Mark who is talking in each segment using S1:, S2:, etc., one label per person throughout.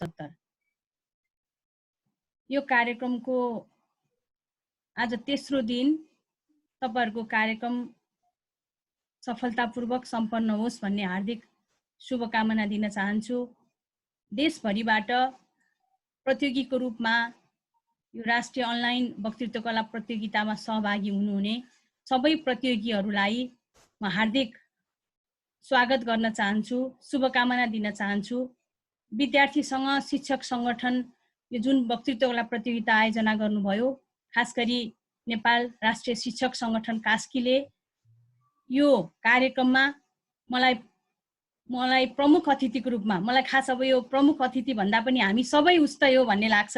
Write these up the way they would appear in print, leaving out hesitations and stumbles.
S1: 1977। यो कार्यक्रमको आज तेस्रो दिन तपाईहरुको कार्यक्रम सफलतापूर्वक सम्पन्न होस् भन्ने हार्दिक शुभकामना दिन चाहन्छु। देशभरिबाट प्रतियोगीको रूपमा यो राष्ट्रिय अनलाइन वक्तृत्व कला प्रतियोगितामा सहभागी हुनुहुने सबै प्रतियोगीहरूलाई म हार्दिक स्वागत गर्न चाहन्छु, शुभकामना दिन चाहन्छु। विद्यार्थीसँग शिक्षक संगठन यो जुन वक्तृत्व कला प्रतियोगिता आयोजना गर्नुभयो, खास गरी नेपाल राष्ट्रिय शिक्षक संगठन कास्कीले यो कार्यक्रममा मलाई प्रमुख अतिथिको रूपमा, मलाई खास अब यो प्रमुख अतिथि भन्दा पनि हामी सबै उस्तै हो भन्ने लाग्छ।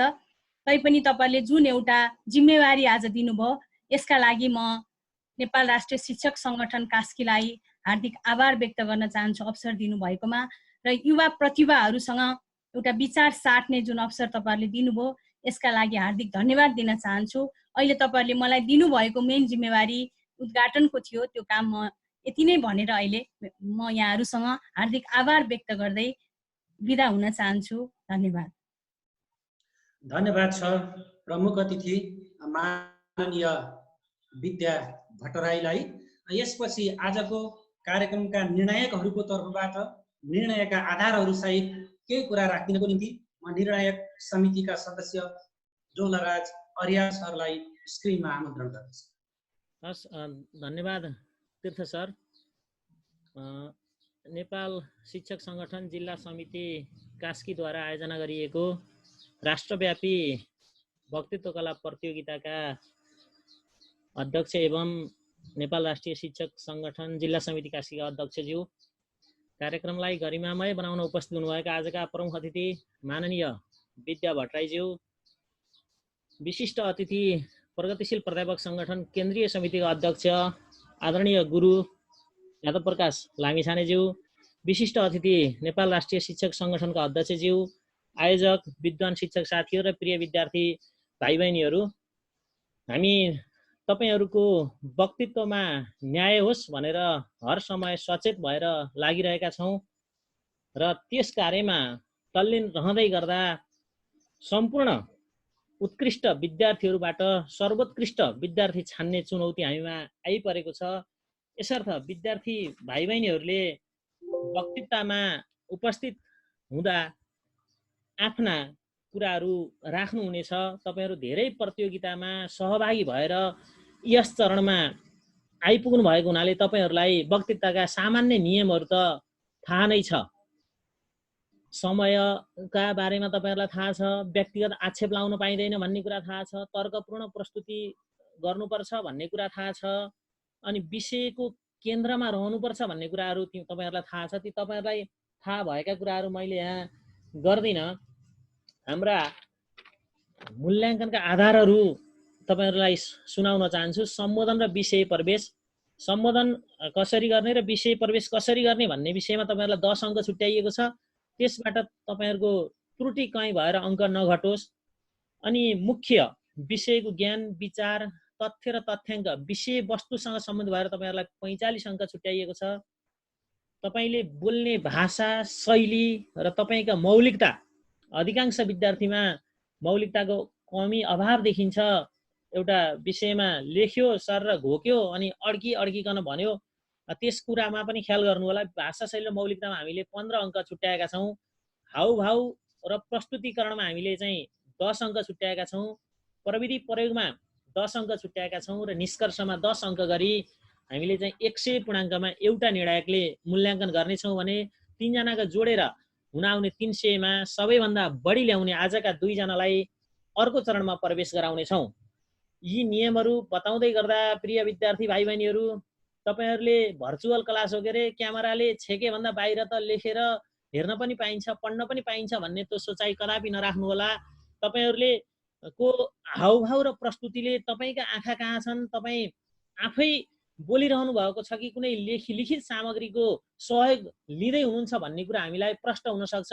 S1: तैपनि तपाईले जुन एउटा जिम्मेवारी आज दिनुभयो, यसका लागि म नेपाल राष्ट्रिय शिक्षक संगठन कास्कीलाई हार्दिक आभार व्यक्त गर्न चाहन्छु अवसर दिनुभएकोमा। र युवा प्रतिभाहरूसँग एउटा विचार साट्ने जुन अवसर तपाईहरुले दिनुभयो, यसका लागि हार्दिक धन्यवाद दिन चाहन्छु। अहिले तपाईहरुले मलाई दिनुभएको मेन जिम्मेवारी उद्घाटनको थियो, त्यो काम म यति नै भनेर अहिले म यहाँहरुसँग हार्दिक आभार व्यक्त गर्दै बिदा हुन चाहन्छु। धन्यवाद।
S2: धन्यवाद छ प्रमुख अतिथि माननीय विद्या भट्टराईलाई। यसपछि आजको कार्यक्रमका निर्णायकहरूको तर्फबाट निर्णयका आधारहरू सहित केही कुरा राखिदिनको निम्ति म निर्णायक समितिका सदस्य जोलराज अर्याल सरलाई स्क्रिनमा आमन्त्रण गर्दछु।
S3: हस्, धन्यवाद तीर्थ सर। नेपाल शिक्षक संगठन जिल्ला समिति कास्कीद्वारा आयोजना गरिएको राष्ट्रव्यापी वक्तृत्व कला प्रतियोगिताका अध्यक्ष एवं नेपाल राष्ट्रिय शिक्षक संगठन जिल्ला समिति कास्कीका अध्यक्षज्यू, कार्यक्रमलाई गरिमामय बनाउन उपस्थित हुनुभएका आजका प्रमुख अतिथि माननीय विद्या भट्टराईज्यू, विशिष्ट अतिथि प्रगतिशील प्राध्यापक संगठन केन्द्रीय समितिका अध्यक्ष आदरणीय गुरु यादव प्रकाश लामिछानेज्यू, विशिष्ट अतिथि नेपाल राष्ट्रिय शिक्षक संगठनका अध्यक्षज्यू, आयोजक, विद्वान शिक्षक साथीहरू र प्रिय विद्यार्थी भाइ बहिनीहरू, हामी तपाईहरुको वक्तृत्वमा न्याय होस् भनेर हर समय सचेत भएर लागिरहेका छौं र त्यस कार्यमा तल्लीन रहँदै गर्दा सम्पूर्ण उत्कृष्ट विद्यार्थीहरूबाट सर्वोत्कृष्ट विद्यार्थी छान्ने चुनौती हामीमा आइपरेको छ। यसर्थ विद्यार्थी भाइ बहिनीहरूले वक्तृत्वमा उपस्थित हुँदा आफ्ना कुराहरू राख्नुहुनेछ। तपाईहरु धेरै प्रतियोगितामा सहभागी भएर यस चरणमा आइपुग्नु भएको हुनाले तपाईहरुलाई वक्तृत्वका सामान्य नियमहरू त थाहा नै छ। समयका बारेमा तपाईहरुलाई थाहा छ, व्यक्तिगत आक्षेप लाउन पाइँदैन भन्ने कुरा थाहा छ, तर्कपूर्ण प्रस्तुति गर्नुपर्छ भन्ने कुरा थाहा छ, अनि विषयको केन्द्रमा रहनुपर्छ भन्ने कुराहरू तपाईहरुलाई थाहा छ। ती तपाईहरुलाई थाहा भएका कुराहरू मैले यहाँ गर्दिन। हाम्रा मूल्याङ्कनका आधारहरू तपाईहरुलाई सुनाउन चाहन्छु। सम्बोधन र विषय प्रवेश, सम्बोधन कसरी गर्ने र विषय प्रवेश कसरी गर्ने भन्ने विषयमा तपाईहरुलाई 10 अङ्क छुट्याइएको छ। त्यसबाट तपाईहरुको त्रुटि कहीँ भएर अङ्क नघटोस्। अनि मुख्य विषयको ज्ञान, विचार, तथ्य र तथ्याङ्क विषय वस्तुसँग सम्बन्धित भएर तपाईहरुलाई 45 अङ्क छुट्याइएको छ। तपाईले बोल्ने भाषा, शैली र तपाईका मौलिकता, अधिकांश विद्यार्थीमा मौलिकताको कमी अभाव देखिन्छ। एउटा विषयमा लेख्यो सर र घोक्यो अनि अड्किकन भन्यो, त्यस कुरामा पनि ख्याल गर्नु होला। भाषा शैली र मौलिकतामा हामीले 15 अङ्क छुट्याएका छौं। हाउभाउ र प्रस्तुतिकरणमा हामीले चाहिँ 10 अङ्क छुट्याएका छौं। प्रविधि प्रयोगमा 10 अङ्क छुट्याएका छौं र निष्कर्षमा 10 अङ्क गरी हामीले चाहिँ 100 पूर्णाङ्कमा एउटा निर्णायकले मूल्याङ्कन गर्नेछौँ भने 3 जनाका जोडेर हुन आउने 300 मा सबैभन्दा बढी ल्याउने आजका 2 जनालाई अर्को चरणमा प्रवेश गराउनेछौँ। यी नियमहरू बताउँदै गर्दा प्रिय विद्यार्थी भाइ बहिनीहरू, तपाईहरुले भर्चुअल क्लास हो के रे, क्यामेराले छेके भन्दा बाहिर त लेखेर हेर्न पनि पाइन्छ, पढ्न पनि पाइन्छ भन्ने त्यो सोचाइ कदापि नराख्नु होला। तपाईहरुले को हाउभाउ र प्रस्तुतिले तपाईका आँखा कहाँ छन्, तपाई आफै बोलिरहनु भएको छ कि कुनै लिखित सामग्रीको सहयोग लिँदै हुनुहुन्छ भन्ने कुरा हामीलाई प्रश्न हुन सक्छ।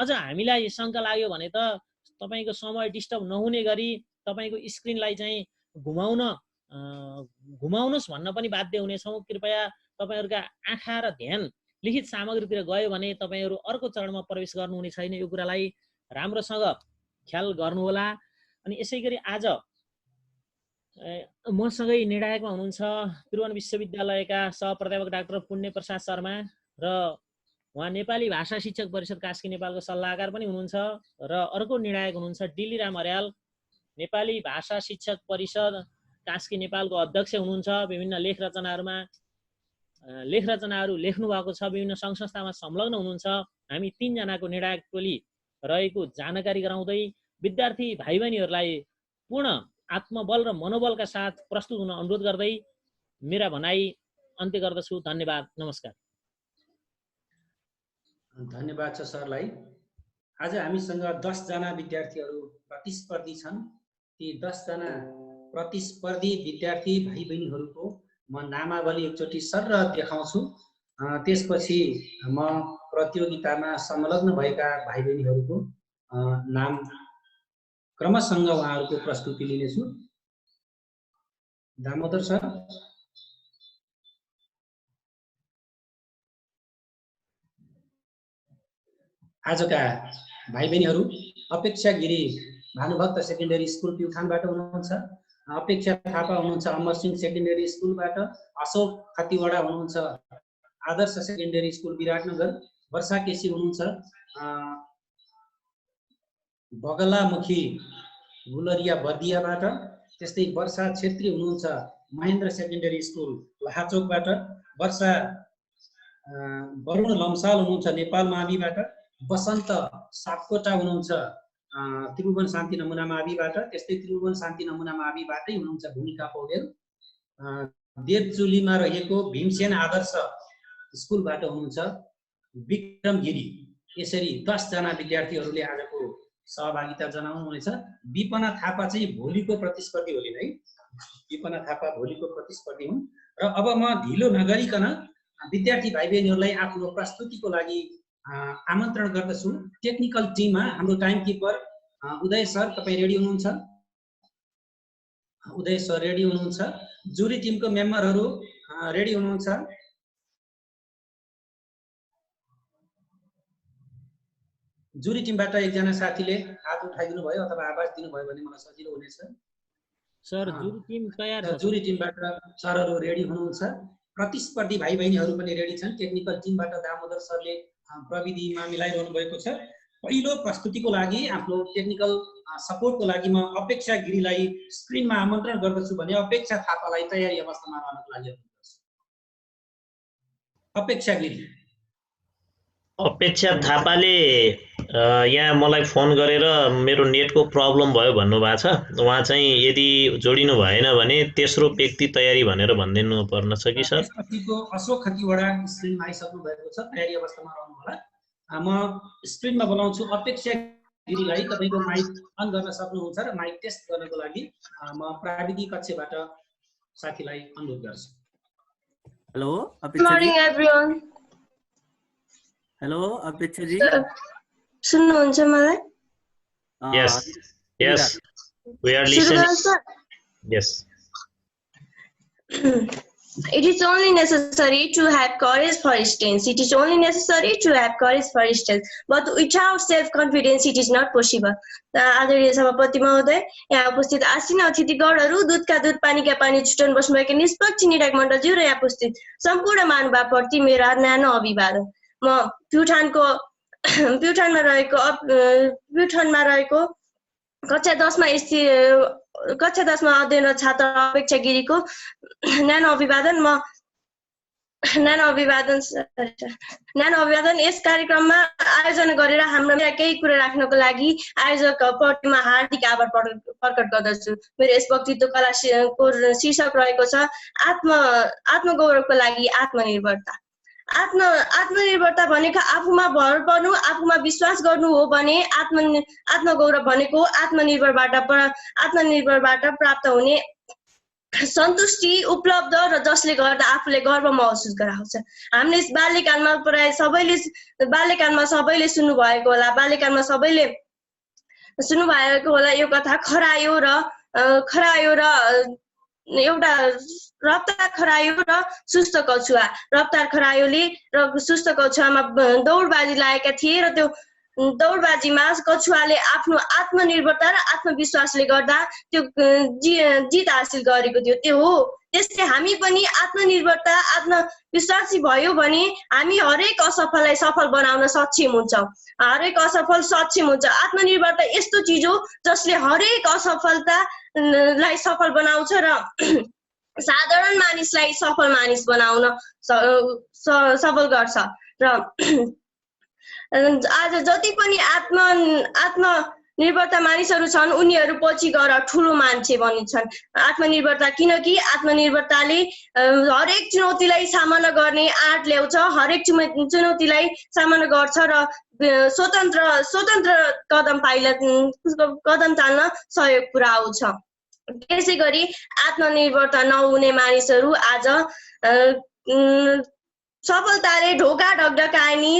S3: अझ हामीलाई शंका लाग्यो भने त तपाईको समय डिस्टर्ब नहुने गरी तपाईको स्क्रिनलाई चाहिँ घुमाउनुस् भन्न पनि बाध्य हुनेछौँ। कृपया तपाईहरुका आँखा र ध्यान लिखित सामग्रीतिर गयो भने तपाईहरु अर्को चरणमा प्रवेश गर्नुहुने छैन। यो कुरालाई राम्रोसँग ख्याल गर्नुहोला। अनि यसै गरी आज मसँगै निर्णायकमा हुनुहुन्छ त्रिभुवन विश्वविद्यालयका सहप्राध्यापक डाक्टर पुण्य प्रसाद शर्मा र उहाँ नेपाली भाषा शिक्षक परिषद कास्की नेपालको सल्लाहकार पनि हुनुहुन्छ र अर्को निर्णायक हुनुहुन्छ डिलिराम अर्याल, नेपाली भाषा शिक्षक परिषद कास्की नेपालको अध्यक्ष हुनुहुन्छ। विभिन्न लेख रचनाहरू लेख्नु भएको छ, विभिन्न सङ्घ संस्थामा संलग्न हुनुहुन्छ। हामी 3 जनाको निर्णायक टोली रहेको जानकारी गराउँदै विद्यार्थी भाइ बहिनीहरूलाई पूर्ण आत्मबल र मनोबलका साथ प्रस्तुत हुन अनुरोध गर्दै मेरा भनाइ अन्त्य गर्दछु। धन्यवाद, नमस्कार।
S2: धन्यवाद छ सरलाई। आज हामीसँग 10 जना विद्यार्थीहरू प्रतिस्पर्धी छन्। ती 10 जना प्रतिस्पर्धी विद्यार्थी भाइ बहिनीहरूको म नामावली एकचोटि सर देखाउँछु। त्यसपछि म प्रतियोगितामा संलग्न भएका भाइ बहिनीहरूको नाम क्रमसँग उहाँहरूको प्रस्तुति लिनेछु। दामोदर सर। आजका भाइ बहिनीहरू अपेक्षा गिरी भानुभक्त सेकेन्डरी स्कुल प्युठानबाट हुनुहुन्छ, अपेक्षा थापा हुनुहुन्छ अमरसिंह सेकेन्डरी स्कुलबाट, अशोक खतिवडा हुनुहुन्छ आदर्श सेकेन्डरी स्कुल विराटनगर, वर्षा केसी हुनुहुन्छ बगलामुखी गुलरिया बर्दियाबाट, त्यस्तै वर्षा छेत्री हुनुहुन्छ महेन्द्र सेकेन्डरी स्कुल लाहाचोकबाट, वर्षा वरुण लम्साल हुनुहुन्छ नेपाल माविबाट, बसन्त सापकोटा हुनुहुन्छ त्रिभुवन शान्ति नमुना माविबाट, त्यस्तै त्रिभुवन शान्ति नमुना माविबाटै हुनुहुन्छ भूमिका पौडेल, देवचुलीमा रहेको भीमसेन आदर्श स्कुलबाट हुनुहुन्छ विक्रम गिरी। यसरी 10 जना विद्यार्थीहरूले आजको सहभागिता जनाउनुहुनेछ। विपना थापा चाहिँ भोलिको प्रतिस्पर्धी होलिन् है, विपना थापा भोलिको प्रतिस्पर्धी हुन्। र अब म ढिलो नगरिकन विद्यार्थी भाइ बहिनीहरूलाई आफ्नो प्रस्तुतिको लागि आमन्त्रण गर्दछु। टेक्निकल टिममा हाम्रो टाइम किपर उदय सर, तपाईँ रेडी हुनुहुन्छ? उदय सर रेडी हुनुहुन्छ? जुरी टिमको मेम्बरहरू रेडी हुनुहुन्छ? जुरी टिमबाट एकजना साथीले हात उठाइदिनु भयो अथवा आवाज दिनुभयो भने मलाई सजिलो हुनेछ।
S3: सर जुरी टिम तयार छ।
S2: जुरी टिमबाट सरहरू रेडी हुनुहुन्छ। प्रतिस्पर्धी भाइ बहिनीहरू पनि रेडी छन्। टेक्निकल टिमबाट दामोदर सरले प्रविधिमा मिलाइरहनु भएको छ। पहिलो प्रस्तुतिको लागि आफ्नो टेक्निकल सपोर्टको लागि म अपेक्षा गिरीलाई स्क्रिनमा आमन्त्रण गर्दछु भने अपेक्षा थापालाई तयारी अवस्थामा रहनको लागि अनुरोध गर्छु। अपेक्षा गिरी।
S4: अपेक्षा थापाले यहाँ मलाई फोन गरेर मेरो नेटको प्रब्लम भयो भन्नुभएको छ। उहाँ चाहिँ यदि जोडिनु भएन भने तेस्रो व्यक्ति तयारी भनेर भनिदिनु पर्न छ कि सर?
S2: त्यसपछिको अशोक खतिवडा स्क्रिनमा आइसक्नु भएको छ, तयारी अवस्थामा रहनु होला। म स्क्रिनमा बोलाउँछु अपेक्षा गिरीलाई। तपाईको माइक अन गर्न सक्नुहुन्छ र माइक टेस्ट गर्नको लागि म प्राविधिक कक्षबाट साथीलाई अनुरोध गर्छु।
S5: Hello
S6: Good morning everyone.
S5: Hello अपेक्षा जी,
S6: सुन्नुहुन्छ मलाई?
S4: Yes, yes, we are listening. Yes.
S6: It is only necessary to have courage for instance. It is only necessary to have courage for instance. But without self-confidence, it is not possible. आदरणीय सभापति महोदय, यहाँ उपस्थित आसीन अतिथिगणहरू, दूधका दूध पानीका पानी छुट्याउन बस्नुभएका निष्पक्ष निर्णायक मण्डलज्यू र यहाँ उपस्थित सम्पूर्ण महानुभावप्रति मेरो न्यानो अभिवादन। म प्युठानमा रहेको कक्षा 10मा अध्ययनरत छात्र अपेक्षा गिरीको न्यानो अभिवादन यस कार्यक्रममा आयोजना गरेर हाम्रो केही कुरा राख्नको लागि आयोजकप्रतिमा हार्दिक आभार प्रकट गर्दछु। मेरो यस वक्तृत्व कलाको शीर्षक रहेको छ आत्मगौरवको लागि आत्मनिर्भरता। आत्मनिर्भरता भनेको आफूमा भर पर्नु, आफूमा विश्वास गर्नु हो भने आत्मगौरव भनेको आत्मनिर्भरबाट प्राप्त हुने सन्तुष्टि, उपलब्ध र जसले गर्दा आफूले गर्व महसुस गराउँछ। हामीले बाल्यकालमा प्राय बाल्यकालमा सबैले सुन्नुभएको होला यो कथा खरायो र एउटा रफ्तार खरायो र सुस्त कछुवा। रफ्तार खरायोले र सुस्त कछुवामा दौडबाजी लागेका थिए र त्यो दौडबाजीमा कछुवाले आफ्नो आत्मनिर्भरता र आत्मविश्वासले गर्दा त्यो जित हासिल गरेको थियो। त्यो हो, त्यस्तै हामी पनि आत्मनिर्भरता आत्मविश्वासी भयो भने हामी हरेक असफललाई सफल बनाउन सक्षम हुन्छौँ। हरेक असफल सक्षम हुन्छ। आत्मनिर्भरता यस्तो चिज हो जसले हरेक असफलतालाई सफल बनाउँछ र साधारण मानिसलाई सफल मानिस बनाउन सफल गर्छ। र आज जति पनि आत्मनिर्भरता मानिसहरू छन् उनीहरू पछि गएर ठुलो मान्छे बनिन्छन्। आत्मनिर्भरता किनकि आत्मनिर्भरताले हरेक चुनौतीलाई सामना गर्ने आँट ल्याउँछ, हरेक चुनौतीलाई सामना गर्छ र स्वतन्त्र कदम चाल्न सहयोग पुर्याउँछ। त्यसै गरी आत्मनिर्भरता नहुने मानिसहरू आज सफलताले ढोका ढकढकाएनी,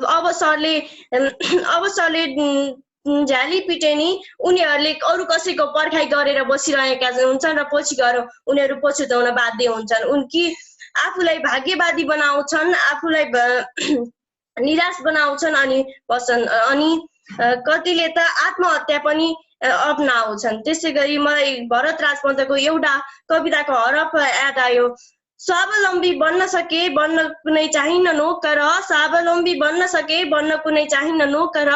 S6: अवसरले झ्याली पिटेनी, उनीहरूले अरू कसैको पर्खाइ गरेर बसिरहेका हुन्छन् र पछि गएर उनीहरू पछुताउन बाध्य हुन्छन्। उनकी आफूलाई भाग्यवादी बनाउँछन्, आफूलाई निराश बनाउँछन् अनि कतिले त आत्महत्या पनि अपनाउँछन्। त्यसै गरी मलाई भरत राजपन्तको एउटा कविताको हरफ याद आयो। स्वावलम्बी बन्न सके बन्न कुनै चाहिन्न नोकर, स्वावलम्बी बन्न सके बन्न कुनै चाहिन्न नोकर,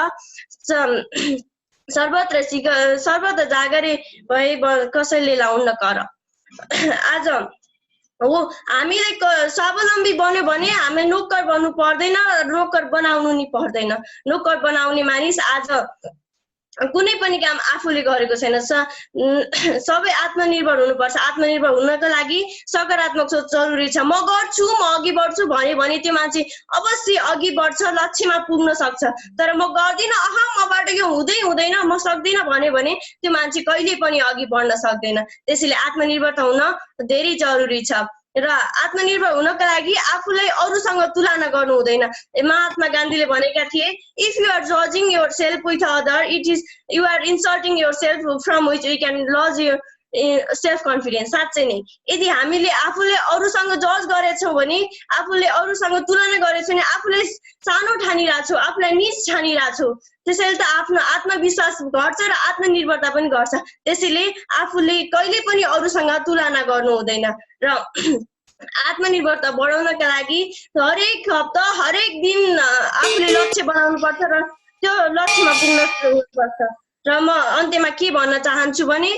S6: सर्वत्र जागरे भए कसैले लाउन्न कर। आज हो, हामीले स्वावलम्बी बन्यो भने हामी नोकर बन्नु पर्दैन, नोकर बनाउनु नि पर्दैन। नोकर बनाउने मानिस आज कुनै पनि काम आफूले गरेको छैन। सबै आत्मनिर्भर हुनुपर्छ। आत्मनिर्भर हुनको लागि सकारात्मक सोच जरुरी छ। म गर्छु, म अघि बढ्छु भन्यो भने त्यो मान्छे अवश्य अघि बढ्छ, लक्ष्यमा पुग्न सक्छ। तर म गर्दिनँ, मबाट यो हुँदैन, म सक्दिनँ भन्यो भने त्यो मान्छे कहिले पनि अघि बढ्न सक्दैन। त्यसैले आत्मनिर्भरता हुन धेरै जरुरी छ। र आत्मनिर्भर हुनको लागि आफूलाई अरूसँग तुलना गर्नु हुँदैन। महात्मा गान्धीले भनेका थिए, इफ यु आर जजिङ yourself with other, it is you are insulting yourself from which you can lose your self confidence. साँच्चै नै यदि हामीले आफूले अरूसँग जज गरेछौँ भने, आफूले अरूसँग तुलना गरेछौँ भने आफूलाई सानो ठानिरहेको छौँ, आफूलाई निच ठानिरहेको छौँ। त्यसैले त आफ्नो आत्मविश्वास घट्छ र आत्मनिर्भरता पनि घट्छ। त्यसैले आफूले कहिले पनि अरूसँग तुलना गर्नु हुँदैन। र आत्मनिर्भरता बढाउनका लागि हरेक हप्ता हरेक दिन आफूले लक्ष्य बनाउनु पर्छ र त्यो लक्ष्यमा पुग्न पर्छ। र म अन्त्यमा के भन्न चाहन्छु भने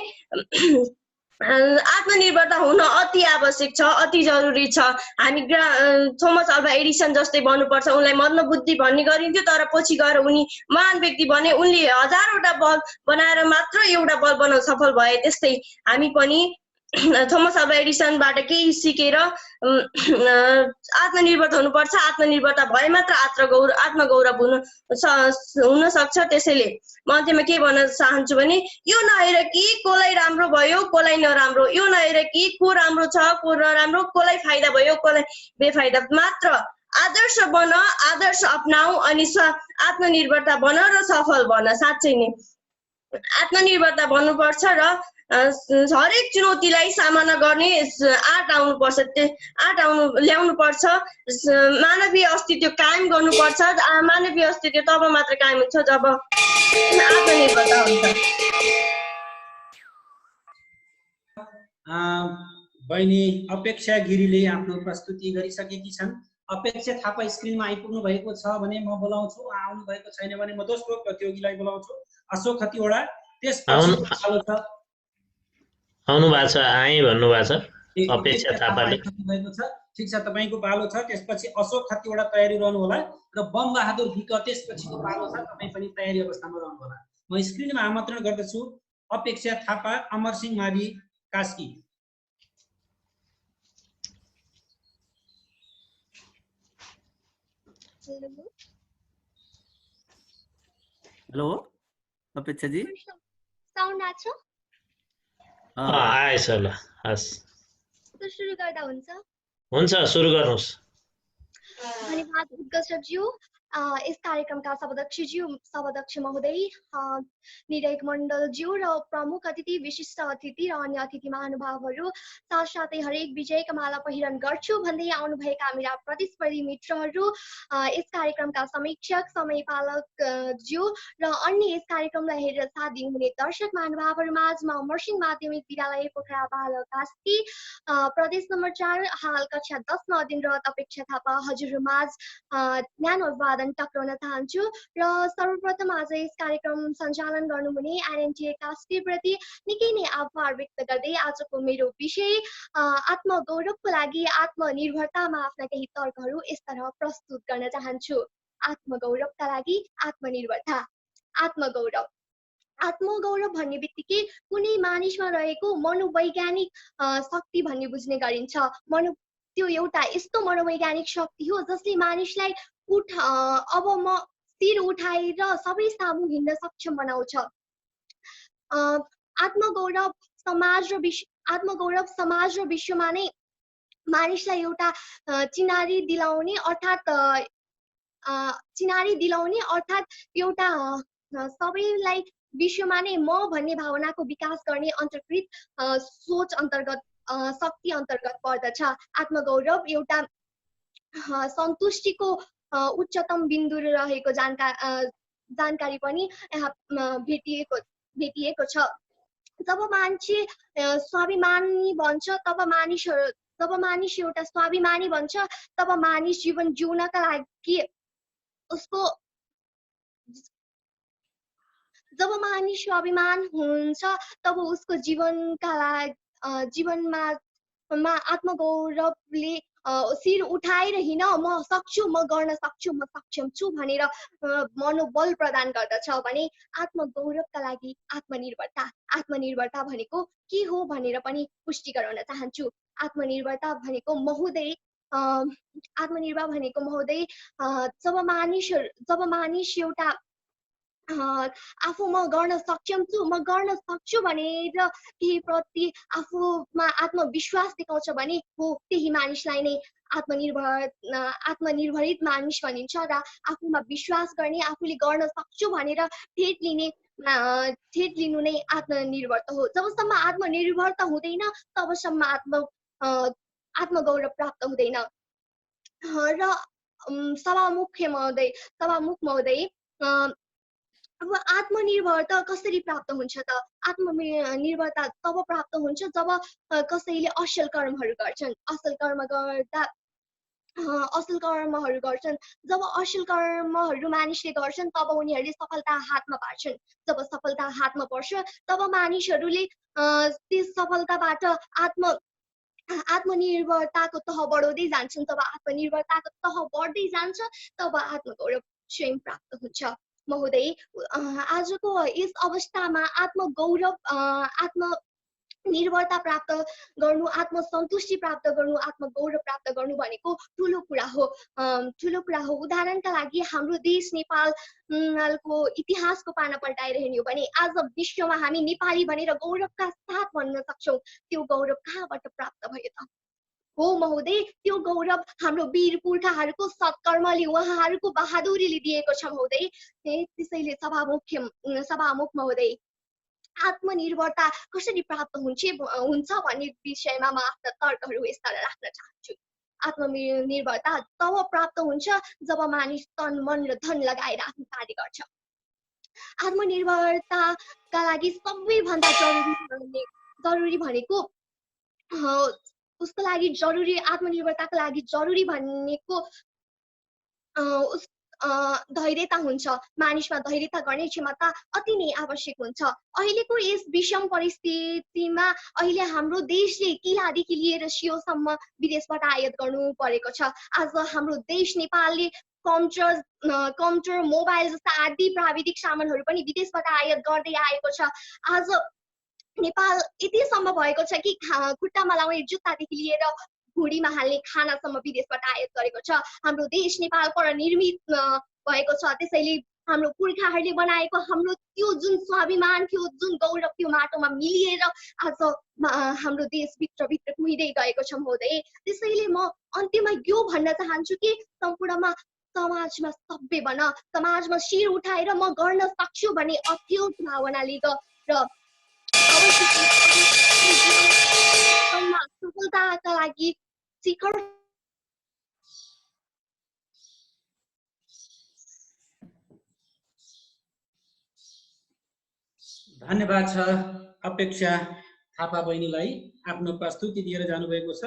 S6: आत्मनिर्भरता हुन अति आवश्यक छ, अति जरुरी छ। हामी थोमस अल्भा एडिसन जस्तै बन्नुपर्छ। उनलाई मन्दबुद्धि भन्ने गरिन्थ्यो, तर पछि गएर उनी महान व्यक्ति बने। उनले हजारवटा बल्ब बनाएर मात्र एउटा बल्ब बनाउन सफल भए। त्यस्तै हामी पनि थोमस अल्भा एडिसनबाट केही सिकेर आत्मनिर्भर हुनुपर्छ। आत्मनिर्भरता भए मात्र आत्मगौरव हुन सक्छ। त्यसैले म अन्त्यमा के भन्न चाहन्छु भने यो नहेर कि कसलाई राम्रो भयो कसलाई नराम्रो, यो नहेर कि को राम्रो छ को नराम्रो, कसलाई फाइदा भयो कसलाई बेफाइदा, मात्र आदर्श बन, आदर्श अपनाऊ अनि आत्मनिर्भरता बन र सफल बन। साँच्चै नै आत्मनिर्भरता बन्नुपर्छ र हरेक चुनौतीलाई सामना गर्ने आँट आउनुपर्छ, ल्याउनुपर्छ। मानवीय अस्तित्व कायम गर्नुपर्छ। मानवीय अस्तित्व तब मात्र कायम हुन्छ जब आत्मनिर्भरता हुन्छ।
S2: बहिनी अपेक्षा गिरीले आफ्नो प्रस्तुति गरिसकेकी छन्। अपेक्षा थापा स्क्रिनमा आइपुग्नु भएको छ भने म बोलाउँछु, आउनु भएको छैन भने म दोस्रो प्रतियोगीलाई बोलाउँछु, अशोक खतिवडा। त्यसपछि
S4: आउनु भएको छ, आएँ भन्नुभएको छ अपेक्षा थापाले।
S2: ठिक छ, तपाईँको पालो छ। त्यसपछि अशोक खतिवडा तयारी रहनु होला र बम बहादुर विक त्यसपछिको पालो छ। तपाईँ पनि तयारी अवस्थामा रहनु होला। म स्क्रिनमा आमन्त्रण गर्दछु अपेक्षा थापा, अमरसिंह मावि कास्की।
S5: हेलो अपेक्षा जी,
S7: साउन्ड आछ?
S4: आएछ ल। हस्,
S7: सुरु गर्दा हुन्छ?
S4: हुन्छ, सुरु गर्नुहोस्।
S7: धन्यवाद उद्घोषकज्यू। यस कार्यक्रमका सभाध्यक्ष महोदय, निर्णायक मण्डलज्यू र प्रमुख अतिथि, विशिष्ट अतिथि र अन्य अतिथि महानुभावहरू, साथसाथै हरेक विजयका माला पहिरन गर्छु भन्दै आउनुभएका मेरा प्रतिस्पर्धी मित्रहरू, यस कार्यक्रमका समीक्षक, समयपालक ज्यू र अन्य यस कार्यक्रमलाई हेरेर साथ दिनुहुने दर्शक महानुभावहरू माझमा मर्सिङ माध्यमिक विद्यालय पोखरा बालकास्ती प्रदेश नम्बर 4 हाल कक्षा 10 मा अध्ययनरत अपेक्षा थापा हजुर माझ न्यानो अभिवादन टक्राउन चाहन्छु र सर्वप्रथम आज यस कार्यक्रम सञ्चालन गर्नुहुने आरएनटीए कास्की प्रति निकै नै आभार व्यक्त गर्दै आजको मेरो विषय आत्मगौरवको लागि आत्मनिर्भरतामा आफ्ना केही तर्कहरू यस तरह प्रस्तुत गर्न चाहन्छु। आत्मगौरवका लागि आत्मनिर्भरता। आत्मगौरव भन्ने बित्तिकै कुनै मानिसमा रहेको मनोवैज्ञानिक शक्ति भन्ने बुझ्ने गरिन्छ। त्यो एउटा यस्तो मनोवैज्ञानिक शक्ति हो जसले मानिसलाई अब म शिर उठाएर सबै सामु हिँड्न सक्षम बनाउँछ। आत्मगौरव समाज र विश्वमा नै मानिसलाई एउटा चिनारी दिलाउने अर्थात् एउटा सबैलाई विश्वमा नै म भन्ने भावनाको विकास गर्ने अन्तर्कृत सोच अन्तर्गत शक्ति अन्तर्गत पर्दछ। आत्मगौरव एउटा सन्तुष्टिको उच्चतम बिन्दु रहेको जानकारी पनि यहाँ भेटिएको छ। जब मान्छे स्वाभिमानी बन्छ तब मानिस एउटा स्वाभिमानी बन्छ तब मानिस जीवन जिउनका लागि जब मानिस स्वाभिमान हुन्छ तब उसको जीवनमा आत्मगौरवले शिर उठाएर हिँड म सक्छु, म गर्न सक्छु, म सक्षम छु भनेर मनोबल प्रदान गर्दछ भने आत्मगौरवका लागि आत्मनिर्भरता भनेको के हो भनेर पनि पुष्टि गराउन चाहन्छु। आत्मनिर्भर भनेको महोदय जब मानिस एउटा आफू म गर्न सक्छु भनेर केही प्रति आफूमा आत्मविश्वास देखाउँछ भने हो त्यही मानिसलाई नै आत्मनिर्भरित मानिस भनिन्छ र आफूमा विश्वास गर्ने आफूले गर्न सक्छु भनेर ठेट लिनु नै आत्मनिर्भरता हो। जबसम्म आत्मनिर्भरता हुँदैन तबसम्म आत्मगौरव प्राप्त हुँदैन। र सभामुख महोदय अब आत्मनिर्भरता कसरी प्राप्त हुन्छ त? आत्मनिर्भरता तब प्राप्त हुन्छ जब कसैले असल कर्महरू गर्छन्। जब असल कर्महरू मानिसले गर्छन् तब उनीहरूले सफलता हातमा पार्छन्। जब सफलता हातमा पर्छ तब मानिसहरूले त्यस सफलताबाट आत्मनिर्भरताको तह बढाउँदै जान्छन्। तब आत्मनिर्भरताको तह बढ्दै जान्छ तब आत्मगौरव स्वयं प्राप्त हुन्छ। महोदय, आजको यस अवस्थामा आत्मनिर्भरता प्राप्त गर्नु, आत्मसन्तुष्टि प्राप्त गर्नु, आत्मगौरव प्राप्त गर्नु भनेको ठुलो कुरा हो। उदाहरणका लागि हाम्रो देश नेपालको इतिहासको पाना पल्टाएर हेर्ने हो भने आज विश्वमा हामी नेपाली भनेर गौरवका साथ भन्न सक्छौँ। त्यो गौरव कहाँबाट प्राप्त भयो त? हो महोदय, त्यो गौरव हाम्रो वीर पुर्खाहरूको सत्कर्मले, उहाँहरूको बहादुरीले दिएको छ महोदय। त्यसैले सभामुख महोदय, आत्मनिर्भरता कसरी प्राप्त हुन्छ भन्ने विषयमा म आफ्ना तर्कहरू यस तरह राख्न चाहन्छु। आत्मनिर्भरता तब प्राप्त हुन्छ जब मानिस तन मन र धन लगाएर आफ्नो कार्य गर्छ। आत्मनिर्भरताका लागि सबैभन्दा जरुरी भनेको उसको लागि आत्मनिर्भरताको लागि जरुरी भनेको धैर्यता हुन्छ। मानिसमा धैर्यता गर्ने क्षमता अति नै आवश्यक हुन्छ। अहिलेको यस विषम परिस्थितिमा अहिले हाम्रो देशले किलादेखि लिएर सियोसम्म विदेशबाट आयात गर्नु परेको छ। आज हाम्रो देश नेपालले कम्प्युटर, मोबाइल जस्ता आदि प्राविधिक सामानहरू पनि विदेशबाट आयात गर्दै आएको छ। आज नेपाल यति सम्भव भएको छ कि खुट्टामा लाउने जुत्तादेखि लिएर भुँडीमा हाल्ने खानासम्म विदेशबाट आयात गरेको छ। हाम्रो देश नेपाल परनिर्मित भएको छ। त्यसैले हाम्रो पुर्खाहरूले बनाएको हाम्रो त्यो जुन स्वाभिमान थियो, जुन गौरव त्यो माटोमा मिलिएर आज हाम्रो देश भित्र कुहिँदै गएको छ महोदय। त्यसैले म अन्त्यमा यो भन्न चाहन्छु कि सम्पूर्णमा समाजमा सभ्य बन, समाजमा शिर उठाएर म गर्न सक्छु भन्ने अत्यन्त भावना लिएर र सफलताका लागि शिखर
S2: धन्यवाद छ अपेक्षा थापा बहिनीलाई आफ्नो प्रस्तुति दिएर जानुभएको छ।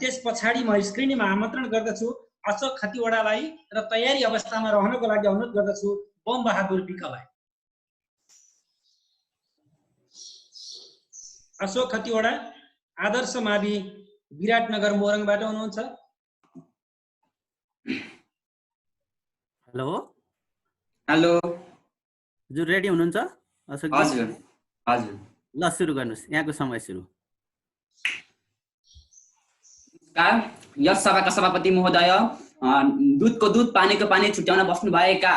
S2: त्यस पछाडि म स्क्रिनमा आमन्त्रण गर्दछु अशोक खतिवडालाई र तयारी अवस्थामा रहनको लागि अनुरोध गर्दछु बम बहादुर विकलाई। अशोक खतिवडा आदर्श मावि विराटनगर मोरङबाट हुनुहुन्छ।
S5: हेलो
S8: हेलो,
S5: हजुर रेडी हुनुहुन्छ अशोक?
S8: हजुर हजुर।
S5: ल सुरु गर्नुहोस्, यहाँको समय सुरु।
S8: नमस्कार, यस सभाका सभापति महोदय, दुधको दुध पानीको पानी छुट्याउन बस्नुभएका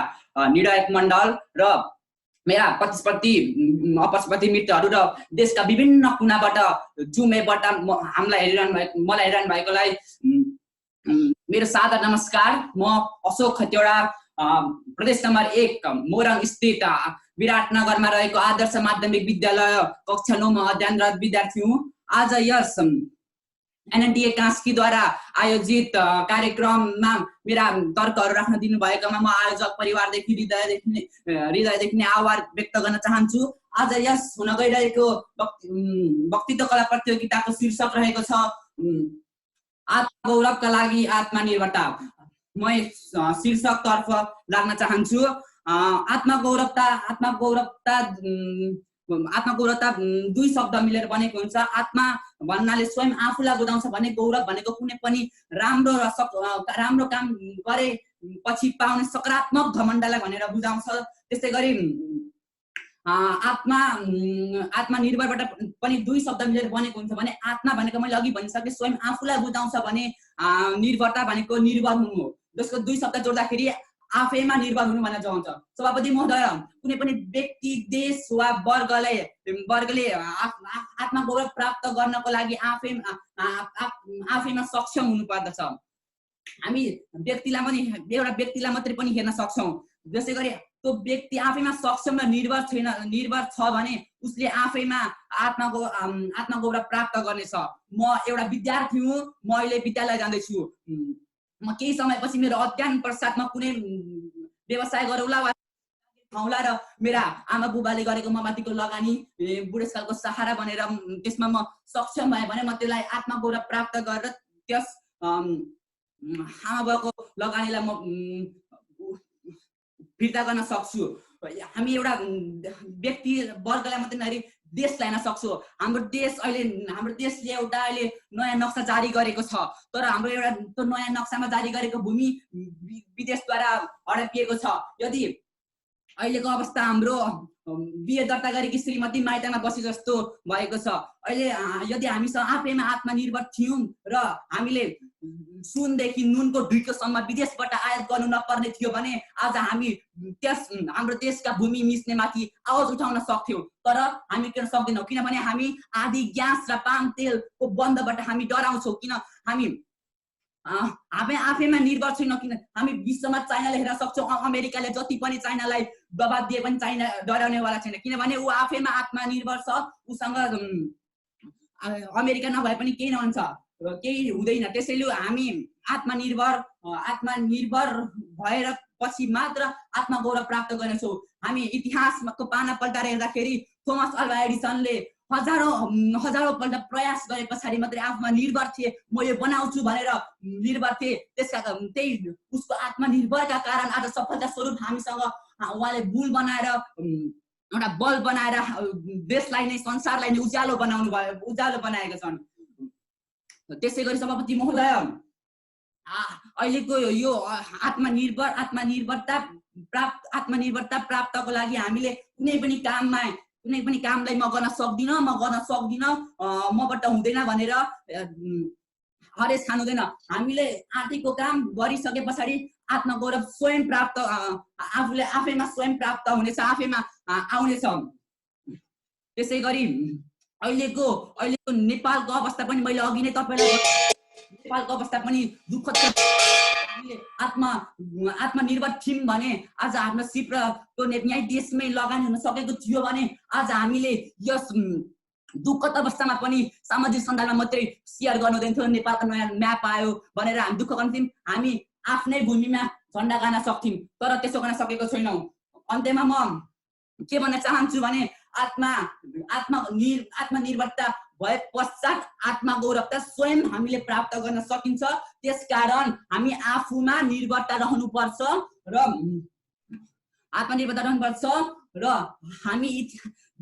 S8: निर्णायक मण्डल र मेरा अपस्प्रति मित्रहरू र देशका विभिन्न कुनाबाट जुमबाट हामीलाई मलाई हेरिरहनु भएकोलाई मेरो सादर नमस्कार। म अशोक खतिवडा प्रदेश नम्बर 1 मोरङ स्थित विराटनगरमा रहेको आदर्श माध्यमिक विद्यालय कक्षा 9 मा अध्ययनरत विद्यार्थी हुँ। आज यस एनएनडीए कास्कीद्वारा आयोजित कार्यक्रममा मेरा तर्कहरू राख्न दिनुभएकोमा म आयोजक परिवारदेखि हृदयदेखि नै आभार व्यक्त गर्न चाहन्छु। आज यस हुन गइरहेको वक्तित्व कला प्रतियोगिताको शीर्षक रहेको छ आत्मगौरवका लागि आत्मनिर्भरता। म शीर्षकतर्फ लाग्न चाहन्छु। आत्मगौरवता दुई शब्द मिलेर बनेको हुन्छ। आत्मा भन्नाले स्वयं आफूलाई बुझाउँछ भने गौरव भनेको कुनै पनि राम्रो काम गरे पछि पाउने सकारात्मक घमण्डलाई भनेर बुझाउँछ। त्यसै गरी आत्मनिर्भरबाट पनि दुई शब्द मिलेर बनेको हुन्छ भने आत्मा भनेको मैले अघि भनिसके स्वयं आफूलाई बुझाउँछ भने निर्भरता भनेको निर्भर हुनु हो। जसको दुई शब्द जोड्दाखेरि आफैमा निर्भर हुनु भनेर जोड्छ। सभापति महोदय, कुनै पनि व्यक्ति देश वा वर्गले आत्मगौरव प्राप्त गर्नको लागि आफैमा सक्षम हुनु पर्दछ। हामी एउटा व्यक्तिलाई मात्रै पनि हेर्न सक्छौँ। जसै गरी त्यो व्यक्ति आफैमा सक्षम र निर्भर छ भने उसले आफैमा आत्मगौरव प्राप्त गर्नेछ। म एउटा विद्यार्थी हुँ, म अहिले विद्यालय जाँदैछु। म केही समयपछि मेरो अध्ययन पश्चात कुनै व्यवसाय गरौँला वा खाउँला र मेरा आमा बुबाले गरेको ममाथिको लगानी बुढेसकालको सहारा बनेर त्यसमा म सक्षम भएँ भने म त्यसलाई आत्मगौरव प्राप्त गरेर त्यस आमा बुबाको लगानीलाई म फिर्ता गर्न सक्छु। हामी एउटा व्यक्ति वर्गलाई मात्रै नहेरी देशलाई हेर्न सक्छौँ। हाम्रो देशले एउटा अहिले नयाँ नक्सा जारी गरेको छ, तर हाम्रो एउटा त्यो नयाँ नक्सामा जारी गरेको भूमि विदेशद्वारा हडपिएको छ। यदि अहिलेको अवस्था हाम्रो बिहे दर्ता गरेकी श्रीमती माइतमा बसे जस्तो भएको छ। अहिले यदि हामीसँग आफैमा आत्मनिर्भर थियौँ र हामीले सुनदेखि नुनको ढुइकोसम्म विदेशबाट आयात गर्नु नपर्ने थियो भने आज हामी हाम्रो देशका भूमि मिच्नेमाथि आवाज उठाउन सक्थ्यौँ। तर हामी किन सक्दैनौँ? किनभने हामी आदि ग्यास र पाम तेलको बन्दबाट हामी डराउँछौँ। किन हामी आफैमा निर्भर छैनौँ? किन हामी विश्वमा चाइनाले हेर्न सक्छौँ। अमेरिकाले जति पनि चाइनालाई दबाब दिए पनि चाइना डराउनेवाला छैन, किनभने ऊ आफैमा आत्मनिर्भर छ। उसँग अमेरिका नभए पनि केही नहुन्छ, केही हुँदैन। त्यसैले हामी आत्मनिर्भर भएर पछि मात्र आत्मगौरव प्राप्त गर्नेछौँ। हामी इतिहासको पाना पल्टाएर हेर्दाखेरि थोमस अल्वा एडिसनले हजारौं पल्ट प्रयास गरे पछाडि मात्रै आफूमा निर्भर थिए। म यो बनाउँछु भनेर निर्भर थिए। त्यही उसको आत्मनिर्भरका कारण आज सफलता स्वरूप हामीसँग उहाँले एउटा बल बनाएर देशलाई नै संसारलाई नै उज्यालो बनाएका छन्। त्यसै गरी सभापति महोदय, अहिलेको यो आत्मनिर्भरता प्राप्तको लागि हामीले कुनै पनि कामलाई म गर्न सक्दिनँ, मबाट हुँदैन भनेर हरेस खानुहुँदैन। हामीले आर्थिकको काम गरिसके पछाडि आत्मगौरव स्वयं प्राप्त आफैमा स्वयं प्राप्त हुनेछ, आफैमा आउनेछ। त्यसै गरी अहिलेको नेपालको अवस्था पनि मैले अघि नै तपाईलाई नेपालको अवस्था पनि दुःखद छ। हामीले आत्मनिर्भर थियौँ भने आज हाम्रो सिप र यहीँ देशमै लगानी हुन सकेको थियो भने आज हामीले यस दुःखद अवस्थामा पनि सामाजिक सञ्जालमा मात्रै सेयर गर्नु हुँदैन थियो। नेपालको नयाँ म्याप आयो भनेर हामी दुःख गर्छौँ, हामी आफ्नै भूमिमा झन्डा गाड्न सक्थ्यौँ, तर त्यसो गर्न सकेको छैनौँ। अन्त्यमा म के भन्न चाहन्छु भने आत्मनिर्भरता भए पश्चात आत्मगौरवता स्वयं हामीले प्राप्त गर्न सकिन्छ। त्यसकारण हामी आफूमा निर्भरता रहनुपर्छ र आत्मनिर्भरता रहनुपर्छ र हामी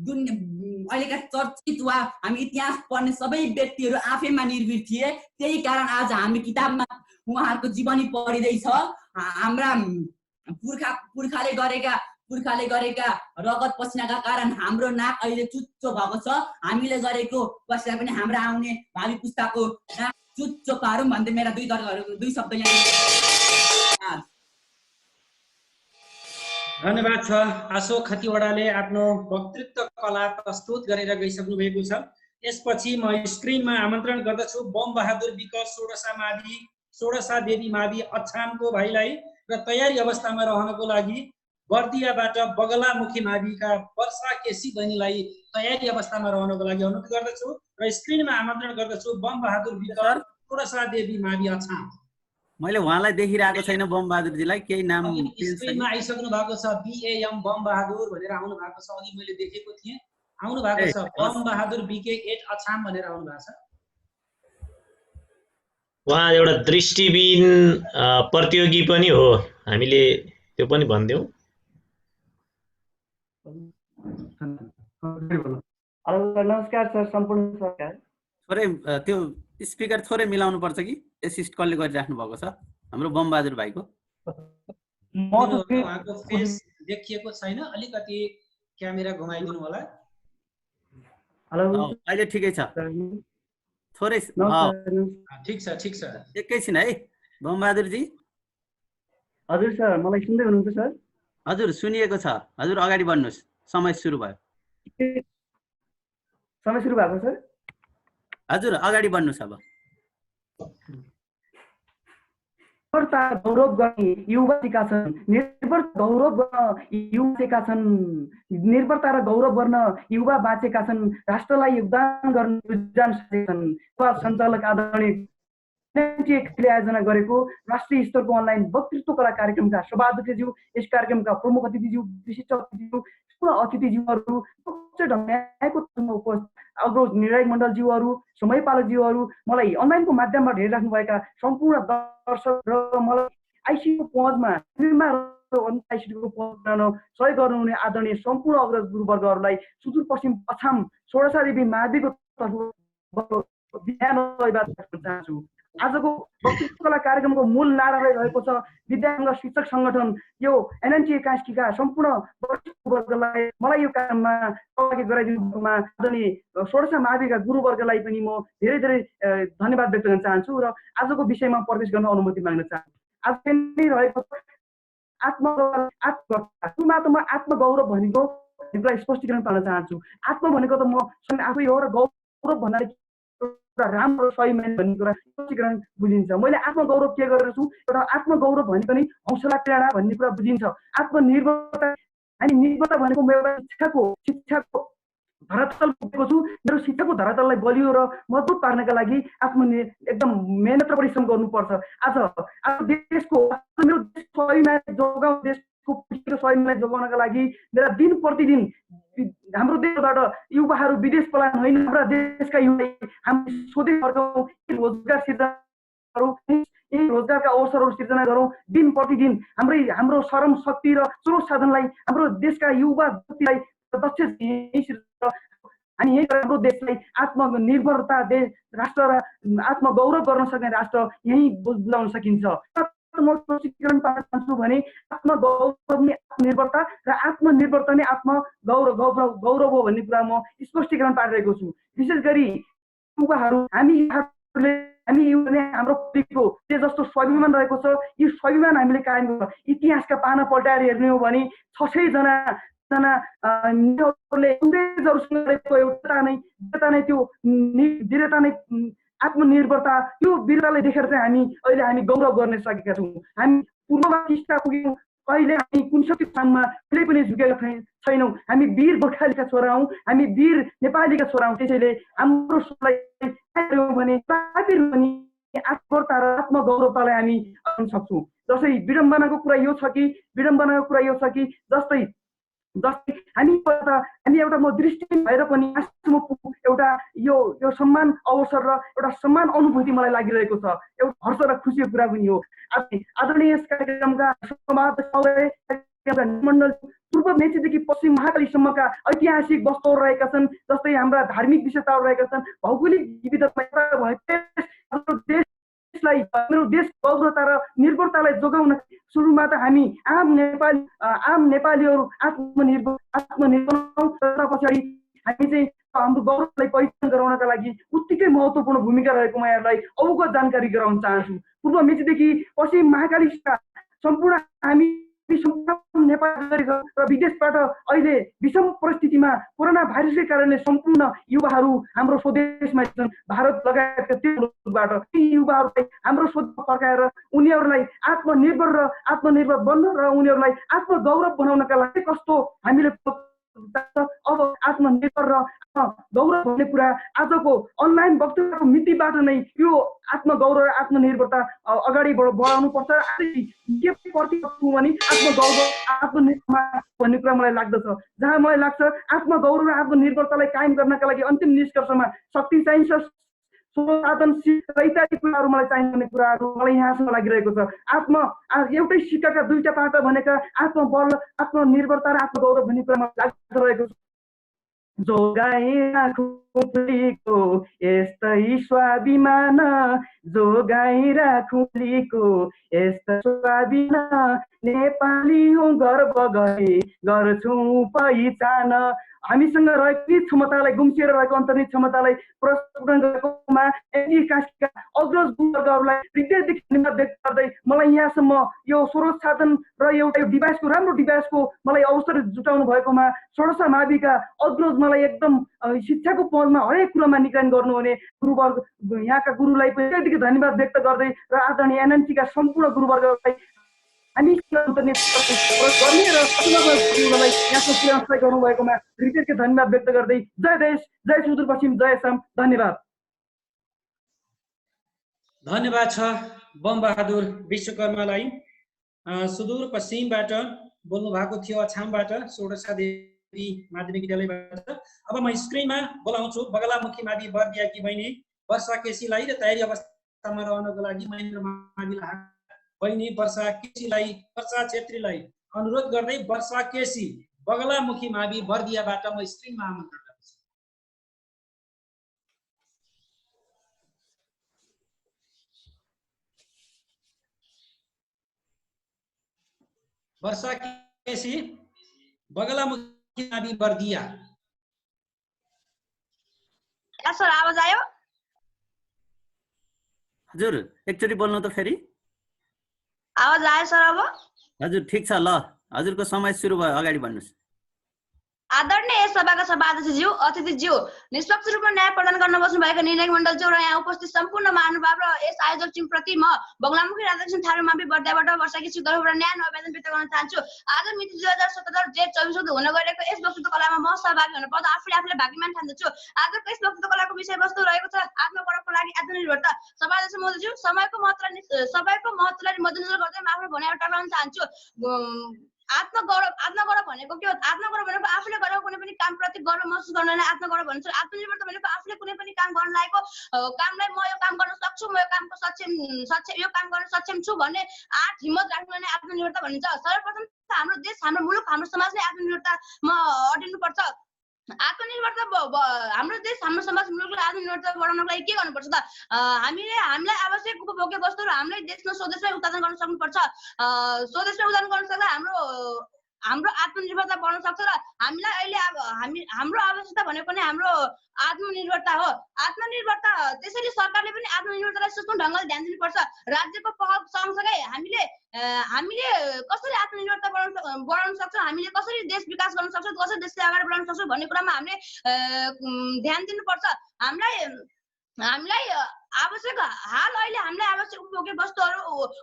S8: अहिलेका चर्चित वा हामी इतिहास पढ्ने सबै व्यक्तिहरू आफैमा निर्भर थिए। त्यही कारण आज हामी किताबमा उहाँहरूको जीवनी पढिँदैछ। हाम्रा पुर्खाले गरेका रगत पसिनाका कारण हाम्रो नाक अहिले चुच्चो भएको छ। हामीले गरेको पसिना पनि हाम्रो आउने भावी पुस्ताको नाक चुच्चो पारौँ भन्दै मेरा दुई शब्द यहाँ।
S2: धन्यवाद छ। अशोक खतिवडाले आफ्नो वक्तृत्व कला प्रस्तुत गरेर गइसक्नु भएको छ। यसपछि म स्क्रिनमा आमन्त्रण गर्दछु बमबहादुर विकल षोडशा देवी मावि अछामको भाइलाई र तयारी अवस्थामा रहनको लागि बर्दियाबाट बगलामुखी माविका वर्षा केसी बहिनीलाई तयारी अवस्थामा रहनको लागि अनुरोध गर्दछु र स्क्रिनमा आमन्त्रण गर्दछु बमबहादुर विकल षोडशा देवी मावि अछाम।
S5: मैले उहाँलाई देखिरहेको छैन बमबहादुरजीलाई, केही नाम
S2: स्क्रिनमा आइसक्नु भएको छ। BAM बमबहादुर भनेर आउनु भएको छ। अघि मैले देखेको थिएँ आउनु भएको छ। बमबहादुर BK 8 अछाम भनेर आउनु भएको छ।
S4: उहाँ एउटा दृष्टिबिन प्रतियोगी पनि हो, हामीले त्यो पनि भन्दियौँ।
S9: नमस्कार सर, सम्पूर्ण सरकार।
S5: थोरै त्यो स्पिकर थोरै मिलाउनु पर्छ कि एसिस्ट कसले गरिराख्नु भएको छ हाम्रो बमबहादुर भाइको।
S2: उहाँको फेस देखिएको छैन, अलिकति क्यामेरा घुमाइदिनु होला।
S9: हेलो,
S5: अहिले ठिकै छ, थोरै
S2: ठिक छ।
S5: एकैछिन है बमबहादुरजी।
S9: हजुर सर, मलाई सुन्दै हुनुहुन्छ सर?
S5: हजुर सुनिएको छ, हजुर अगाडि बढ्नुहोस्। समय सुरु भयो।
S9: समय सुरु भएको सर?
S5: हजुर अगाडि बढ्नुहोस्। अब
S9: निर्भरता गौरव गर्ने युवाका छन्, निर्भरता गौरव गर्न युवाका छन्, निर्भरता र गौरव गर्न युवा बाँचेका छन्, राष्ट्रलाई योगदान गर्न छन्। सञ्चालक आदरणीय आयोजना गरेको राष्ट्रिय स्तरको अनलाइन वक्तृत्व कला कार्यक्रमका सभाध्यक्षज्यू, यस कार्यक्रमका प्रमुख अतिथिज्यू, विशिष्ट अतिथिज्यू, अतिथिज्यूहरू, अग्रज निर्णायक मण्डलज्यूहरू, समयपालकज्यूहरू, मलाई अनलाइनको माध्यमबाट हेरिराख्नुभएका सम्पूर्ण दर्शक र मलाई आइसियूको पहुँचमा सहयोग गर्नुहुने आदरणीय सम्पूर्ण अग्रज गुरुवर्गहरूलाई सुदूरपश्चिम अछाम षोडशा देवी माविको तर्फबाट धन्यवाद दिन चाहन्छु। आजको वक्तृत्व कला कार्यक्रमको मूल नारा रहेको छ विद्याङ्ग शिक्षक सङ्गठन। यो एनएनटी कास्कीका सम्पूर्ण वर्गलाई मलाई यो कार्यक्रममा सहभागी गराइदिनुमा आदरणीय षोडशा माविका गुरुवर्गलाई पनि म धेरै धेरै धन्यवाद व्यक्त गर्न चाहन्छु र आजको विषयमा प्रवेश गर्न अनुमति माग्न चाहन्छु। आज नै रहेको आत्मगौरव भनेको स्पष्टीकरण पार्न चाहन्छु। आत्म भनेको त म आफै हो र गौरव भन्नाले राम्रो सही माने भन्ने कुरा स्पष्टीकरण बुझिन्छ। मैले आत्मगौरव के गरेर छु, एउटा आत्मगौरव भनेको नि हौसला प्रेरणा भन्ने कुरा बुझिन्छ। आत्मनिर्भरता अनि निर्भरता भनेको म एउटा शिक्षाको धरातल पुगेको छु। मेरो शिक्षाको धरातललाई बलियो र मजबुत पार्नका लागि एकदम मेहनत र परिश्रम गर्नुपर्छ। आज देशको मेरो सहयोगमा जोगाउनका लागि मेरा दिन प्रतिदिन हाम्रो देशबाट युवाहरू विदेश पलायन होइन, हाम्रा देशका युवा हामी स्वदेश फर्काउँ, रोजगार सिर्जना गरौँ, यही रोजगारका अवसरहरू सिर्जना गरौँ। दिन प्रतिदिन हाम्रो श्रम शक्ति र स्रोत साधनलाई हाम्रो देशका युवा शक्तिलाई दक्ष हामी यही हाम्रो देशलाई आत्मनिर्भरता देश राष्ट्र र आत्मगौरव गर्न सक्ने राष्ट्र यही बुझाउन सकिन्छ। म स्पष्टीकरण पार्न चाहन्छु भने आत्मगौरव नै आत्मनिर्भरता र आत्मनिर्भरता नै गौरव हो भन्ने कुरा म स्पष्टीकरण पारिरहेको छु। विशेष गरी युवाहरू हामी हाम्रो पिढीको जे जस्तो स्वाभिमान रहेको छ, यो स्वाभिमान हामीले कायम गर्नु। इतिहासका पाना पल्टाएर हेर्ने हो भने 600 जना नेताहरूले अंग्रेजहरूसँग गरेको एउटा नै त्यो दृढता नै आत्मनिर्भरता यो वीरतालाई देखेर चाहिँ अहिले हामी गौरव गर्न सकेका छौँ। हामी पूर्वमा टिस्टा पुग्यौँ, कहिले हामी 69 सालमा कहिले पनि झुकेका छैनौँ। हामी वीर गोर्खालीका छोरा हौँ, हामी वीर नेपालीका छोरा हौँ। त्यसैले हाम्रो सोचलाई भने पनि आत्मनिर्भरता र आत्मगौरवतालाई हामी गर्न सक्छौँ। जस्तै विडम्बनाको कुरा यो छ कि जस्तै हामी एउटा म दृष्टिहीन भएर पनि आजसम्म एउटा यो सम्मान अवसर र एउटा सम्मान अनुभूति मलाई लागिरहेको छ। एउटा हर्ष र खुसीको कुरा पनि हो। आदरणीय यस कार्यक्रमका मण्डल पूर्व मेचीदेखि पश्चिम महाकालीसम्मका ऐतिहासिक वस्तुहरू रहेका छन्, जस्तै हाम्रा धार्मिक विशेषताहरू रहेका छन्, भौगोलिक विविधता मेरो देश गौरवता र निर्भरतालाई जोगाउन सुरुमा त हामी आम नेपालीहरू आत्मनिर्भर पछाडि हामी चाहिँ हाम्रो गौरवलाई पहिचान गराउनका लागि उत्तिकै महत्त्वपूर्ण भूमिका रहेको म यहाँलाई अवगत जानकारी गराउन चाहन्छु। पूर्व मेचीदेखि पश्चिम महाकालीका सम्पूर्ण हामी नेपाल र विदेशबाट अहिले विषम परिस्थितिमा कोरोना भाइरसकै कारणले सम्पूर्ण युवाहरू हाम्रो स्वदेशमा छन्। भारत लगायतका त्यो मुलुकबाट ती युवाहरूलाई हाम्रो स्वदेश फर्काएर उनीहरूलाई आत्मनिर्भर बन्न र उनीहरूलाई आत्मगौरव बनाउनका लागि कस्तो हामीले अब आत्मनिर्भर र गौरव भन्ने कुरा आजको अनलाइन वक्तव्यको मितिबाट नै यो आत्मगौरव र आत्मनिर्भरता अगाडि बढाउनु पर्छ। के प्रति भने आत्मगौरव आत्मनिर्भर भन्ने कुरा मलाई लाग्दछ, जहाँ मलाई लाग्छ आत्मगौरव र आत्मनिर्भरतालाई कायम गर्नका लागि अन्तिम निष्कर्षमा शक्ति चाहिन्छ, संसाधनशील इत्यादि कुराहरू मलाई चाहिने भन्ने कुराहरू मलाई यहाँसम्म लागिरहेको छ। एउटै सिक्काका दुईटा पाटा भनेका आत्मबल, आत्मनिर्भरता र आत्मगौरव भन्ने कुरा मलाई लागिरहेको छ। जोगाइराखुलीको यस्तै स्वाभिमान, जोगाइराखुलीको यस्तै स्वाभिमान, नेपाली हौँ गर्व गरे गर्छौँ पहिचान। हामीसँग रहेको क्षमतालाई गुम्सिएर रहेको अन्तर्निहित क्षमतालाई प्रस्फुटन गरेकोमा कास्कीका अग्रज गुरुवर्गहरूलाई हृदयदेखि धन्यवाद व्यक्त गर्दै मलाई यहाँसम्म यो स्रोत साधन र एउटा डिभाइसको राम्रो डिभाइसको मलाई अवसर जुटाउनु भएकोमा षोडशा माविका अग्रज मलाई एकदम शिक्षाको पहलमा हरेक कुरामा निगरानी गर्नुहुने गुरुवर्ग यहाँका गुरुलाई पनि हृदयदेखि धन्यवाद व्यक्त गर्दै र आदरणीय एनएनसीका सम्पूर्ण गुरुवर्गलाई हामी गर्ने र गर्नुभएकोमा हृदयदेखि धन्यवाद व्यक्त गर्दै जय देश, जय सुदूरपश्चिम, जय असम। धन्यवाद।
S2: धन्यवाद छ बम बहादुर विश्वकर्मालाई। सुदूरपश्चिमबाट बोल्नु भएको थियो, अछामबाट षोडशा देवी माध्यमिक विद्यालयबाट। अब म स्क्रिनमा बोलाउँछु बगलामुखी मावि बर्दियाकी बहिनी वर्षा केसीलाई र तयारी अवस्थामा रहनको लागि महेन्द्र माविलाई बहिनी वर्षा केसीलाई, वर्षा छेत्रीलाई अनुरोध गर्दै वर्षा केसी बगलामुखी मावि बर्दियाबाट म स्क्रिनमा आमन्त्रण गर्छु। वर्षा केसी बगलामुखी मावि बर्दिया।
S6: सर आवाज आयो?
S5: हजुर एकचोटि बोल्नु त फेरि।
S6: आवाज आयो सर? अब
S5: हजुर ठिक छ, ल हजुरको समय सुरु भयो, अगाडि बढ्नुहोस्।
S6: आदरणीय सभाका सभाध्यक्षज्यू, अतिथिज्यू, निष्पक्ष रूपमा न्याय प्रदान गर्न बस्नुभएका निर्णायक मण्डलज्यू र यहाँ उपस्थित सम्पूर्ण महानुभाव र यस आयोजक टिमप्रति म बगलामुखी राधाकृष्ण थारू मावि बर्दियाबाट वर्षा केसी गर्वबाट न्याय अभिवादन व्यक्त गर्न चाहन्छु। आज मिति 2077 जेठ 24 हुन गइरहेको यस वक्तृत्व कलामा म सहभागी हुन पाउँदा आफूले भाग्यमान ठान्दछु। आजको यस वक्तृत्व कलाको विषयवस्तु रहेको छ आत्मगौरवको लागि आत्मनिर्भरता। सभाध्यक्ष महोदयज्यू, समयको महत्त्वलाई मध्यनजर गर्दै म आफ्नो भनाइ टर्लाउन चाहन्छु। आत्मगौरव भनेको के हो? आत्मगौरव भनेको आफूले गरेको कुनै पनि कामप्रति गर्व महसुस गर्नलाई आत्मगौरव भन्छ। आत्मनिर्भरता भनेको आफूले कुनै पनि काम गर्न लागेको कामलाई म यो काम गर्न सक्छु, म यो कामको यो काम गर्न सक्षम छु भन्ने हिम्मत राख्नुलाई नै आत्मनिर्भरता भनिन्छ। सर्वप्रथम हाम्रो देश, हाम्रो मुलुक, हाम्रो समाजले आत्मनिर्भरतामा अडिनुपर्छ। आत्मनिर्भरता हाम्रो देश, हाम्रो समाज, मुलुकलाई आत्मनिर्भरता बढाउनको लागि के गर्नुपर्छ त? हामीलाई आवश्यक उपभोग्य वस्तुहरू हामीले देशमा स्वदेशमै उत्पादन गर्न सक्नुपर्छ। स्वदेशमै उत्पादन गर्न सक्दा हाम्रो आत्मनिर्भरता बढ्न सक्छ र हामीलाई अहिले हाम्रो आवश्यकता भनेको नै हाम्रो आत्मनिर्भरता हो। आत्मनिर्भरता त्यसैले सरकारले पनि आत्मनिर्भरतालाई सूक्ष्म ढङ्गले ध्यान दिनुपर्छ। राज्यको पहल सँगसँगै हामीले कसरी आत्मनिर्भरता बढाउन सक्छौँ, हामीले कसरी देश विकास गर्न सक्छौँ, कसरी देशलाई अगाडि बढाउन सक्छौँ भन्ने कुरामा हामीले ध्यान दिनुपर्छ। हामीलाई आवश्यक हाल अहिले हामीलाई आवश्यक उपभोग्य वस्तुहरू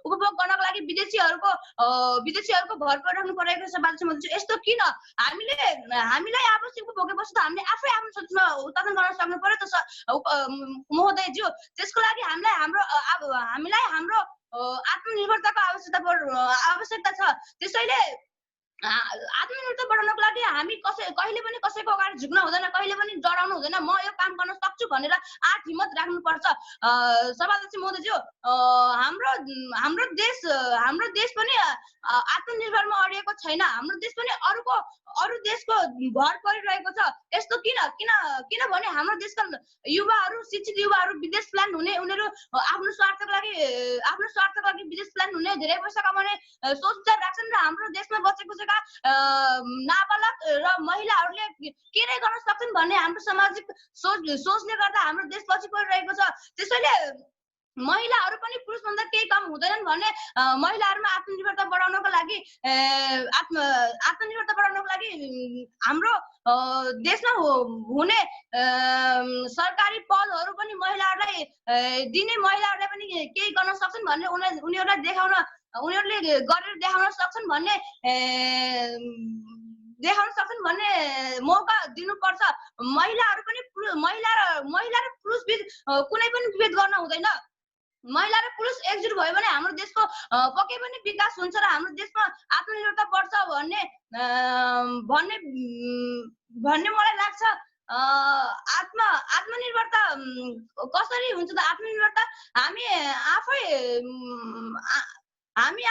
S6: उपभोग गर्नको लागि विदेशीहरूको भर परिराख्नु परेको छ बालकृष्ण महोदय। यस्तो किन? हामीलाई आवश्यक उपभोग्य वस्तु त हामीले आफै आफ्नो सोचमा उत्पादन गर्न सक्नु पर्यो त महोदयज्यू। त्यसको लागि हामीलाई हाम्रो आत्मनिर्भरताको आवश्यकता छ। त्यसैले आत्मनिर्भरता बढाउनको लागि हामी कहिले पनि कसैको अगाडि झुक्न हुँदैन, कहिले पनि डराउनु हुँदैन। म यो काम गर्न सक्छु भनेर आँट हिम्मत राख्नुपर्छ। सभाध्यक्ष महोदयज्यू, हाम्रो देश पनि आत्मनिर्भरमा अडिएको छैन। हाम्रो देश पनि अरू देशको भर परिरहेको छ। यस्तो किनभने हाम्रो देशका शिक्षित युवाहरू विदेश प्लान हुने, उनीहरू आफ्नो स्वार्थको लागि विदेश प्लान हुने, धेरै पैसा कमाउने सोच विचार राख्छन् र हाम्रो देशमा बसेको नाबालक र महिलाहरूले के नै गर्न सक्छन् भन्ने हाम्रो सामाजिक सोचले गर्दा हाम्रो देश पछि परिरहेको छ। त्यसैले महिलाहरू पनि पुरुषभन्दा केही कम हुँदैनन् भने महिलाहरूमा आत्मनिर्भरता बढाउनको लागि हाम्रो देशमा हुने सरकारी पदहरू पनि महिलाहरूलाई पनि केही गर्न सक्छन् भन्ने उनीहरूले गरेर देखाउन सक्छन् भन्ने मौका दिनुपर्छ। महिला र पुरुष बीच कुनै पनि विभेद गर्न हुँदैन। महिला र पुरुष एकजुट भयो भने हाम्रो देशको पक्कै पनि विकास हुन्छ र हाम्रो देशमा आत्मनिर्भरता बढ्छ भन्ने मलाई लाग्छ। आत्मनिर्भरता कसरी हुन्छ त? आत्मनिर्भरता हामी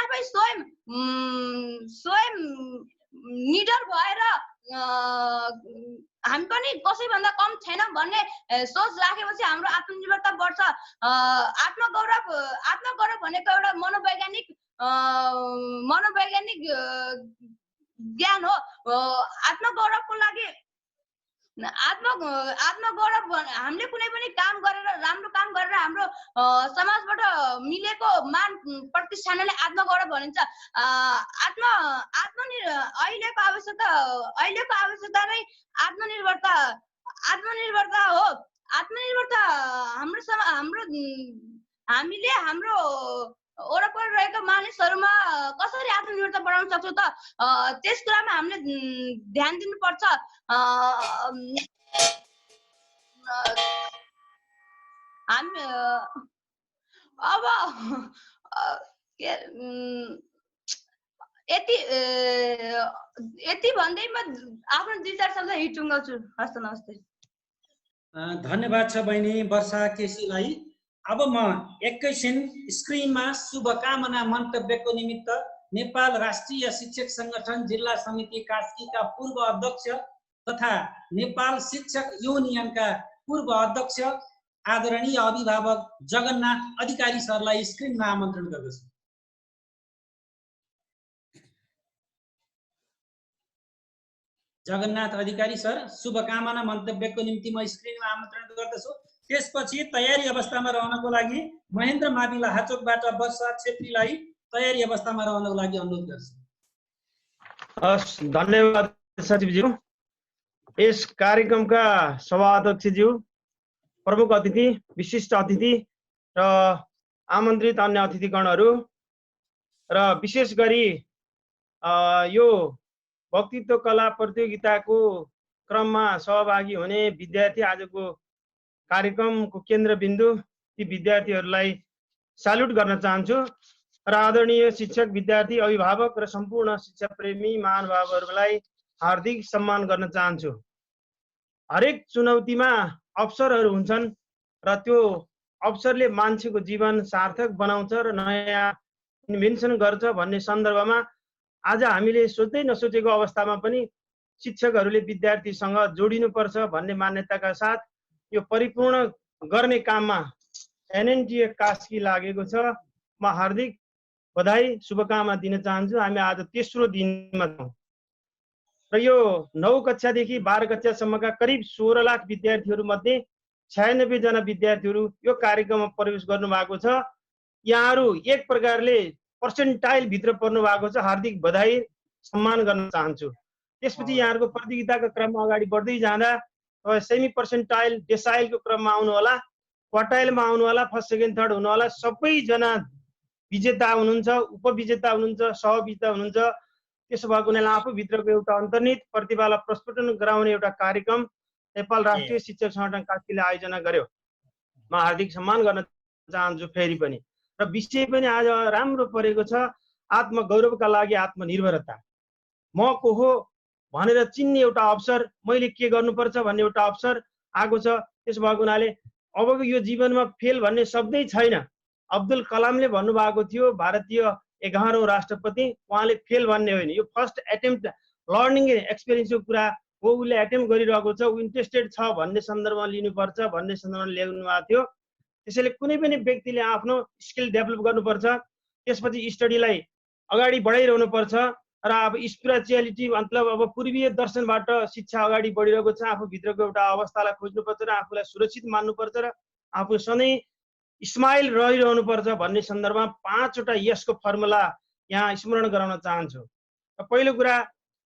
S6: आफै स्वयं निडर भएर हामी पनि कसैभन्दा कम छैन भन्ने सोच राखेपछि हाम्रो आत्मनिर्भरता बढ्छ। आत्मगौरव भनेको एउटा मनोवैज्ञानिक ज्ञान हो। आत्मगौरवको लागि हामीले कुनै पनि राम्रो काम गरेर हाम्रो समाजबाट मिलेको मान प्रतिष्ठानले आत्मगौरव भनिन्छ। अहिलेको आवश्यकता नै आत्मनिर्भरता हो। आत्मनिर्भरता हामीले हाम्रो वरपर रहेको मानिसहरूमा कसरी आत्मनिर्भरता बढाउन सक्छौँ त? त्यस कुरामा हामीले ध्यान दिनुपर्छ। यति भन्दै म आफ्नो 2-4 शब्द हिटुङ्गाउँछु। हस्त नमस्ते।
S2: धन्यवाद छ बहिनी वर्षा केसीलाई। अब म एकैछिन स्क्रिनमा शुभकामना मन्तव्यको निमित्त नेपाल राष्ट्रिय शिक्षक संगठन जिल्ला समिति कास्कीका पूर्व अध्यक्ष तथा नेपाल शिक्षक युनियनका पूर्व अध्यक्ष आदरणीय अभिभावक जगन्नाथ अधिकारी सरलाई स्क्रिनमा आमन्त्रण गर्दछु। जगन्नाथ अधिकारी सर, शुभकामना मन्तव्यको निम्ति म स्क्रिनमा आमन्त्रण गर्दछु। त्यसपछि तयारी अवस्थामा रहनको लागि महेन्द्र मावि लाहाचोकबाट वर्षा छेत्रीलाई तयारी अवस्थामा रहनको लागि अनुरोध गर्छु।
S10: धन्यवाद सचिवज्यू। यस कार्यक्रमका सभाध्यक्षज्यू, प्रमुख अतिथि, विशिष्ट अतिथि र आमन्त्रित अन्य अतिथिगणहरू र विशेष गरी यो वक्तित्व कला प्रतियोगिताको क्रममा सहभागी हुने विद्यार्थी, आजको कार्यक्रमको केन्द्रबिन्दु ती विद्यार्थीहरूलाई सल्युट गर्न चाहन्छु र आदरणीय शिक्षक, विद्यार्थी, अभिभावक र सम्पूर्ण शिक्षा प्रेमी महानुभावहरूलाई हार्दिक सम्मान गर्न चाहन्छु। हरेक चुनौतीमा अवसरहरू हुन्छन् र त्यो अवसरले मान्छेको जीवन सार्थक बनाउँछ र नयाँ इन्भेन्सन गर्छ भन्ने सन्दर्भमा आज हामीले सोच्दै नसोचेको अवस्थामा पनि शिक्षकहरूले विद्यार्थीसँग जोडिनुपर्छ भन्ने मान्यताका साथ यो परिपूर्ण गर्ने काममा एनएनटिए कास्की लागेको छ। म हार्दिक बधाई शुभकामना दिन चाहन्छु। हामी आज तेस्रो दिनमा छौँ र यो 9 कक्षादेखि 12 कक्षासम्मका करिब 16 लाख विद्यार्थीहरू मध्ये 96 जना विद्यार्थीहरू यो कार्यक्रममा प्रवेश गर्नु भएको छ। यहाँहरू एक प्रकारले पर्सेन्टाइल भित्र पर्नु भएको छ। हार्दिक बधाई सम्मान गर्न चाहन्छु। त्यसपछि यहाँहरूको प्रतियोगिताको क्रममा अगाडि बढ्दै जाँदा सेमी पर्सेन्टाइल डेसाइलको क्रममा आउनु होला क्वार्टाइलमा आउनुवाला फर्स्ट सेकेन्ड थर्ड हुनुवाला सबैजना विजेता हुनुहुन्छ, उपविजेता हुनुहुन्छ, सहविजेता हुनुहुन्छ। त्यसो भएको हुनाले आफूभित्रको एउटा अन्तर्निहित प्रतिभालाई प्रस्फुटन गराउने एउटा कार्यक्रम नेपाल राष्ट्रिय शिक्षक संगठन कास्कीले आयोजना गर्यो। म हार्दिक सम्मान गर्न चाहन्छु फेरि पनि। र विषय पनि आज राम्रो परेको छ, आत्मगौरवका लागि आत्मनिर्भरता। म को हो भनेर चिन्ने एउटा अवसर, मैले के गर्नुपर्छ भन्ने एउटा अवसर आएको छ। त्यसो भएको हुनाले अबको यो जीवनमा फेल भन्ने शब्दै छैन। अब्दुल कलामले भन्नुभएको थियो, भारतीय 11औं राष्ट्रपति, उहाँले फेल भन्ने होइन, यो फर्स्ट एटेम्प्ट लर्निङ एक्सपिरियन्सको कुरा हो। उसले एटेम्प्ट गरिरहेको छ, ऊ इन्ट्रेस्टेड छ भन्ने सन्दर्भमा लिनुपर्छ भन्ने सन्दर्भमा ल्याउनु भएको थियो। त्यसैले कुनै पनि व्यक्तिले आफ्नो स्किल डेभलप गर्नुपर्छ, त्यसपछि स्टडीलाई अगाडि बढाइरहनु पर्छ। र अब स्पिरिचुअलिटी मतलब अब पूर्वीय दर्शनबाट शिक्षा अगाडि बढिरहेको छ। आफूभित्रको एउटा अवस्थालाई खोज्नुपर्छ र आफूलाई सुरक्षित मान्नुपर्छ र आफू सधैँ स्माइल रहिरहनुपर्छ भन्ने सन्दर्भमा 5वटा यसको फर्मुला यहाँ स्मरण गराउन चाहन्छु। पहिलो कुरा,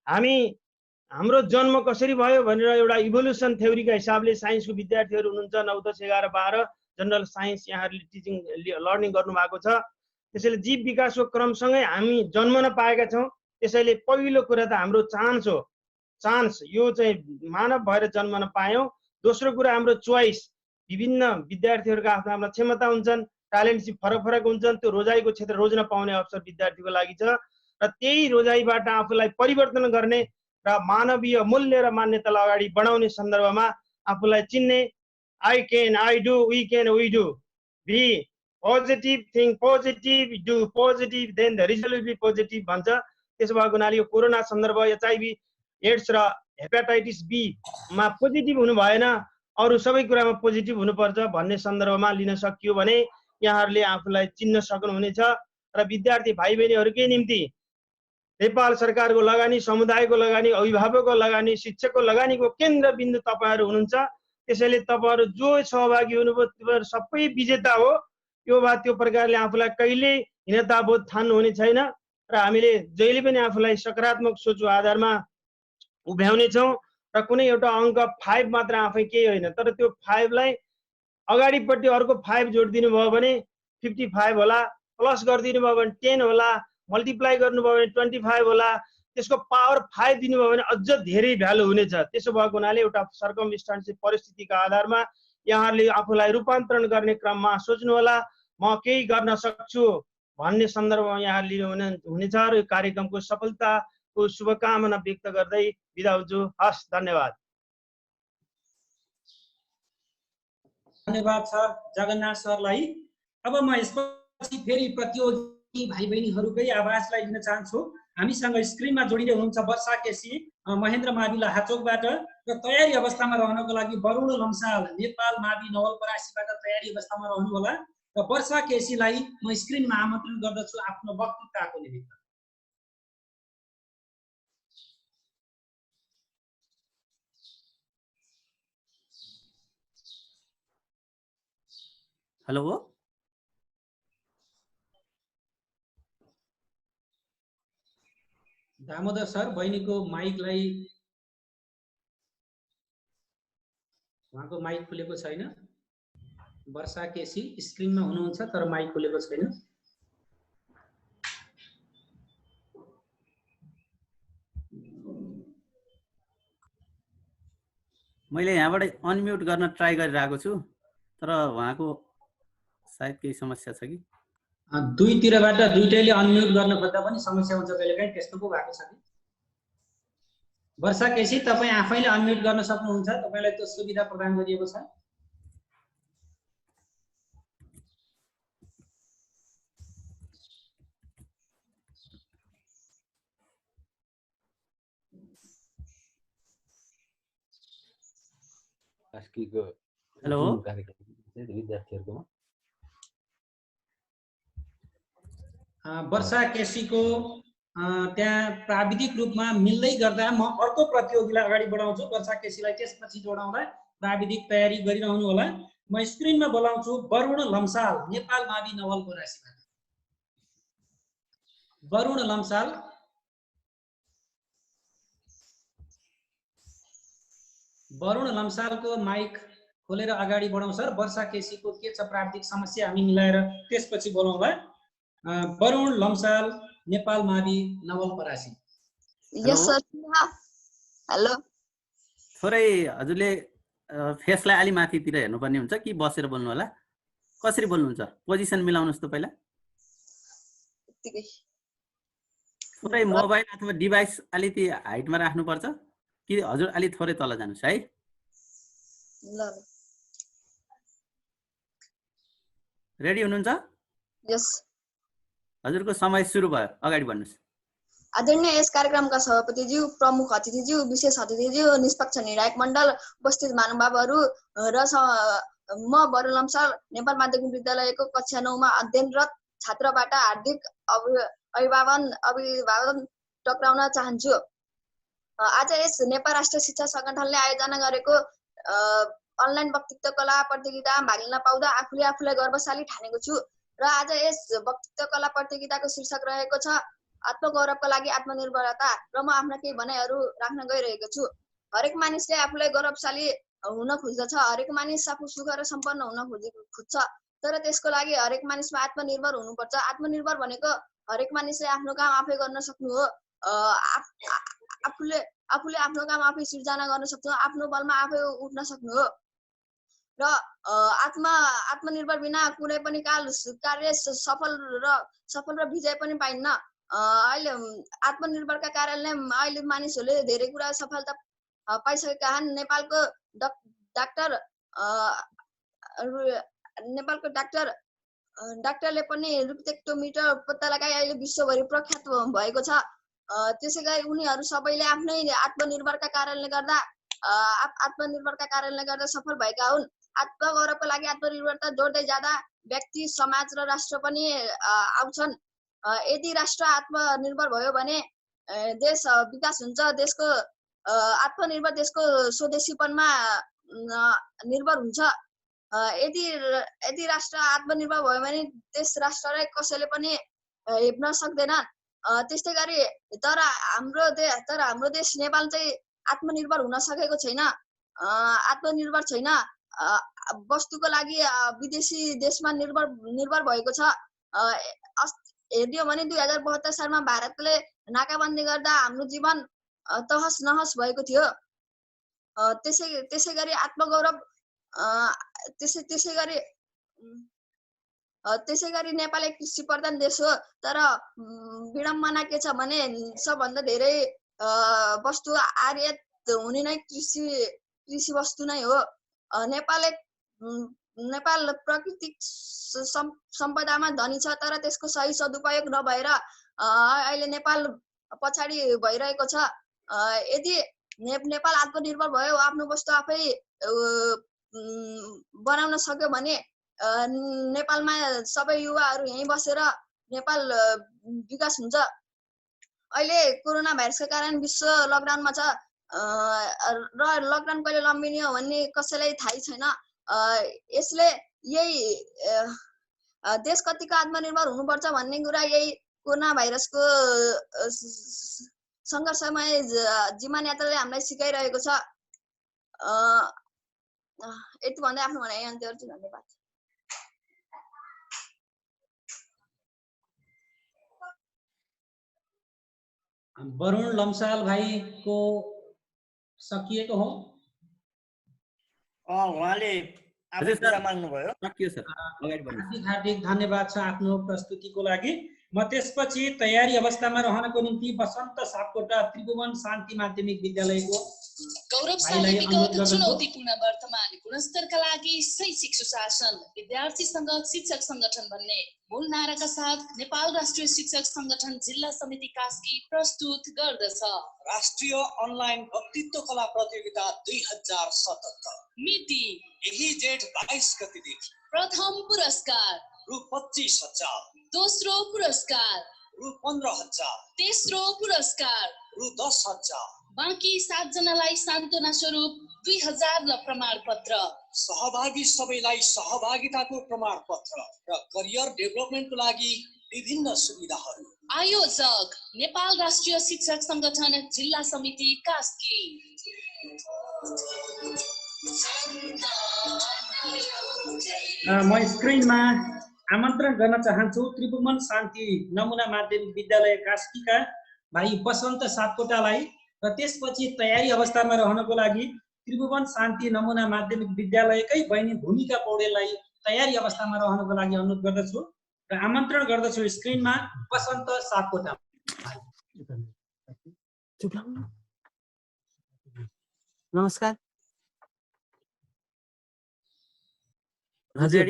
S10: हाम्रो जन्म कसरी भयो भनेर एउटा इभोल्युसन थ्योरीका हिसाबले साइन्सको विद्यार्थीहरू हुनुहुन्छ 9, 10, 11, 12 जनरल साइन्स यहाँहरूले टिचिङ लर्निङ गर्नुभएको छ। त्यसैले जीव विकासको क्रमसँगै हामी जन्मन पाएका छौँ। त्यसैले पहिलो कुरा त हाम्रो चान्स हो, चान्स यो चाहिँ मानव भएर जन्मन पायौँ। दोस्रो कुरा हाम्रो चोइस, विभिन्न विद्यार्थीहरूका आफ्नो आफ्नो क्षमता हुन्छन्, ट्यालेन्ट फरक फरक हुन्छन्। त्यो रोजाइको क्षेत्र रोज्न पाउने अवसर विद्यार्थीको लागि छ र त्यही रोजाइबाट आफूलाई परिवर्तन गर्ने र मानवीय मूल्य र मान्यतालाई अगाडि बढाउने सन्दर्भमा आफूलाई चिन्ने I can, I do, we can, we do, be positive, think positive, do positive, then the result will be positive भन्छ। त्यसो भएको हुनाले यो कोरोना सन्दर्भ, एचआइभी एड्स र हेपाटाइटिस बीमा पोजिटिभ हुनु भएन, अरू सबै कुरामा पोजिटिभ हुनुपर्छ भन्ने सन्दर्भमा लिन सकियो भने यहाँहरूले आफूलाई चिन्न सक्नुहुनेछ। र विद्यार्थी भाइ बहिनीहरूकै निम्ति नेपाल सरकारको लगानी, समुदायको लगानी, अभिभावकको लगानी, शिक्षकको लगानीको केन्द्रबिन्दु तपाईँहरू हुनुहुन्छ। त्यसैले तपाईँहरू जो सहभागी हुनुभयो तपाईँहरू सबै विजेता हो। यो वा त्यो प्रकारले आफूलाई कहिल्यै हीनताबोध ठान्नुहुने छैन र हामीले जहिले पनि आफूलाई सकारात्मक सोचको आधारमा उभ्याउनेछौँ। र कुनै एउटा अङ्क 5 मात्र आफै केही होइन, तर त्यो 5लाई अगाडिपट्टि अर्को 5 जोडिदिनु भयो भने 55 होला, प्लस गरिदिनु भयो भने 10 होला, मल्टिप्लाई गर्नुभयो भने 25 होला, त्यसको पावर 5 दिनुभयो भने अझ धेरै भ्यालु हुनेछ। त्यसो भएको हुनाले एउटा सर्कमस्टान्स परिस्थितिका आधारमा यहाँहरूले आफूलाई रूपान्तरण गर्ने क्रममा सोच्नु होला, म केही गर्न सक्छु भन्ने सन्दर्भमा यहाँ लिनुहुनेछ र यो कार्यक्रमको सफलताको शुभकामना व्यक्त गर्दै बिदा हुन्छु। हस्, धन्यवाद।
S2: धन्यवाद सर, जगन्नाथ सरलाई। अब म यसपछि फेरि प्रतियोगी भाइ बहिनीहरूकै आवाजलाई लिन चाहन्छु। हामीसँग स्क्रिनमा जोडिँदै हुनुहुन्छ वर्षा केसी महेन्द्र मावि लाहाचोकबाट र तयारी अवस्थामा रहनको लागि वरुण लम्साल नेपाल मावि नवलपरासीबाट तयारी अवस्थामा रहनुहोला। र वर्षा केसीलाई म स्क्रिनमा आमन्त्रण गर्दछु आफ्नो वक्तृताको निमित्त।
S5: हेलो,
S2: दामोदर सर, बहिनीको माइकलाई, उहाँको माइक खुलेको छैन। वर्षा केसी स्क्रिनमा हुनुहुन्छ तर माइक खुलेको छैन।
S5: मैले यहाँबाट अनम्युट गर्न ट्राई गरिरहेको छु, तर उहाँको सायद केही समस्या छ कि
S2: दुईतिरबाट दुईटैले अनम्युट गर्न खोज्दा पनि समस्या हुन्छ कहिलेकाहीँ, त्यस्तो पो भएको छ कि। वर्षा केसी, तपाईँ आफैले अनम्युट गर्न सक्नुहुन्छ, तपाईँलाई त्यो सुविधा प्रदान गरिएको छ।
S5: हेलो,
S2: विद्यार्थीहरूको वर्षा केसीको त्यहाँ प्राविधिक रूपमा मिल्दै गर्दा म अर्को प्रतियोगीलाई अगाडि बढाउँछु। वर्षा केसीलाई त्यसपछि जोडाउँदा प्राविधिक तयारी गरिरहनु होला। म स्क्रिनमा बोलाउँछु वरुण लम्साल नेपाल मावि नवलपरासीबाट। वरुण लम्साल, वरुण लम्सालको माइक खोलेर अगाडि बढाउँ सर। वर्षा केसीको के छ प्राविधिक समस्या हामी मिलाएर त्यसपछि बोलाउँला। वरुण लम्साल, नेपाल मावि नवलपरासी।
S11: यस सर। हेलो।
S5: थोरै हजुरले फेसलाई अलि माथितिर हेर्नुपर्ने हुन्छ कि बसेर बोल्नु होला? कसरी बोल्नुहुन्छ? पोजिसन मिलाउनुहोस् त पहिला। थोरै मोबाइल अथवा डिभाइस अलिकति हाइटमा राख्नुपर्छ कि हजुर अलि थोरै तल जानुहोस् है। रेडी हुनुहुन्छ?
S11: यस।
S5: हजुरको समय सुरु भयो, अगाडि बढ्नुहोस्।
S11: आदरणीय यस कार्यक्रमका सभापतिज्यू, प्रमुख अतिथिज्यू, विशेष अतिथिज्यू, निष्पक्ष निर्णायक मण्डल, उपस्थित महानुभावहरू र म वरुण लम्साल नेपाल माध्यमिक विद्यालयको कक्षा 9 मा अध्ययनरत छात्रबाट हार्दिक अभिवादन टक्राउन चाहन्छु। आज यस नेपाल राष्ट्रिय शिक्षा संगठनले आयोजना गरेको अनलाइन वक्तृत्व कला प्रतियोगितामा भाग लिन पाउँदा आफूलाई गर्वशाली ठानेको छु र आज यस वक्तृत्व कला प्रतियोगिताको शीर्षक रहेको छ आत्मगौरवका लागि आत्मनिर्भरता र म आफ्ना केही भनाइहरू राख्न गइरहेको छु। हरेक मानिसले आफूलाई गौरवशाली हुन खोज्दछ, हरेक मानिस आफू सुख र सम्पन्न हुन खोज्छ, तर त्यसको लागि हरेक मानिसमा आत्मनिर्भर हुनुपर्छ। आत्मनिर्भर भनेको हरेक मानिसले आफ्नो काम आफै गर्न सक्नु हो। आफूले आफ्नो काम आफै सिर्जना गर्न सक्नु, आफ्नो बलमा आफै उठ्न सक्नु हो र आत्मनिर्भर बिना कुनै पनि कार्य सफल र विजय पनि पाइन्न। अहिले आत्मनिर्भरका कारणले अहिले मानिसहरूले धेरै कुरा सफलता पाइसकेका छन्। नेपालको डाक्टरले पनि रुपिटेक्टोमिटर पत्ता लगाई अहिले विश्वभरि प्रख्यात भएको छ। त्यसैगरी उनीहरू सबैले आफ्नै आत्मनिर्भरका कारणले गर्दा सफल भएका हुन्। आत्मगौरवको लागि आत्मनिर्भरता जोड्दै जाँदा व्यक्ति, समाज र राष्ट्र पनि आउँछन्। यदि राष्ट्र आत्मनिर्भर भयो भने देश विकास हुन्छ। देशको आत्मनिर्भर देशको स्वदेशीपनमा निर्भर हुन्छ। यदि राष्ट्र आत्मनिर्भर भयो भने देश राष्ट्रलाई कसैले पनि हेप्न सक्दैन। त्यस्तै गरी तर हाम्रो देश नेपाल चाहिँ आत्मनिर्भर हुन सकेको छैन, आत्मनिर्भर छैन। वस्तुको लागि विदेशी देशमा निर्भर भएको छ। हेर्यो भने 2072 सालमा भारतले नाकाबन्दी गर्दा हाम्रो जीवन तहस नहस भएको थियो। त्यसै गरी आत्मगौरव त्यसै गरी नेपाल एक कृषि प्रधान देश हो, तर विडम्बना के छ भने सबभन्दा धेरै वस्तु आयात हुने नै कृषि वस्तु नै हो। नेपाल प्राकृतिक सम्पदामा धनी छ, तर त्यसको सही सदुपयोग नभएर अहिले नेपाल पछाडि भइरहेको छ। यदि नेपाल आत्मनिर्भर भयो, आफ्नो वस्तु आफै बनाउन सक्यो भने नेपालमा सबै युवाहरू यहीँ बसेर नेपाल विकास हुन्छ। अहिले कोरोना भाइरसका कारण विश्व लकडाउनमा छ र लकडाउन कहिले लम्बिने हो भन्ने कसैलाई थाहै छैन। यसले यही देश कतिको आत्मनिर्भर हुनुपर्छ भन्ने कुरा यही कोरोना भाइरसको सङ्घर्षमय जीवन यात्राले हामीलाई सिकाइरहेको छ। यति भन्दै आफ्नो भनाइ अन्त्य गर्छु। धन्यवाद।
S2: वरुण लम्साल भाइको सकिएको हो?
S12: उहाँले आफै कुरा माग्नुभयो।
S2: हार्दिक धन्यवाद छ आफ्नो प्रस्तुतिको लागि। म त्यसपछि तयारी अवस्थामा रहनको निम्ति बसन्त सापकोटा त्रिभुवन शान्ति माध्यमिक विद्यालयको
S13: गौरवशाली विगत चुनौतीपूर्ण वर्तमान गुणस्तरका लागि शैक्षिक सुशासन विद्यार्थीसँग शिक्षक संगठन भन्ने मूल नाराका साथ नेपाल राष्ट्रिय शिक्षक संगठन जिल्ला समिति कास्की प्रस्तुत गर्दछ
S12: राष्ट्रिय अनलाइन वक्तृत्व कला प्रतियोगिता 2077।
S13: मिति
S12: यही जेठ 22 गतेदेखि।
S13: प्रथम पुरस्कार
S12: रु 25,000,
S13: दोस्रो पुरस्कार
S12: रु 15,000,
S13: तेस्रो पुरस्कार
S12: रु 10,000,
S13: बाँकी 7 जनालाई सान्त्वना स्वरूप 2,000 र प्रमाणपत्र।
S12: सहभागी सबैलाई सहभागिताको प्रमाणपत्र र करियर डेभलपमेन्टको लागि विभिन्न सुविधाहरू।
S13: आयोजक नेपाल राष्ट्रिय शिक्षक संगठन जिल्ला समिति कास्की।
S2: म स्क्रिनमा आमन्त्रण गर्न चाहन्छु त्रिभुवन शान्ति नमुना माध्यमिक विद्यालय कास्कीका भाइ बसन्त सापकोटालाई र त्यसपछि तयारी अवस्थामा रहनको लागि त्रिभुवन शान्ति नमुना माध्यमिक विद्यालयकै बहिनी भूमिका पौडेललाई तयारी अवस्थामा रहनको लागि अनुरोध गर्दछु र आमन्त्रण गर्दछु स्क्रिनमा बसन्त सापकोटा।
S14: नमस्कार।
S5: हजुर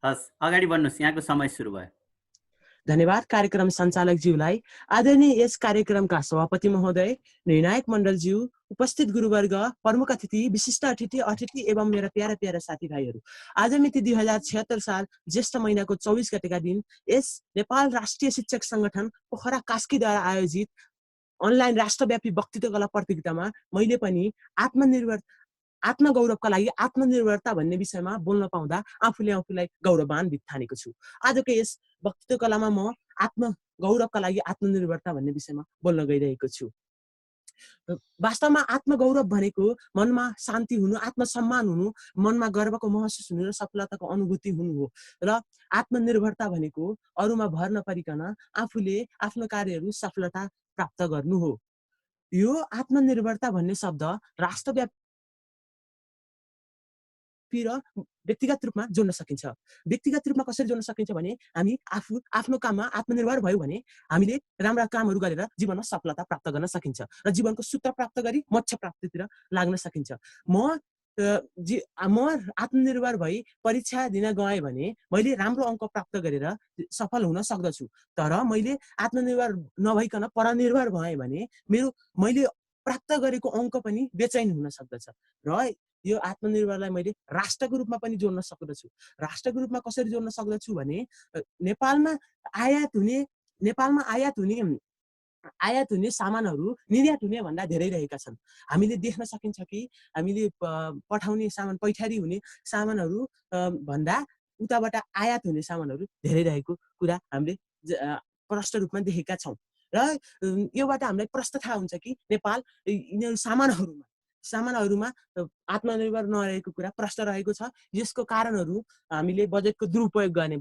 S5: हस् अगाडि बढ्नुस्, यहाँको समय सुरु भयो।
S14: धन्यवाद कार्यक्रम सञ्चालकज्यूलाई। आदरणीय यस कार्यक्रमका सभापति महोदय, निर्णायक मण्डलज्यू, उपस्थित गुरुवर्ग, प्रमुख अतिथि, विशिष्ट अतिथि एवं मेरा प्यारा प्यारा साथीभाइहरू, आज मिति 2076 साल ज्येष्ठ महिनाको 24 गतेका दिन यस नेपाल राष्ट्रिय शिक्षक संगठन पोखरा कास्कीद्वारा आयोजित अनलाइन राष्ट्रव्यापी वक्तृत्व कला प्रतियोगितामा मैले पनि आत्मगौरवका लागि आत्मनिर्भरता भन्ने विषयमा बोल्न पाउँदा आफूलाई गौरवान्वित ठानेको छु। आजको यस वक्तृत्व कलामा म आत्मगौरवका लागि आत्मनिर्भरता भन्ने विषयमा बोल्न गइरहेको छु। वास्तवमा आत्मगौरव भनेको मनमा शान्ति हुनु, आत्मसम्मान हुनु, मनमा गर्वको महसुस हुनु र सफलताको अनुभूति हुनु हो। र आत्मनिर्भरता भनेको अरूमा भर नपरिकन आफूले आफ्नो कार्यहरू सफलता प्राप्त गर्नु हो। यो आत्मनिर्भरता भन्ने शब्द राष्ट्रव्यापी र व्यक्तिगत रूपमा जोड्न सकिन्छ। व्यक्तिगत रूपमा कसरी जोड्न सकिन्छ भने हामी आफ्नो काममा आत्मनिर्भर भयो भने हामीले राम्रा कामहरू गरेर जीवनमा सफलता प्राप्त गर्न सकिन्छ र जीवनको सूत्र प्राप्त गरी मोक्ष प्राप्तितिर लाग्न सकिन्छ। म आत्मनिर्भर भई परीक्षा दिन गएँ भने मैले राम्रो अङ्क प्राप्त गरेर सफल हुन सक्दछु। तर मैले आत्मनिर्भर नभइकन परनिर्भर भएँ भने मैले प्राप्त गरेको अङ्क पनि बेचैन हुन सक्दछ। र यो आत्मनिर्भरलाई मैले राष्ट्रको रूपमा पनि जोड्न सक्दछु। राष्ट्रको रूपमा कसरी जोड्न सक्दछु भने नेपालमा आयात हुने सामानहरू निर्यात हुने भन्दा धेरै रहेका छन्। हामीले देख्न सकिन्छ कि हामीले पठाउने सामान, पैठारी हुने सामानहरू भन्दा उताबाट आयात हुने सामानहरू धेरै रहेको कुरा हामीले प्रष्ट रूपमा देखेका छौँ। र योबाट हामीलाई प्रष्ट थाहा हुन्छ कि नेपाल यिनीहरू सामानहरूमा आत्मनिर्भर नरहेको कुरा प्रष्ट रहेको छ। यसको कारणहरू हामीले बजेटको दुरुपयोग गर्ने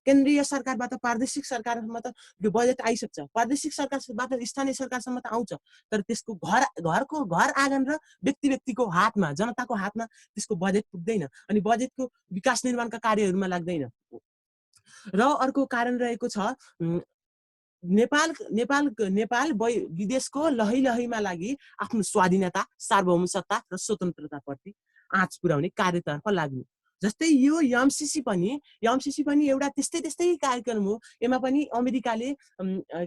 S14: केन्द्रीय सरकारबाट प्रादेशिक सरकारसम्म त यो बजेट आइसक्छ, प्रादेशिक सरकारबाट स्थानीय सरकारसम्म त आउँछ, तर त्यसको घर आँगन र व्यक्तिको हातमा, जनताको हातमा त्यसको बजेट पुग्दैन अनि बजेटको विकास निर्माणका कार्यहरूमा लाग्दैन। र अर्को कारण रहेको छ नेपाल विदेशको लहैमा लागि आफ्नो स्वाधीनता, सार्वभौमसत्ता र स्वतन्त्रताप्रति आँच पुर्याउने कार्यतर्फ लाग्नु। जस्तै यो एमसीसी पनि एउटा त्यस्तै कार्यक्रम हो। यसमा पनि अमेरिकाले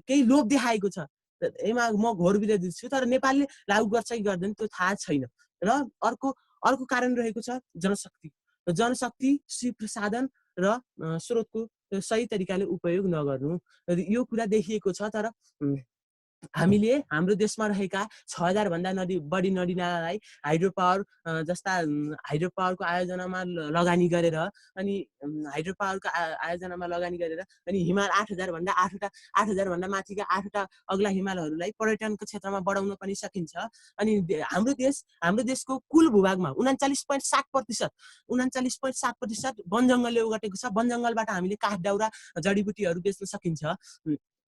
S14: केही लोभ देखाएको छ। यसमा म घोर विरोधी छु, तर नेपालले लागू गर्छ कि गर्दैन त्यो थाहा छैन। र अर्को कारण रहेको छ जनशक्ति प्रसाधन र स्रोतको सही तरिकाले उपयोग नगर्नु। यो कुरा देखिएको छ। तर हामीले हाम्रो देशमा रहेका 6000 भन्दा बढी नदी नालालाई हाइड्रो पावरको आयोजनामा लगानी गरेर अनि हिमाल 8000 भन्दा माथिका 8वटा अग्ला हिमालहरूलाई पर्यटनको क्षेत्रमा बढाउन पनि सकिन्छ। अनि हाम्रो देशको कुल भूभागमा 39.7% वन जङ्गलले ओगटेको छ। वन जङ्गलबाट हामीले काठ दाउरा जडीबुटीहरू बेच्न सकिन्छ।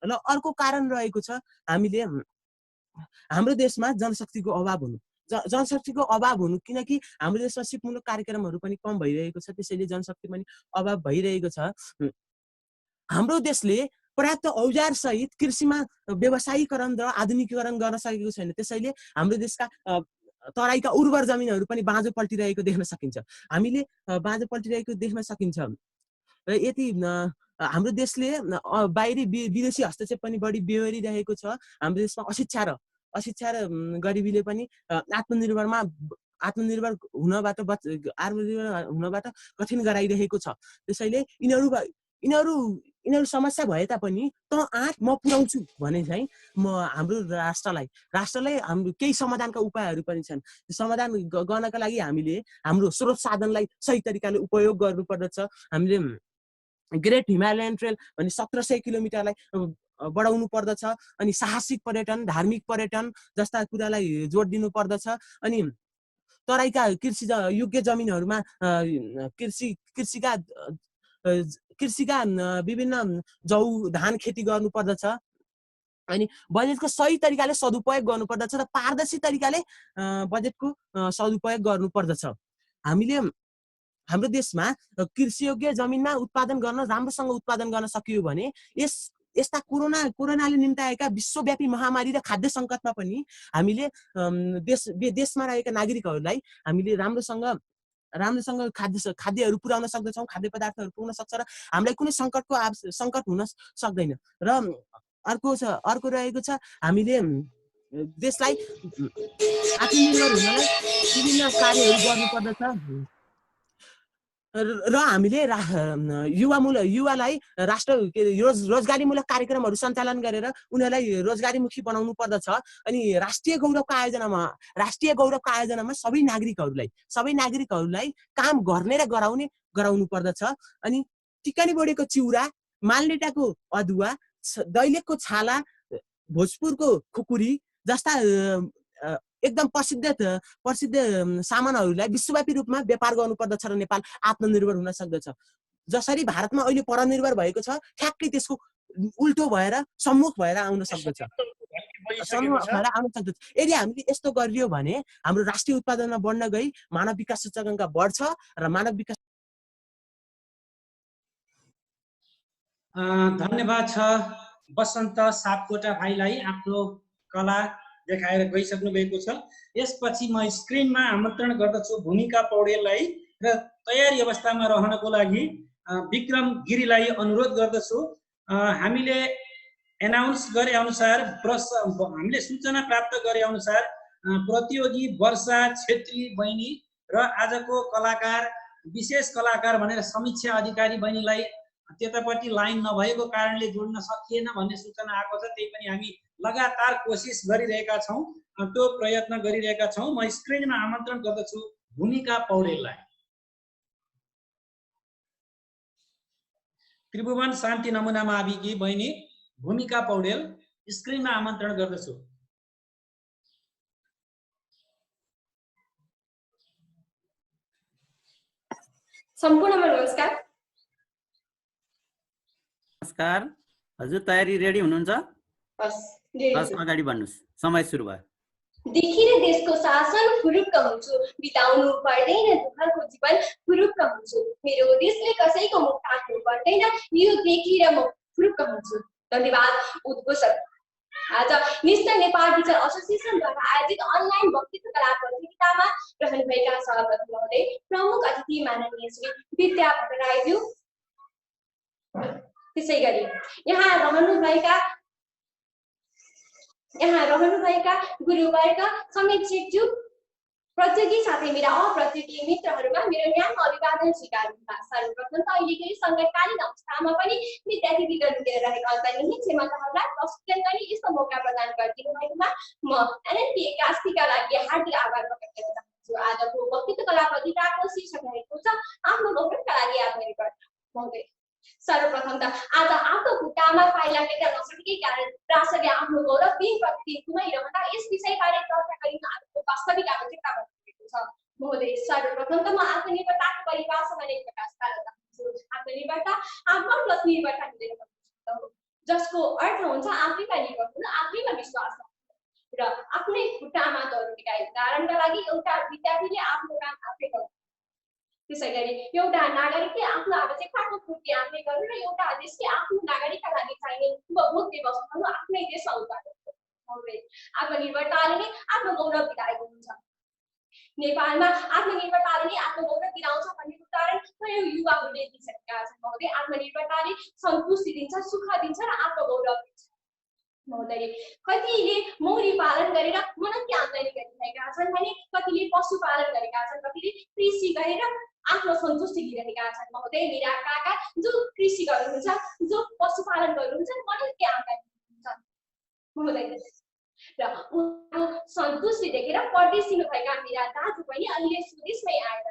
S14: र अर्को कारण रहेको छ हाम्रो देशमा जनशक्तिको अभाव हुनु किनकि हाम्रो देशमा सिपमूलक कार्यक्रमहरू पनि कम भइरहेको छ, त्यसैले जनशक्ति पनि अभाव भइरहेको छ। हाम्रो देशले पर्याप्त औजार सहित कृषिमा व्यवसायीकरण र आधुनिकीकरण गर्न सकेको छैन, त्यसैले हाम्रो देशका तराईका उर्वर जमिनहरू पनि बाँझो पल्टिरहेको देख्न सकिन्छ। हामीले बाँझो पल्टिरहेको देख्न सकिन्छ। र यति हाम्रो देशले बाहिरी विदेशी हस्तक्षेप पनि बढी बेहोरिरहेको छ। हाम्रो देशमा अशिक्षा र गरिबीले पनि आत्मनिर्भर हुनबाट कठिन गराइरहेको छ। त्यसैले यिनीहरू समस्या भए तापनि म पुर्याउँछु भने चाहिँ हाम्रो राष्ट्रलाई हाम्रो केही समाधानका उपायहरू पनि छन्। समाधान गर्नका लागि हामीले हाम्रो स्रोत साधनलाई सही तरिकाले उपयोग गर्नुपर्दछ। हामीले ग्रेट हिमालयन ट्रेल भन्ने 1700 किलोमिटरलाई बढाउनु पर्दछ। अनि साहसिक पर्यटन, धार्मिक पर्यटन जस्ता कुरालाई जोड दिनु पर्दछ। अनि तराईका कृषि योग्य जमिनहरूमा कृषिका विभिन्न जौ धान खेती गर्नुपर्दछ। अनि बजेटको सही तरिकाले सदुपयोग गर्नुपर्दछ र पारदर्शी तरिकाले बजेटको सदुपयोग गर्नुपर्दछ। हामीले हाम्रो देशमा कृषियोग्य जमिनमा उत्पादन गर्न राम्रोसँग उत्पादन गर्न सकियो भने यस्ता कोरोनाले निम्ताएका विश्वव्यापी महामारी र खाद्य सङ्कटमा पनि हामीले देशमा रहेका नागरिकहरूलाई हामीले राम्रोसँग खाद्यहरू पुर्याउन सक्दछौँ, खाद्य पदार्थहरू पुग्न सक्छ र हामीलाई कुनै सङ्कट हुन सक्दैन। र अर्को रहेको छ हामीले देशलाई आत्मनिर्भर हुनलाई विभिन्न कार्यहरू गर्नुपर्दछ र हामीले युवालाई रोजगारीमूलक कार्यक्रमहरू सञ्चालन गरेर उनीहरूलाई रोजगारीमुखी बनाउनु पर्दछ। अनि राष्ट्रिय गौरवको आयोजनामा सबै नागरिकहरूलाई काम गर्ने र गराउनु पर्दछ। अनि टिकानी बोडेको चिउरा, मालडेटाको अदुवा, दैलेखको छाला, भोजपुरको खुकुरी जस्ता एकदम प्रसिद्ध सामानहरूलाई विश्वव्यापी रूपमा व्यापार गर्नुपर्दछ र नेपाल आत्मनिर्भर हुन सक्दछ। जसरी भारतमा अहिले परनिर्भर भएको छ ठ्याक्कै त्यसको उल्टो भएर सम्मुख भएर आउन सक्दछ। यदि हामीले यस्तो गरियो भने हाम्रो राष्ट्रिय उत्पादनमा बढ्न गई मानव विकास सूचकाङ्क बढ्छ र मानव विकास।
S2: धन्यवाद छ बसन्त सापकोटा भाइलाई, आफ्नो कला देखाएर गइसक्नु भएको छ। यसपछि म स्क्रिनमा आमन्त्रण गर्दछु भूमिका पौडेललाई र तयारी अवस्थामा रहनको लागि विक्रम गिरीलाई अनुरोध गर्दछु। हामीले एनाउन्स गरे अनुसार हामीले सूचना प्राप्त गरे अनुसार प्रतियोगी वर्षा छेत्री बहिनी र आजको कलाकार विशेष कलाकार भनेर समीक्षा अधिकारी बहिनीलाई त्यतापट्टि लाइन नभएको कारणले जोड्न सकिएन भन्ने सूचना आएको छ। त्यही पनि हामी लगातार कोसिस गरिरहेका छौँ, त्यो प्रयत्न गरिरहेका छौँ। म स्क्रिनमा आमन्त्रण गर्दछु भूमिका पौडेललाई। त्रिभुवन शान्ति नमुना माविकी बहिनी भूमिका पौडेल, स्क्रिनमा आमन्त्रण गर्दछु।
S15: सम्पूर्णमा नमस्कार।
S5: नमस्कार हजुर, तयारी रेडी हुनुहुन्छ? अगाडि बढ्नुहोस्, समय सुरु भयो।
S15: देखिने देशको शासन फुरुक्क हुन्छु, बिताउनु पर्दैन दुःखको जीवन फुरुक्क हुन्छु। मेरो देशले कसैको मुख ताक्नु पर्दैन, यो देखेर म फुरुक्क हुन्छु। धन्यवाद उद्घोषक। आज नेसनल नेपाल टिचर एसोसिएसनद्वारा आयोजित अनलाइन वक्तृत्व कला प्रतियोगितामा रहनुभएका सभापति महोदय, प्रमुख अतिथि माननीय श्री विद्या भट्टराईज्यू, त्यसै गरी यहाँ रहनुभएका गुरुवर्ग, समीक्षकज्यू, प्रतियोगी साथै मेरा अप्रतियोगी मित्रहरूमा मेरो न्यानो अभिवादन स्वीकार हुन्छ। सर्वप्रथम त अहिलेको यो सङ्कटकालीन अवस्थामा पनि विद्यार्थीभित्र लुकेर रहेका अन्तर्निहित क्षमताहरूलाई प्रस्तुत गर्ने यस्तो मौका प्रदान गरिदिनु भएकोमा म एनएनपी 81 का लागि हार्दिक आभार प्रकट गर्न चाहन्छु। आजको वक्तृत्व कला प्रतियोगिताको शीर्षक रहेको छ आफ्नो गौरवका लागि आत्मनिर्भर। महोदय, सर्वप्रथम त आज आफ्नो खुट्टामा पाइला टेक्न नसकेकै कारण राष्ट्रले आफ्नो गौरव दिन प्रतिदिन गुमाइरहँदा यस विषयबारे चर्चा गरिनु आजको वास्तविक आवश्यकता बनिरहेको छ। महोदय, सर्वप्रथम त म आत्मनिर्भरताको परिभाषामा लेख्न प्रयास गर्न चाहन्छु। आत्मनिर्भरता आत्मा प्लस निर्भरता मिलेर बन्ने शब्द हो, जसको अर्थ हुन्छ आफैमा निर्भर हुनु, आफैमा विश्वास र आफ्नै खुट्टामा दौडिएका। उदाहरणका लागि एउटा विद्यार्थीले आफ्नो काम आफै गर्नु, त्यसै गरी एउटा नागरिकले आफ्नो आवश्यकताको पूर्ति आफै गर्नु र एउटा देशले आफ्नो नागरिकका लागि चाहिने उपभोग्य वस्तुहरू आफ्नै देशमा उत्पादन गर्नु। आत्मनिर्भरताले नै आत्मगौरव दिलाएको हुन्छ। नेपालमा आत्मनिर्भरताले नै आत्मगौरव दिलाउँछ भन्ने उदाहरण कयौं युवाहरूले दिइसकेका छन्। महोदय, आत्मनिर्भरताले सन्तुष्टि दिन्छ, सुख दिन्छ र आत्मगौरव दिन्छ। महोदय, कतिले मौरी पालन गरेर मनकी आम्दानी गरिरहेका छन् भने कतिले पशुपालन गरेका छन्, कतिले कृषि गरेर आफ्नो सन्तुष्टि लिइरहेका छन्। महोदय, मेरा काका जो कृषि गर्नुहुन्छ, जो पशुपालन गर्नुहुन्छ, मनकी आम्दानी हुन्छ। महोदय, र उनको सन्तुष्टि देखेर परदेशिनु भएका मेरा दाजु पनि अहिले स्वदेशमै आएर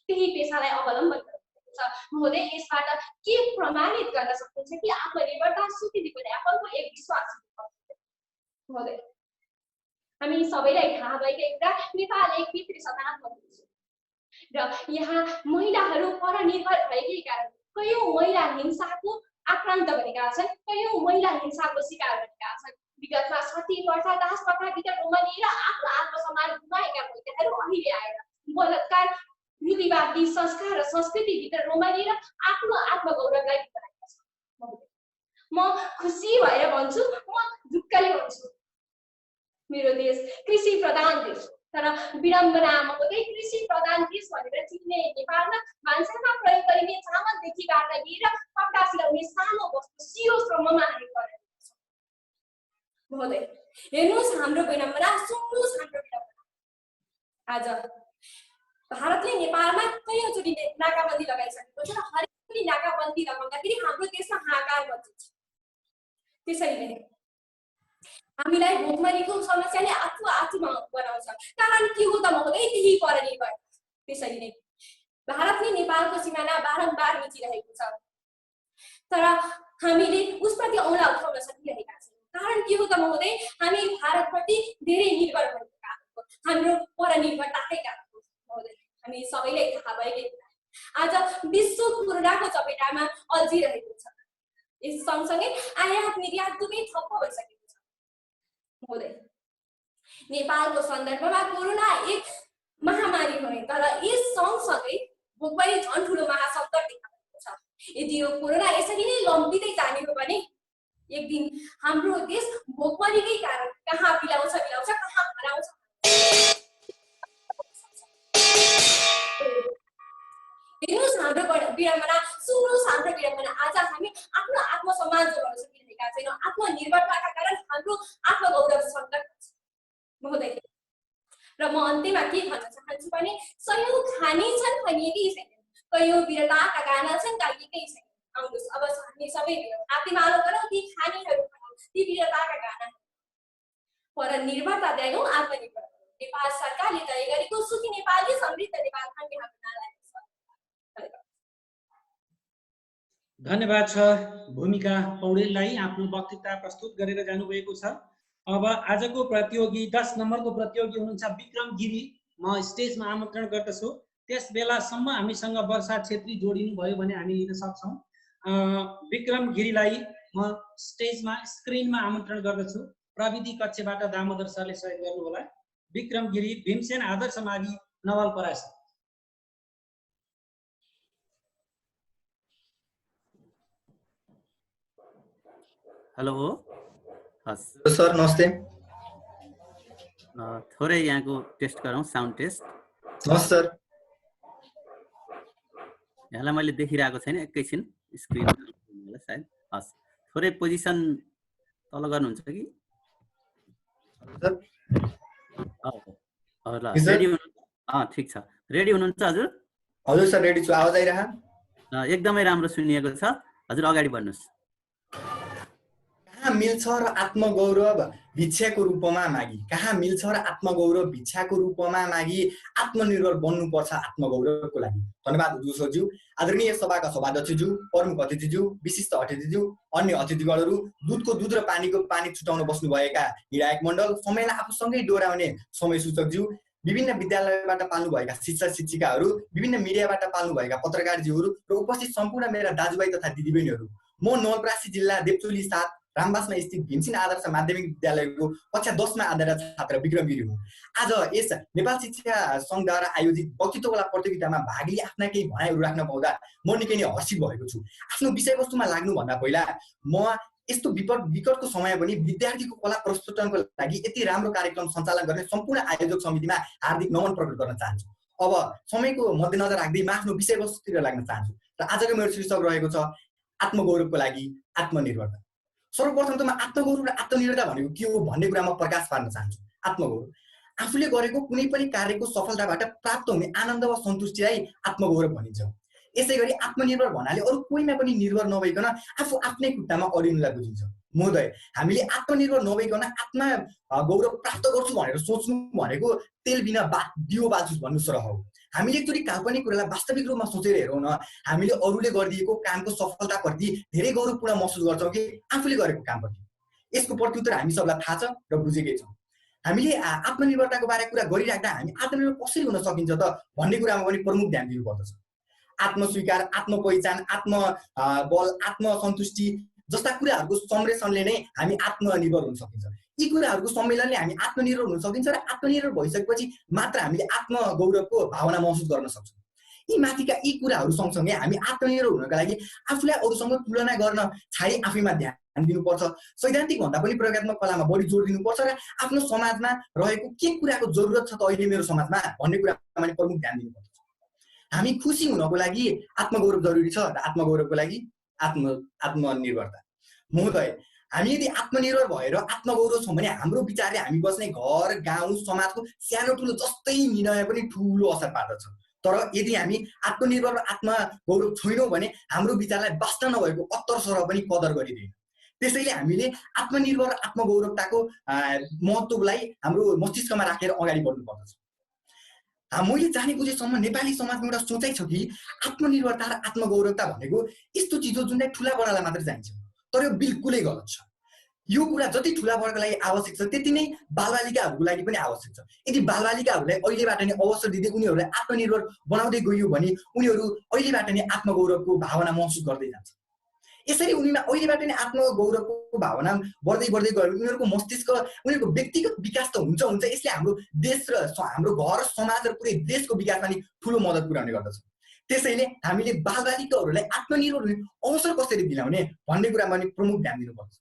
S15: त्यही पेसालाई अवलम्बन गर्नुहुन्छ। महोदय, यसबाट के प्रमाणित गर्न सकिन्छ कि आत्मनिर्भरता सुखी जीवनयापनको एक विश्वास हो। महोदय, हामी सबैलाई थाहा भएको एउटा नेपाल एक भित्री सकारात्मक र यहाँ महिलाहरू परनिर्भर भएकै कारण कयौं महिला हिंसाको आक्रान्त बनेका छन्, कयौं महिला हिंसाको शिकार बनेका छन्। विगतमा सती प्रथा दास प्रथाभित्र उमालिएर आफ्नो आत्मसम्मान गुमाएका महिलाहरू अहिले आएर बलात्कार रूढिवादी संस्कार र संस्कृतिभित्र उमालिएर आफ्नो आत्मगौरवलाई गुमाएका छन्। म खुसी भएर भन्छु, म ढुक्कले भन्छु, मेरो देश कृषि प्रधान देश हो। तर विडम्बना महोदय, कृषि प्रधान देश भनेर चिन्ने नेपालमा भान्सामा प्रयोग गरिने चामलदेखिबाट लिएर कपडा सिलाउने सानो वस्तु सियोसम्ममा आएको छ। महोदय हेर्नुहोस् हाम्रो विडम्बना, सुन्नुहोस् हाम्रो विडम्बना। आज भारतले नेपालमा कयौँचोटि नाकाबन्दी लगाइसकेको छ र हरेकचोटि नाकाबन्दी लगाउँदाखेरि हाम्रो देशमा हाहाकार मच्चिन्छ। त्यसैले नै हामीलाई भोकमरीको समस्याले आँसु बनाउँछ। कारण के हो त महोदय? त्यही परनिर्भर। त्यसैले नै भारतले नेपालको सिमाना बारम्बार मिचिरहेको छ, तर हामीले उसप्रति औँला उठाउन सकिरहेका छैनौँ। कारण के हो त महोदय? हामी भारतप्रति धेरै निर्भर भएको कारण हो, हाम्रो परनिर्भरताकै कारण हो महोदय। हामी सबैलाई थाहा भएकै कुरा आज विश्व कोरोनाको चपेटामा अल्झिरहेको छ। यस सँगसँगै आयात निर्यात दुवै ठप्प भइसकेको छ महोदय। नेपालको सन्दर्भमा कोरोना एक महामारी भयो, तर यस सँगसँगै भोकमरी झन् ठुलो महासङ्कट देखा परेको छ। यदि यो कोरोना यसरी नै लम्बिँदै जाने हो भने एक दिन हाम्रो देश भोकमरीकै कारण कहाँ बिलाउँछ कहाँ हराउँछ। हेर्नुहोस् हाम्रो विडम्बना, सुन्नुहोस् हाम्रो विडम्बना। आज हामी आफ्नो आत्मसम्मान जोगाउन सकिरहेका छैनौँ। आत्मनिर्भरताका कारण हाम्रो आत्मगौरव सङ्कट महोदय। र म अन्त्यमा के भन्न चाहन्छु भने सयौं खानी छन् भनिएकै छैनन्, कयौं वीरताका गाना छन् गाइएकै छैनन्। आउनुहोस् अब हामी सबै हातेमालो गरौँ ती खानीहरू गरौँ, ती वीरताका गाना। परनिर्भरता त्यागौँ, आत्मनिर्भर गरौँ। नेपाल सरकारले तय गरेको सुखी नेपालले समृद्ध नेपाल भन्ने हाम्रो नारा छ।
S2: धन्यवाद छ भूमिका पौडेललाई, आफ्नो वक्तव्य प्रस्तुत गरेर जानुभएको छ। अब आजको प्रतियोगी 10 नम्बरको प्रतियोगी हुनुहुन्छ विक्रम गिरी। म स्टेजमा आमन्त्रण गर्दछु। त्यस बेलासम्म हामीसँग वर्षा छेत्री जोडिनु भयो भने हामी लिन सक्छौँ। विक्रम गिरीलाई म स्टेजमा स्क्रिनमा आमन्त्रण गर्दछु। प्रविधि कक्षबाट दामोदर सरले सहयोग गर्नुहोला। विक्रम गिरी, भीमसेन आदर्श मावि, नवलपरासी।
S5: हेलो
S16: सर, नमस्ते।
S5: थोरै यहाँको टेस्ट गरौँ, साउन्ड टेस्ट।
S16: नमस्ते सर।
S5: यहाँलाई मैले देखिरहेको छैन, एकैछिन स्क्रिन सायद। हस्, थोरै पोजिसन तल गर्नुहुन्छ कि? रेडी हुनुहुन्छ? ठिक छ, रेडी हुनुहुन्छ हजुर?
S16: हजुर सर, रेडी छु। आवाज आइरह?
S5: एकदमै राम्रो सुनिएको छ। हजुर अगाडि बढ्नुहोस्।
S16: कहाँ मिल्छ र आत्मगौरव भिक्षाको रूपमा मागी, कहाँ मिल्छ र आत्मगौरव भिक्षाको रूपमा मागी, आत्मनिर्भर बन्नुपर्छ आत्मगौरवको लागि। धन्यवाद सरज्यू। आदरणीय सभाका सभाध्यक्षज्यू, प्रमुख अतिथिज्यू, विशिष्ट अतिथिज्यू, अन्य अतिथिगणहरू, दुधको दुध र पानीको पानी छुटाउन बस्नुभएका विधायक मण्डल, समयलाई आफूसँगै डोराउने समय सूचकज्यू, विभिन्न विद्यालयबाट पाल्नुभएका शिक्षक शिक्षिकाहरू, विभिन्न मिडियाबाट पाल्नुभएका पत्रकारज्यूहरू र उपस्थित सम्पूर्ण मेरा दाजुभाइ तथा दिदीबहिनीहरू, म नवलपरासी जिल्ला देवचोली 7 रामबासमा स्थित भीमसेन आदर्श माध्यमिक विद्यालयको कक्षा 10 मा अध्ययनरत छात्र विक्रम गिरी हुँ। आज यस नेपाल शिक्षा सङ्घद्वारा आयोजित वक्तृत्वकला प्रतियोगितामा भाग लिई आफ्ना केही भनाइहरू राख्न पाउँदा म निकै नै हर्षित भएको छु। आफ्नो विषयवस्तुमा लाग्नुभन्दा पहिला म यस्तो विकटको समय पनि विद्यार्थीको कला प्रस्तुतनको लागि यति राम्रो कार्यक्रम सञ्चालन गर्ने सम्पूर्ण आयोजक समितिमा हार्दिक नमन प्रकट गर्न चाहन्छु। अब समयको मध्यनजर राख्दै म आफ्नो विषयवस्तुतिर लाग्न चाहन्छु र आजको मेरो शीर्षक रहेको छ आत्मगौरवको लागि आत्मनिर्भरता। सर्वप्रथम त म आत्मगौरव र आत्मनिर्भरता भनेको के हो भन्ने कुरामा प्रकाश पार्न चाहन्छु। आत्मगौरव आफूले गरेको कुनै पनि कार्यको सफलताबाट प्राप्त हुने आनन्द वा सन्तुष्टिलाई आत्मगौरव भनिन्छ। यसैगरी आत्मनिर्भर भन्नाले अरू कोहीमा पनि निर्भर नभइकन आफू आफ्नै खुट्टामा अडिनुलाई बुझिन्छ। महोदय, हामीले आत्मनिर्भर नभइकन आत्मा गौरव प्राप्त गर्छु भनेर सोच्नु भनेको तेल बिना दियो बाल्छु भन्नु सरह हो। हामीले एकचोटि काल्पनिक कुरालाई वास्तविक रूपमा सोचेर हेरौँ न, हामीले अरूले गरिदिएको कामको सफलताप्रति धेरै गौरवपूर्ण महसुस गर्छौँ कि आफूले गरेको कामप्रति? यसको प्रत्युत्तर हामी सबलाई थाहा छ र बुझेकै छौँ। हामीले आत्मनिर्भरताको बारे कुरा गरिराख्दा हामी आत्मनिर्भर कसरी हुन सकिन्छ त भन्ने कुरामा पनि प्रमुख ध्यान दिनुपर्दछ। आत्मस्वीकार, आत्मपहिचान, आत्मबल, आत्मसन्तुष्टि जस्ता कुराहरूको सम्मिश्रणले नै हामी आत्मनिर्भर हुन सकिन्छ। यी कुराहरूको सम्मेलनले हामी आत्मनिर्भर हुन सकिन्छ र आत्मनिर्भर भइसकेपछि मात्र हामीले आत्मगौरवको भावना महसुस गर्न सक्छौँ। यी माथिका यी कुराहरू सँगसँगै हामी आत्मनिर्भर हुनका लागि आफूलाई अरूसँग तुलना गर्न छाडी आफैमा ध्यान दिनुपर्छ। सैद्धान्तिक भन्दा पनि प्रयोगात्मक कलामा बढी जोड दिनुपर्छ र आफ्नो समाजमा रहेको के कुराको जरुरत छ त अहिले मेरो समाजमा भन्ने कुरामा पनि प्रमुख ध्यान दिनुपर्छ। हामी खुसी हुनको लागि आत्मगौरव जरुरी छ र आत्मगौरवको लागि आत्मनिर्भरता। महोदय, हामी यदि आत्मनिर्भर भएर आत्मगौरव छौँ भने हाम्रो विचारले हामी बस्ने घर, गाउँ, समाजको सानो ठुलो जस्तै निर्णय पनि ठुलो असर पार्दछ। तर यदि हामी आत्मनिर्भर र आत्मगौरव छैनौँ भने हाम्रो विचारलाई वास्ता नभएको अत्तर सर पनि कदर गरिँदैन। त्यसैले हामीले आत्मनिर्भर र आत्मगौरवताको महत्त्वलाई हाम्रो मस्तिष्कमा राखेर अगाडि बढ्नुपर्दछ। मैले जाने बुझेसम्म नेपाली समाजमा एउटा सोचाइ छ कि आत्मनिर्भरता र आत्मगौरवता भनेको यस्तो चिज हो जुन ठुला बडालाई मात्र चाहिन्छ, तर यो बिल्कुलै गलत छ। यो कुरा जति ठुला बडाको लागि आवश्यक छ त्यति नै बालबालिकाहरूको लागि पनि आवश्यक छ। यदि बालबालिकाहरूलाई अहिलेबाट नै अवसर दिँदै उनीहरूलाई आत्मनिर्भर बनाउँदै गइयो भने उनीहरू अहिलेबाट नै आत्मगौरवको भावना महसुस गर्दै जान्छ। यसरी उनीमा अहिलेबाट नै आत्मगौरवको भावना बढ्दै बढ्दै गयो उनीहरूको मस्तिष्क, उनीहरूको व्यक्तिगत विकास त हुन्छ, यसले हाम्रो देश र हाम्रो घर, समाज र पुरै देशको विकासमा नि ठुलो मद्दत पुर्याउने गर्दछ। त्यसैले हामीले बालबालिकाहरूलाई आत्मनिर्भर हुने अवसर कसरी दिलाउने भन्ने कुरामा पनि प्रमुख ध्यान दिनुपर्छ।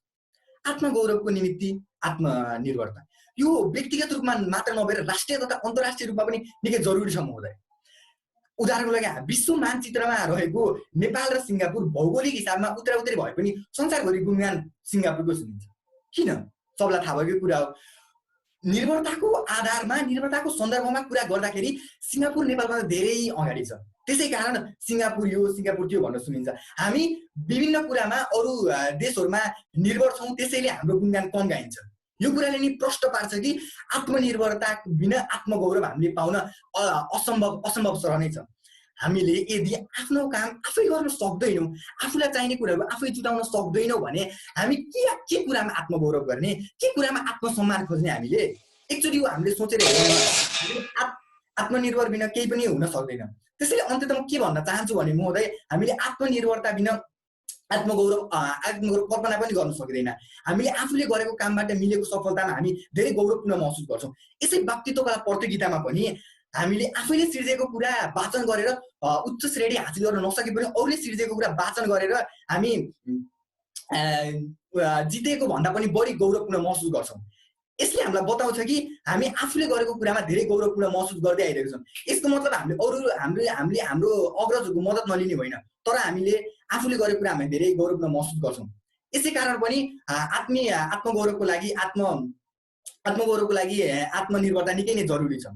S16: आत्मगौरवको निमित्त आत्मनिर्भरता यो व्यक्तिगत रूपमा मात्र नभएर राष्ट्रिय तथा अन्तर्राष्ट्रिय रूपमा पनि निकै जरुरी छ महोदय। उदाहरणको लागि विश्व मानचित्रमा रहेको नेपाल र सिङ्गापुर भौगोलिक हिसाबमा उत्तराउत्तरी भए पनि संसारभरि गुणगान सिङ्गापुरको सुनिन्छ। किन? सबलाई थाहा भएको कुरा हो। निर्भरताको आधारमा, निर्भरताको सन्दर्भमा कुरा गर्दाखेरि सिङ्गापुर नेपालमा धेरै अगाडि छ। त्यसै कारण सिङ्गापुर यो, सिङ्गापुर त्यो भनेर सुनिन्छ। हामी विभिन्न कुरामा अरू देशहरूमा निर्भर छौँ, त्यसैले हाम्रो गुणगान कम गाइन्छ। यो कुराले नि प्रश्न पार्छ कि आत्मनिर्भरता बिना आत्मगौरव हामीले पाउन असम्भव नै छ। हामीले यदि आफ्नो काम आफै गर्न सक्दैनौँ, आफूलाई चाहिने कुराहरू आफै जुटाउन सक्दैनौँ भने हामी के कुरामा आत्मगौरव गर्ने, के कुरामा आत्मसम्मान खोज्ने? हामीले एकचोटि हामीले सोचेर हेर्नु, आत्मनिर्भर बिना केही पनि हुन सक्दैन। त्यसैले अन्ततः म के भन्न चाहन्छु भने महोदय, हामीले आत्मनिर्भरता बिना आत्मगौरव कल्पना पनि गर्न सक्दैन। हामीले आफूले गरेको कामबाट मिलेको सफलतामा हामी धेरै गौरवपूर्ण महसुस गर्छौँ। यसै व्यक्तित्व कला प्रतियोगितामा पनि हामीले आफैले सिर्जेको कुरा वाचन गरेर उच्च श्रेणी हासिल गर्न नसके पनि अरूले सिर्जेको कुरा वाचन गरेर हामी जितेको भन्दा पनि बढी गौरवपूर्ण महसुस गर्छौँ। यसले हामीलाई बताउँछ कि हामी आफूले गरेको कुरामा धेरै गौरवपूर्ण महसुस गर्दै आइरहेको छौँ। यसको मतलब हामीले हाम्रो अग्रजहरूको मद्दत नलिने होइन, तर हामीले आफूले गरेको कुरा हामी धेरै गौरवपूर्ण महसुस गर्छौँ। यसै कारण पनि आत्मगौरवको लागि आत्मनिर्भरता निकै नै जरुरी छ।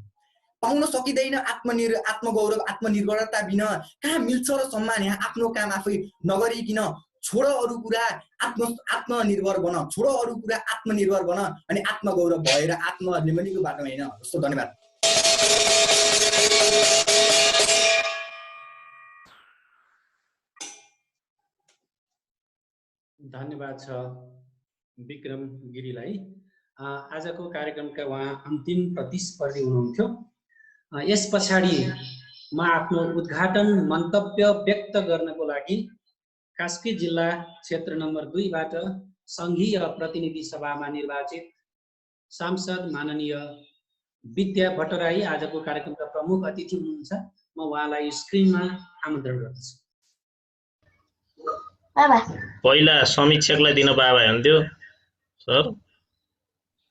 S16: पाउन सकिँदैन आत्मगौरव, आत्मनिर्भरता बिना कहाँ मिल्छ र सम्मान? यहाँ आफ्नो काम आफै नगरिकन छोड अरू कुरा, आत्मनिर्भर बन, छोड अरू कुरा, आत्मनिर्भर बन अनि आत्मगौरव भएर आत्मनिर्भरको बाटोमा हिँड। जस्तो धन्यवाद।
S2: धन्यवाद छ विक्रम गिरीलाई। आजको कार्यक्रमका उहाँ अन्तिम प्रतिस्पर्धी हुनुहुन्थ्यो। यस पछाडि म आफ्नो उद्घाटन मन्तव्य व्यक्त गर्नको लागि कास्की जिल्ला क्षेत्र नम्बर 2 बाट सङ्घीय प्रतिनिधि सभामा निर्वाचित सांसद माननीय विद्या भट्टराई आजको कार्यक्रमका प्रमुख अतिथि हुनुहुन्छ। म उहाँलाई स्क्रिनमा आमन्त्रण गर्दछु।
S4: पहिला समीक्षकलाई दिन पाए भए हुन्थ्यो सर,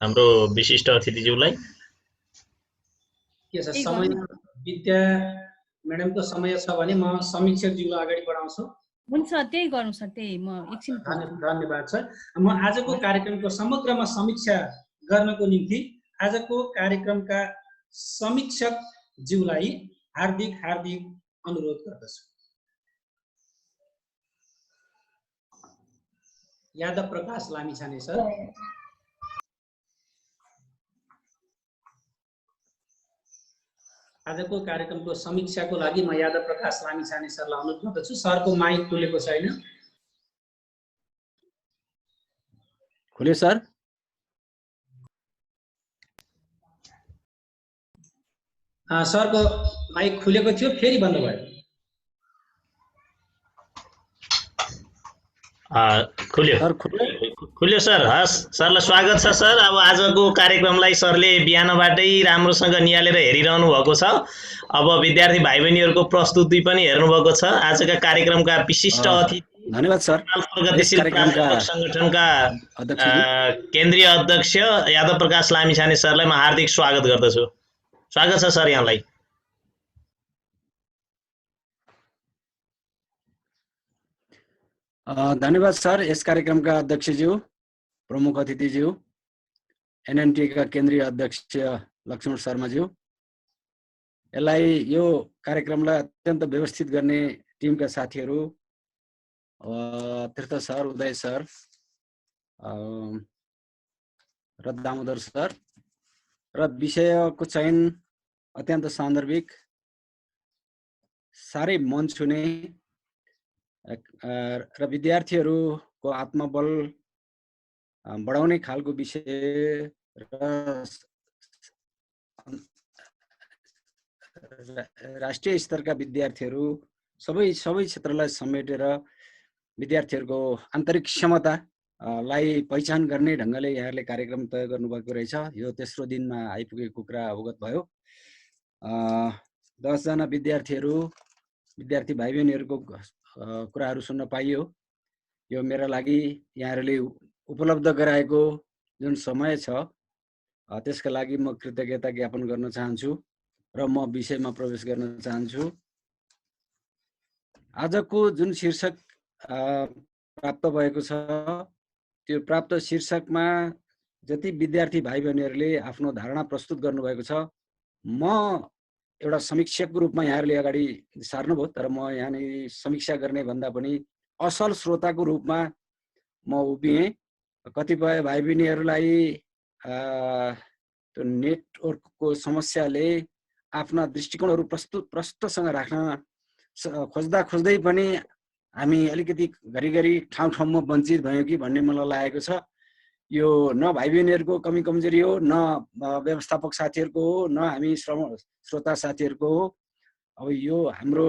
S4: हाम्रो विशिष्ट अतिथिज्यूलाई।
S2: के छ समय? विद्या म्याडमको समय छ भने म समीक्षकज्यूलाई अगाडि बढाउँछु।
S1: हुन्छ, त्यही गर्नु सर, त्यही म एकछिन।
S2: धन्यवाद छ। म आजको कार्यक्रमको समग्रमा समीक्षा गर्नको निम्ति आजको कार्यक्रमका समीक्षकज्यूलाई हार्दिक अनुरोध गर्दछु। यादव प्रकाश लामिछाने सर। आजको कार्यक्रमको समीक्षाको लागि म यादव प्रकाश लामिछाने सरलाई अनुरोध गर्दछु। सरको माइक खुलेको छैन।
S17: खुल्यो सर?
S2: सरको माइक खुलेको थियो, फेरि बन्द भयो।
S4: खुल्यो सर। हस्, सरलाई स्वागत छ सर। अब आजको कार्यक्रमलाई सरले बिहानबाटै राम्रोसँग निहालेर हेरिरहनु भएको छ। अब विद्यार्थी भाइ बहिनीहरूको प्रस्तुति पनि हेर्नुभएको छ। आजका कार्यक्रमका विशिष्ट अतिथि
S17: धन्यवाद सर।
S4: प्रगतिशील प्राध्यापक संगठनका केन्द्रीय अध्यक्ष यादव प्रकाश लामिछाने सरलाई म हार्दिक स्वागत गर्दछु। स्वागत छ सर यहाँलाई।
S17: धन्यवाद सर। यस कार्यक्रमका अध्यक्षज्यू, प्रमुख अतिथिज्यू, एनएनटी का केन्द्रीय अध्यक्ष लक्ष्मण शर्माज्यू, यसलाई यो कार्यक्रमलाई अत्यन्त व्यवस्थित गर्ने टिमका साथीहरू, तीर्थ सर, उदय सर र दामोदर सर, र विषयको चयन अत्यन्त सान्दर्भिक, साह्रै मन छुने र विद्यार्थीहरूको आत्मबल बढाउने खालको विषय र राष्ट्रिय स्तरका विद्यार्थीहरू सबै क्षेत्रलाई समेटेर विद्यार्थीहरूको आन्तरिक क्षमतालाई पहिचान गर्ने ढङ्गले यहाँहरूले कार्यक्रम तय गर्नुभएको रहेछ। यो तेस्रो दिनमा आइपुगेको कुरा अवगत भयो। 10 जना विद्यार्थी भाइ बहिनीहरूको कुराहरू सुन्न पाइयो। यो मेरा लागि यहाँहरूले उपलब्ध गराएको जुन समय छ त्यसका लागि म कृतज्ञता ज्ञापन गर्न चाहन्छु र म विषयमा प्रवेश गर्न चाहन्छु। आजको जुन शीर्षक प्राप्त भएको छ त्यो प्राप्त शीर्षकमा जति विद्यार्थी भाइ बहिनीहरूले आफ्नो धारणा प्रस्तुत गर्नुभएको छ, म एउटा समीक्षकको रूपमा यहाँहरूले अगाडि सार्नुभयो, तर म यहाँनिर समीक्षा गर्ने भन्दा पनि असल श्रोताको रूपमा म उभिएँ। कतिपय भाइ बहिनीहरूलाई त्यो नेटवर्कको समस्याले आफ्ना दृष्टिकोणहरू प्रष्टसँग राख्न खोज्दै पनि हामी अलिकति घरिघरि ठाउँमा वञ्चित भयौँ कि भन्ने मलाई लागेको छ। यो न भाइ बहिनीहरूको कमी कमजोरी हो, न व्यवस्थापक साथीहरूको हो, न हामी श्रोता साथीहरूको हो। अब यो हाम्रो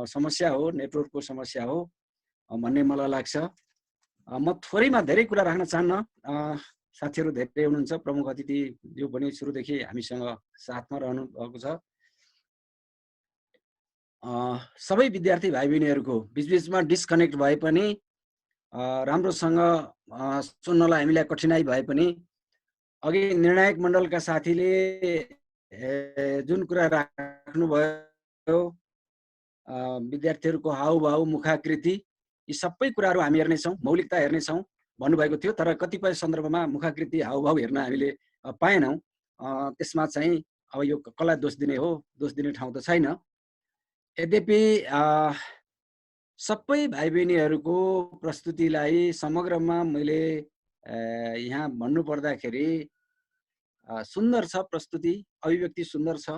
S17: समस्या हो, नेटवर्कको समस्या हो भन्ने मलाई लाग्छ। म थोरैमा धेरै कुरा राख्न चाहन्न। साथीहरू धेरै हुनुहुन्छ, प्रमुख अतिथि जो पनि सुरुदेखि हामीसँग साथमा रहनु भएको छ। सबै विद्यार्थी भाइ बहिनीहरूको बिचबिचमा डिस्कनेक्ट भए पनि राम्रोसँग सुन्नलाई हामीलाई कठिनाइ भए पनि अघि निर्णायक मण्डलका साथीले जुन कुरा राख्नुभयो, विद्यार्थीहरूको हाउभाउ, मुखाकृति, यी सबै कुराहरू हामी हेर्नेछौँ, मौलिकता हेर्नेछौँ भन्नुभएको थियो। तर कतिपय सन्दर्भमा मुखाकृति, हाउभाउ हेर्न हामीले पाएनौँ। त्यसमा चाहिँ अब यो कसलाई दोष दिने हो, दोष दिने ठाउँ त छैन। यद्यपि सबै भाइ बहिनीहरूको प्रस्तुतिलाई समग्रमा मैले यहाँ भन्नु पर्दाखेरि सुन्दर छ, प्रस्तुति अभिव्यक्ति सुन्दर छ।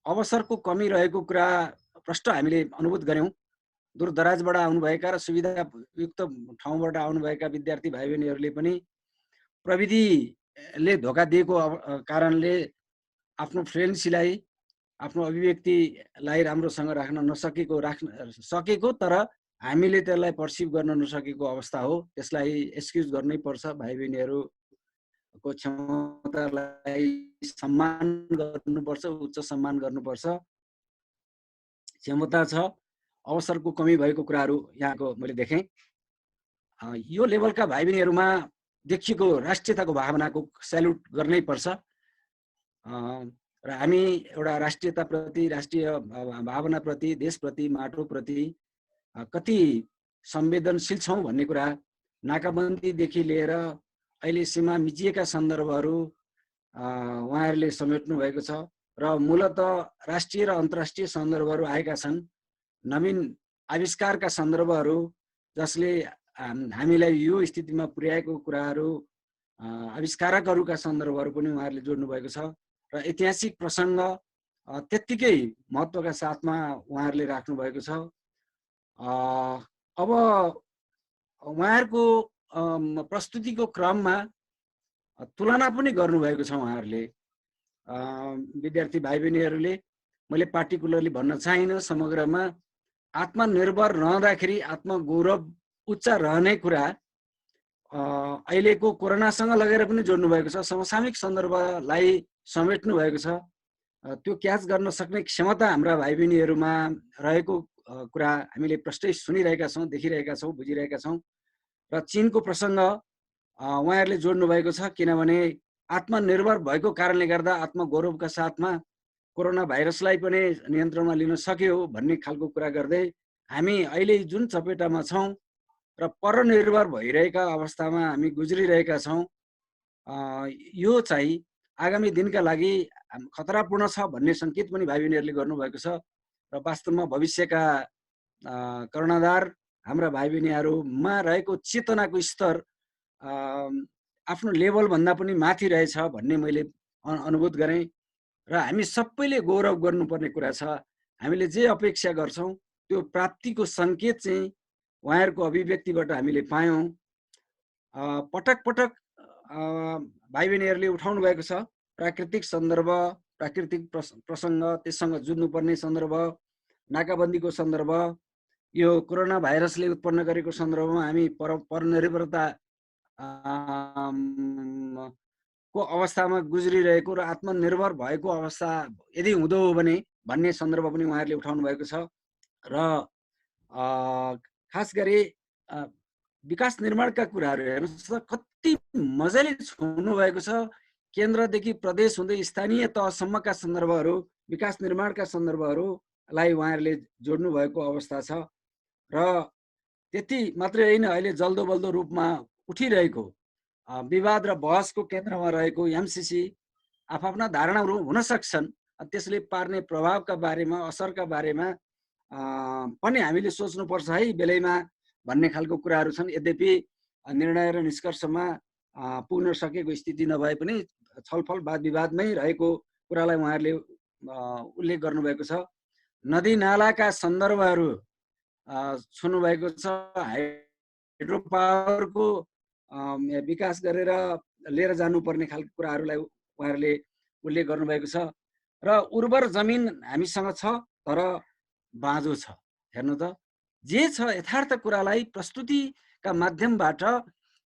S17: अवसरको कमी रहेको कुरा प्रष्ट हामीले अनुभूत गऱ्यौँ। दूरदराजबाट आउनुभएका र सुविधायुक्त ठाउँबाट आउनुभएका विद्यार्थी भाइ बहिनीहरूले पनि प्रविधिले धोका दिएको कारणले आफ्नो फ्लुएन्सीलाई, आफ्नो अभिव्यक्तिलाई राम्रोसँग राख्न सकेको तर हामीले त्यसलाई पर्सिभ गर्न नसकेको अवस्था हो। त्यसलाई एक्सक्युज गर्नै पर्छ। भाइ बहिनीहरूको क्षमतालाई सम्मान गर्नुपर्छ, उच्च सम्मान गर्नुपर्छ। क्षमता छ, अवसरको कमी भएको कुराहरू यहाँको मैले देखेँ। यो लेभलका भाइ बहिनीहरूमा देखिएको राष्ट्रियताको भावनाको स्याल्युट गर्नै पर्छ। र हामी एउटा राष्ट्रियताप्रति, राष्ट्रिय भावनाप्रति, देशप्रति, माटोप्रति कति संवेदनशील छौँ भन्ने कुरा नाकाबन्दीदेखि लिएर अहिले सीमा मिचिएका सन्दर्भहरू उहाँहरूले समेट्नु भएको छ र मूलत राष्ट्रिय र अन्तर्राष्ट्रिय सन्दर्भहरू आएका छन्। नवीन आविष्कारका सन्दर्भहरू जसले हामीलाई यो स्थितिमा पुर्याएको कुराहरू, आविष्कारकहरूका सन्दर्भहरू पनि उहाँहरूले जोड्नु भएको छ र ऐतिहासिक प्रसङ्ग त्यत्तिकै महत्त्वका साथमा उहाँहरूले राख्नु भएको छ। अब उहाँहरूको प्रस्तुतिको क्रममा तुलना पनि गर्नुभएको छ उहाँहरूले। विद्यार्थी भाइ बहिनीहरूले मैले पार्टिकुलरली भन्न चाहिनँ, समग्रमा आत्मनिर्भर रहँदाखेरि आत्मगौरव उच्च रहने कुरा अहिलेको कोरोनासँग लगेर पनि जोड्नु भएको छ, समसामयिक सन्दर्भलाई समेट्नु भएको छ। त्यो क्याच गर्न सक्ने क्षमता हाम्रा भाइ बहिनीहरूमा रहेको कुरा हामीले प्रष्टै सुनिरहेका छौँ, देखिरहेका छौँ, बुझिरहेका छौँ। र चीनको प्रसङ्ग उहाँहरूले जोड्नु भएको छ, किनभने आत्मनिर्भर भएको कारणले गर्दा आत्मगौरवका साथमा कोरोना भाइरसलाई पनि नियन्त्रणमा लिन सक्यो भन्ने खालको कुरा गर्दै हामी अहिले जुन चपेटामा छौँ र परनिर्भर भइरहेका अवस्थामा हामी गुज्रिरहेका छौँ, यो चाहिँ आगामी दिनका लागि खतरापूर्ण छ भन्ने सङ्केत पनि भाइ बहिनीहरूले गर्नुभएको छ। र वास्तवमा भविष्यका कर्णधार हाम्रा भाइ बहिनीहरूमा रहेको चेतनाको स्तर आफ्नो लेभलभन्दा पनि माथि रहेछ भन्ने मैले अनुभूत गरेँ। र हामी सबैले गौरव गर्नुपर्ने कुरा छ, हामीले जे अपेक्षा गर्छौँ त्यो प्राप्तिको सङ्केत चाहिँ उहाँहरूको अभिव्यक्तिबाट हामीले पायौँ। पटक पटक भाइ बहिनीहरूले उठाउनु भएको छ प्राकृतिक सन्दर्भ, प्राकृतिक प्रसङ्ग, त्यससँग जुझ्नुपर्ने सन्दर्भ, नाकाबन्दीको सन्दर्भ, यो कोरोना भाइरसले उत्पन्न गरेको सन्दर्भमा हामी परनिर्भरता को अवस्थामा गुज्रिरहेको र आत्मनिर्भर भएको अवस्था यदि हुँदो हो भने भन्ने सन्दर्भ पनि उहाँहरूले उठाउनु भएको छ। र खास गरी विकास निर्माणका कुराहरू हेर्नुहोस् त कति मजाले छुनु भएको छ। केन्द्रदेखि प्रदेश हुँदै स्थानीय तहसम्मका सन्दर्भहरू, विकास निर्माणका सन्दर्भहरूलाई उहाँहरूले जोड्नु भएको अवस्था छ। र त्यति मात्रै होइन, अहिले जल्दो बल्दो रूपमा उठिरहेको विवाद र बहसको केन्द्रमा रहेको एमसिसी आफ्ना धारणाहरू हुन सक्छन्, त्यसले पार्ने प्रभावका बारेमा, असरका बारेमा पनि हामीले सोच्नुपर्छ है बेलैमा भन्ने खालको कुराहरू छन्। यद्यपि निर्णय र निष्कर्षमा पुग्न सकेको स्थिति नभए पनि छलफल वाद विवादमै रहेको कुरालाई उहाँहरूले उल्लेख गर्नुभएको छ। नदी नालाका सन्दर्भहरू छुनुभएको छ, हाइड्रो पावरको विकास गरेर लिएर जानुपर्ने खालको कुराहरूलाई उहाँहरूले उल्लेख गर्नुभएको छ। र उर्वर जमिन हामीसँग छ तर बाँझो छ। हेर्नु त, जे छ यथार्थ कुरालाई प्रस्तुतिका माध्यमबाट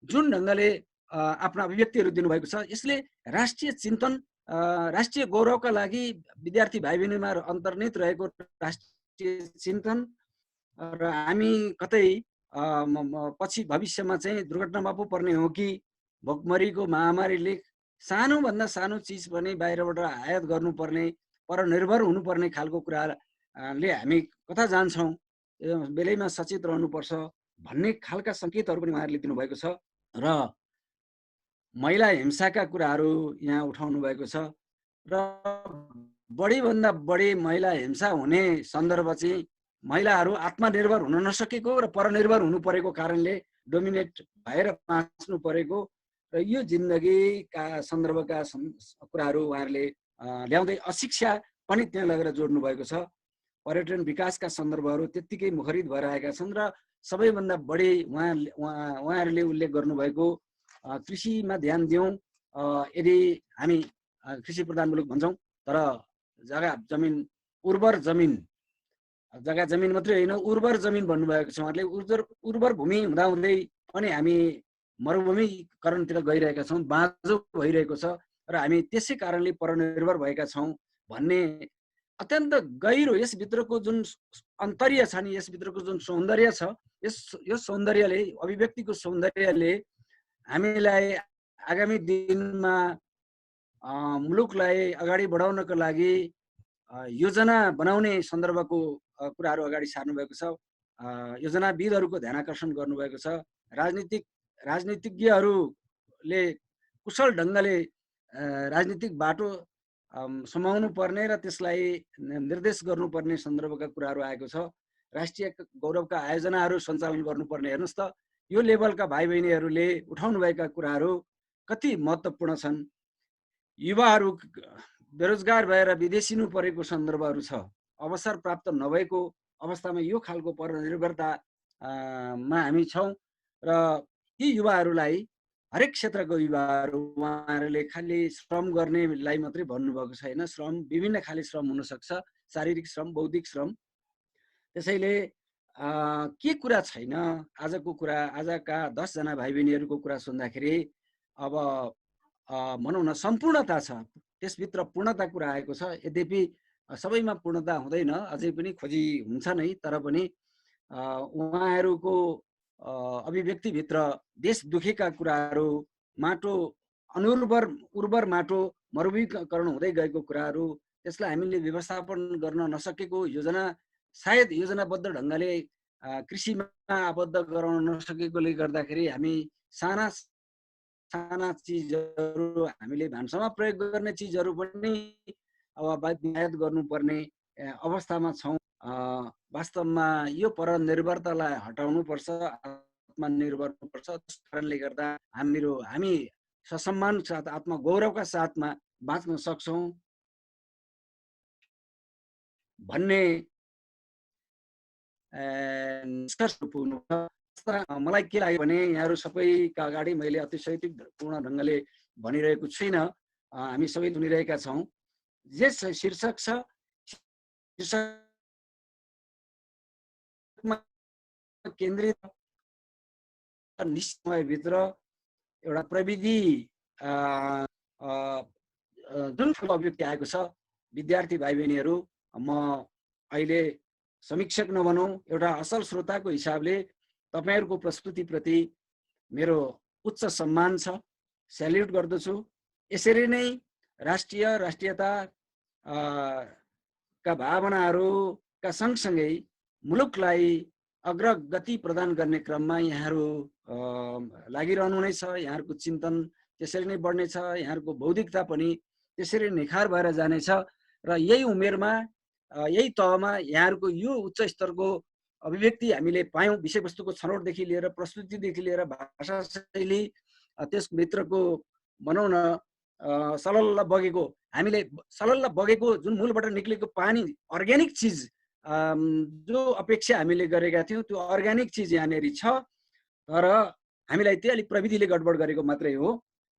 S17: जुन ढङ्गले आफ्ना अभिव्यक्तिहरू दिनुभएको छ, यसले राष्ट्रिय चिन्तन, राष्ट्रिय गौरवका लागि विद्यार्थी भाइ बहिनीमा अन्तर्निहित रहेको राष्ट्रिय चिन्तन र हामी कतै पछि भविष्यमा चाहिँ दुर्घटनामा पो पर्ने हो कि भोकमरीको महामारीले सानोभन्दा सानो चिज पनि बाहिरबाट आयात गर्नुपर्ने, परनिर्भर हुनुपर्ने खालको कुराले हामी कता जान्छौँ, बेलैमा सचेत रहनुपर्छ भन्ने खालका सङ्केतहरू पनि उहाँहरूले दिनुभएको छ। र महिला हिंसाका कुराहरू यहाँ उठाउनु भएको छ। र बढीभन्दा बढी महिला हिंसा हुने सन्दर्भ चाहिँ महिलाहरू आत्मनिर्भर हुन नसकेको र परनिर्भर हुनु परेको कारणले डोमिनेट भएर बाँच्नु परेको र यो जिन्दगीका सन्दर्भका कुराहरू उहाँहरूले ल्याउँदै अशिक्षा पनि त्यहाँ लगेर जोड्नु भएको छ। पर्यटन विकासका सन्दर्भहरू त्यत्तिकै मुखरित भएर आएका छन्। र सबैभन्दा बढी उहाँहरूले उल्लेख गर्नुभएको कृषिमा ध्यान दिउँ। यदि हामी कृषि प्रधान मुलुक भन्छौँ तर जग्गा जमिन, उर्वर जमिन, जग्गा जमिन मात्रै होइन उर्वर जमिन भन्नुभएको छ उहाँहरूले। उर्वर भूमि हुँदाहुँदै पनि हामी मरुभूमिकरणतिर गइरहेका छौँ, बाँझो भइरहेको छ र हामी त्यसै कारणले परनिर्भर भएका छौँ भन्ने अत्यन्त गहिरो यसभित्रको जुन अन्तर्य छ नि, यसभित्रको जुन सौन्दर्य छ, यो सौन्दर्यले, अभिव्यक्तिको सौन्दर्यले हामीलाई आगामी दिनमा मुलुकलाई अगाडि बढाउनको लागि योजना बनाउने सन्दर्भको कुराहरू अगाडि सार्नुभएको छ। योजनाविदहरूको ध्यान आकर्षण गर्नुभएको छ। राजनीतिज्ञहरूले कुशल ढङ्गले राजनीतिक बाटो समाउनु पर्ने र त्यसलाई निर्देश गर्नुपर्ने सन्दर्भका कुराहरू आएको छ। राष्ट्रिय गौरवका आयोजनाहरू सञ्चालन गर्नुपर्ने, हेर्नुहोस् त यो लेभलका भाइ बहिनीहरूले उठाउनुभएका कुराहरू कति महत्त्वपूर्ण छन्। युवाहरू बेरोजगार भएर विदेशिनु परेको सन्दर्भहरू छ, अवसर प्राप्त नभएको अवस्थामा यो खालको परनिर्भरतामा हामी छौँ र यी युवाहरूलाई हरेक क्षेत्रको युवाहरू उहाँहरूले खालि श्रम गर्नेलाई मात्रै भन्नुभएको छैन। श्रम विभिन्न खाले श्रम हुनसक्छ, शारीरिक श्रम, बौद्धिक श्रम। त्यसैले के कुरा छैन, आजको कुरा, आजका 10 जना भाइ बहिनीहरूको कुरा सुन्दाखेरि अब भनौँ न सम्पूर्णता छ, त्यसभित्र पूर्णता कुरा आएको छ। यद्यपि सबैमा पूर्णता हुँदैन, अझै पनि खोजी हुन्छ नै, तर पनि उहाँहरूको अभिव्यक्तिभित्र देश दुखेका कुराहरू, माटो उर्वर माटो मरुभूमिकरण हुँदै गएको कुराहरू, त्यसलाई हामीले व्यवस्थापन गर्न नसकेको, सायद योजनाबद्ध ढङ्गले कृषिमा आबद्ध गराउन नसकेकोले गर्दाखेरि हामी साना साना चिजहरू, हामीले भान्सामा प्रयोग गर्ने चिजहरू पनि अब आयात गर्नुपर्ने अवस्थामा छौँ। वास्तवमा यो परनिर्भरतालाई हटाउनुपर्छ, आत्मनिर्भर हुनुपर्छ। त्यस कारणले गर्दा हामी ससम्मान साथ, आत्मगौरवका साथमा बाँच्न सक्छौँ भन्ने निष्कर्ष पुग्नु। मलाई के लाग्यो भने यहाँहरू सबैका अगाडि मैले अतिशयोक्तिपूर्ण ढङ्गले भनिरहेको छुइनँ, हामी सबै सुनिरहेका छौँ। जे शीर्षक छ, शीर्षकमा केन्द्रित निश्चित समयभित्र एउटा प्रविधि जुन ठुलो अभिव्यक्ति आएको छ, विद्यार्थी भाइ बहिनीहरू, म अहिले समीक्षक नभनौँ, एउटा असल श्रोताको हिसाबले तपाईहरूको प्रस्तुतिप्रति मेरो उच्च सम्मान छ, स्याल्युट गर्दछु। यसरी नै राष्ट्रियता का भावनाहरूका सँगसँगै मुलुकलाई अग्रगति प्रदान गर्ने क्रममा यहाँहरू लागिरहनु नै छ। यहाँहरूको चिन्तन त्यसरी नै बढ्नेछ, यहाँहरूको बौद्धिकता पनि त्यसरी निखार भएर जानेछ। र यही उमेरमा, यही तहमा यहाँहरूको यो उच्च स्तरको अभिव्यक्ति हामीले पायौँ। विषयवस्तुको छनौटदेखि लिएर, प्रस्तुतिदेखि लिएर, भाषा शैली, त्यसभित्रको भनौँ न सलल्ल बगेको, हामीले सलल्ल बगेको जुन मूलबाट निक्लेको पानी, अर्ग्यानिक चिज जो अपेक्षा हामीले गरेका थियौँ, त्यो अर्ग्यानिक चिज यहाँनिर छ। तर हामीलाई त्यो अलिक प्रविधिले गडबड गरेको मात्रै हो।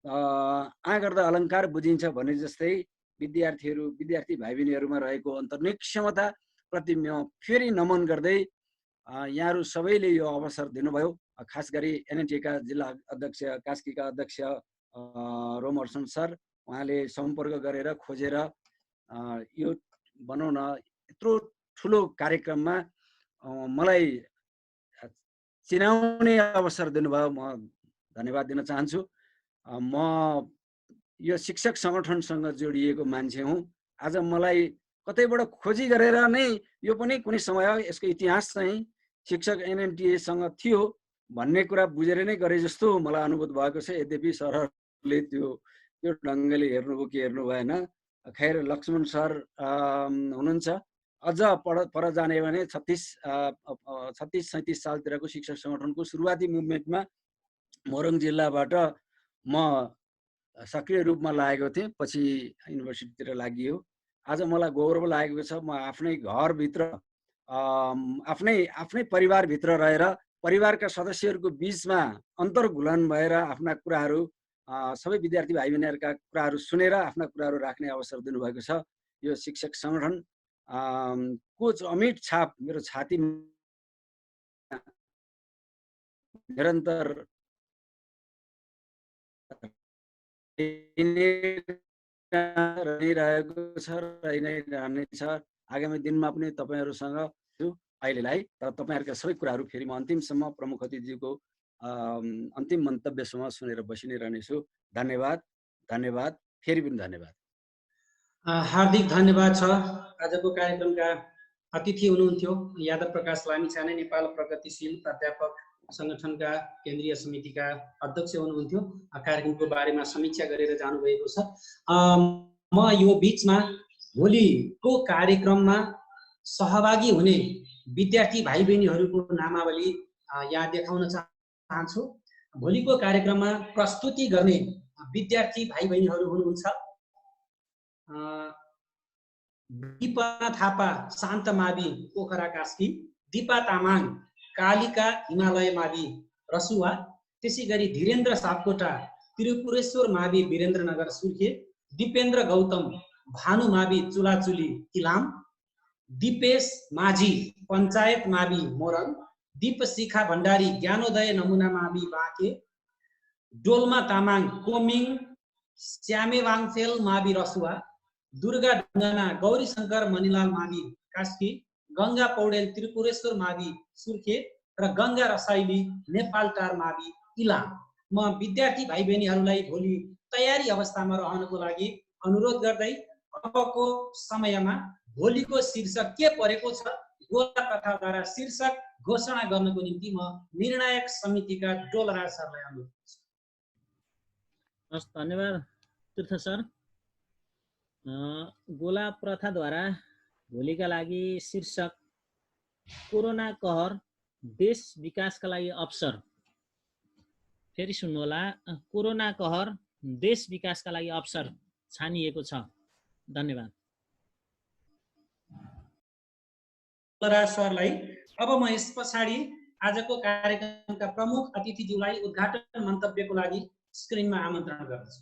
S17: आँगर्दा अलङ्कार बुझिन्छ भने जस्तै विद्यार्थी भाइ बहिनीहरूमा रहेको अन्तर्निहित क्षमता प्रति म फेरि नमन गर्दै यहाँहरू सबैले यो अवसर दिनुभयो। खास गरी एनएनटीका जिल्ला अध्यक्ष, कास्कीका अध्यक्ष रोमर्सन सर, उहाँले सम्पर्क गरेर खोजेर यो भनौँ न यत्रो ठुलो कार्यक्रममा मलाई चिनाउने अवसर दिनुभयो, म धन्यवाद दिन चाहन्छु। म यो शिक्षक सङ्गठनसँग जोडिएको मान्छे हुँ। आज मलाई कतैबाट खोजी गरेर नै यो पनि कुनै समय यसको इतिहास चाहिँ शिक्षक एनएनटीसँग थियो भन्ने कुरा बुझेर नै गरे जस्तो मलाई अनुभूत भएको छ। यद्यपि सरहरूले त्यो ढङ्गले हेर्नुभयो कि हेर्नु भएन। खैर, लक्ष्मण सर हुनुहुन्छ। अझ पर जाने भने 36-37 सालतिरको शिक्षक सङ्गठनको सुरुवाती मुभमेन्टमा मोरङ जिल्लाबाट म सक्रिय रूपमा लागेको थिएँ, पछि युनिभर्सिटीतिर लागियो। आज मलाई गौरव लागेको छ, म आफ्नै घरभित्र, आफ्नै परिवारभित्र रहेर परिवारका सदस्यहरूको बिचमा अन्तर्घुलन भएर आफ्ना कुराहरू, सबै विद्यार्थी भाइ बहिनीहरूका कुराहरू सुनेर आफ्ना कुराहरू राख्ने अवसर दिनुभएको छ। यो शिक्षक सङ्गठन को अमिट छाप मेरो छातीमा निरन्तर रहिरहेको छ, रहि नै रहनेछ। आगामी दिनमा पनि तपाईँहरूसँग छु अहिलेलाई। तर तपाईँहरूका सबै कुराहरू फेरि म अन्तिमसम्म प्रमुख अतिथिज्यूको अन्तिम मन्तव्यसम्म सुनेर बसि नै रहनेछु। धन्यवाद, धन्यवाद, फेरि पनि धन्यवाद।
S2: हार्दिक धन्यवाद छ। आजको कार्यक्रमका अतिथि हुनुहुन्थ्यो यादव प्रकाश लामिछाने, नेपाल प्रगतिशील प्राध्यापक सङ्गठनका केन्द्रीय समितिका अध्यक्ष हुनुहुन्थ्यो। कार्यक्रमको बारेमा समीक्षा गरेर जानुभएको छ। म यो बिचमा भोलिको कार्यक्रममा सहभागी हुने विद्यार्थी भाइ बहिनीहरूको नामावली यहाँ देखाउन चाहन्छु। भोलिको कार्यक्रममा प्रस्तुति गर्ने विद्यार्थी भाइ बहिनीहरू हुनुहुन्छ दिपा थापा, शान्त मावि, पोखरा कास्की, दिपा तामाङ, कालिका हिमालय मावि, रसुवा, त्यसै गरी धीरेन्द्र सापकोटा त्रिपुरेश्वर मावि वीरेन्द्रनगर सुर्खे, दिपेन्द्र गौतम भानु मावि चुलाचुली इलाम, दिपेश माझी पञ्चायत मावि मोरङ, दीपशिखा भण्डारी ज्ञानोदय नमुना मावि बाँके, डोल्मा तामाङ कोमिङ श्यामेवाङफेल मावि रसुवा, दुर्गा ढुङ्गाना गौरी शङ्कर मणिलाल मावि कास्की, गङ्गा पौडेल त्रिपुरेश्वर मावि सुर्खे र गङ्गा रसाइली नेपालटार मावि इलाम। म विद्यार्थी भाइ बहिनीहरूलाई भोलि तयारी अवस्थामा रहनको लागि अनुरोध गर्दै अबको समयमा भोलिको शीर्षक के परेको छ गोला कथाद्वारा शीर्षक घोषणा गर्नको निम्ति म निर्णायक समितिका डोलराज सरलाई अनुरोध गर्छु।
S3: हस्, धन्यवाद तीर्थ सर। गोला प्रथाद्वारा भोलिका लागि शीर्षक कोरोना कहर देश विकासका लागि अवसर। फेरि सुन्नुहोला, कोरोना कहर देश विकासका लागि अवसर छानिएको छ। धन्यवाद
S2: सरलाई। अब म यस पछाडि आजको कार्यक्रमका प्रमुख अतिथिज्यूलाई उद्घाटन मन्तव्यको लागि स्क्रिनमा आमन्त्रण गर्दछु।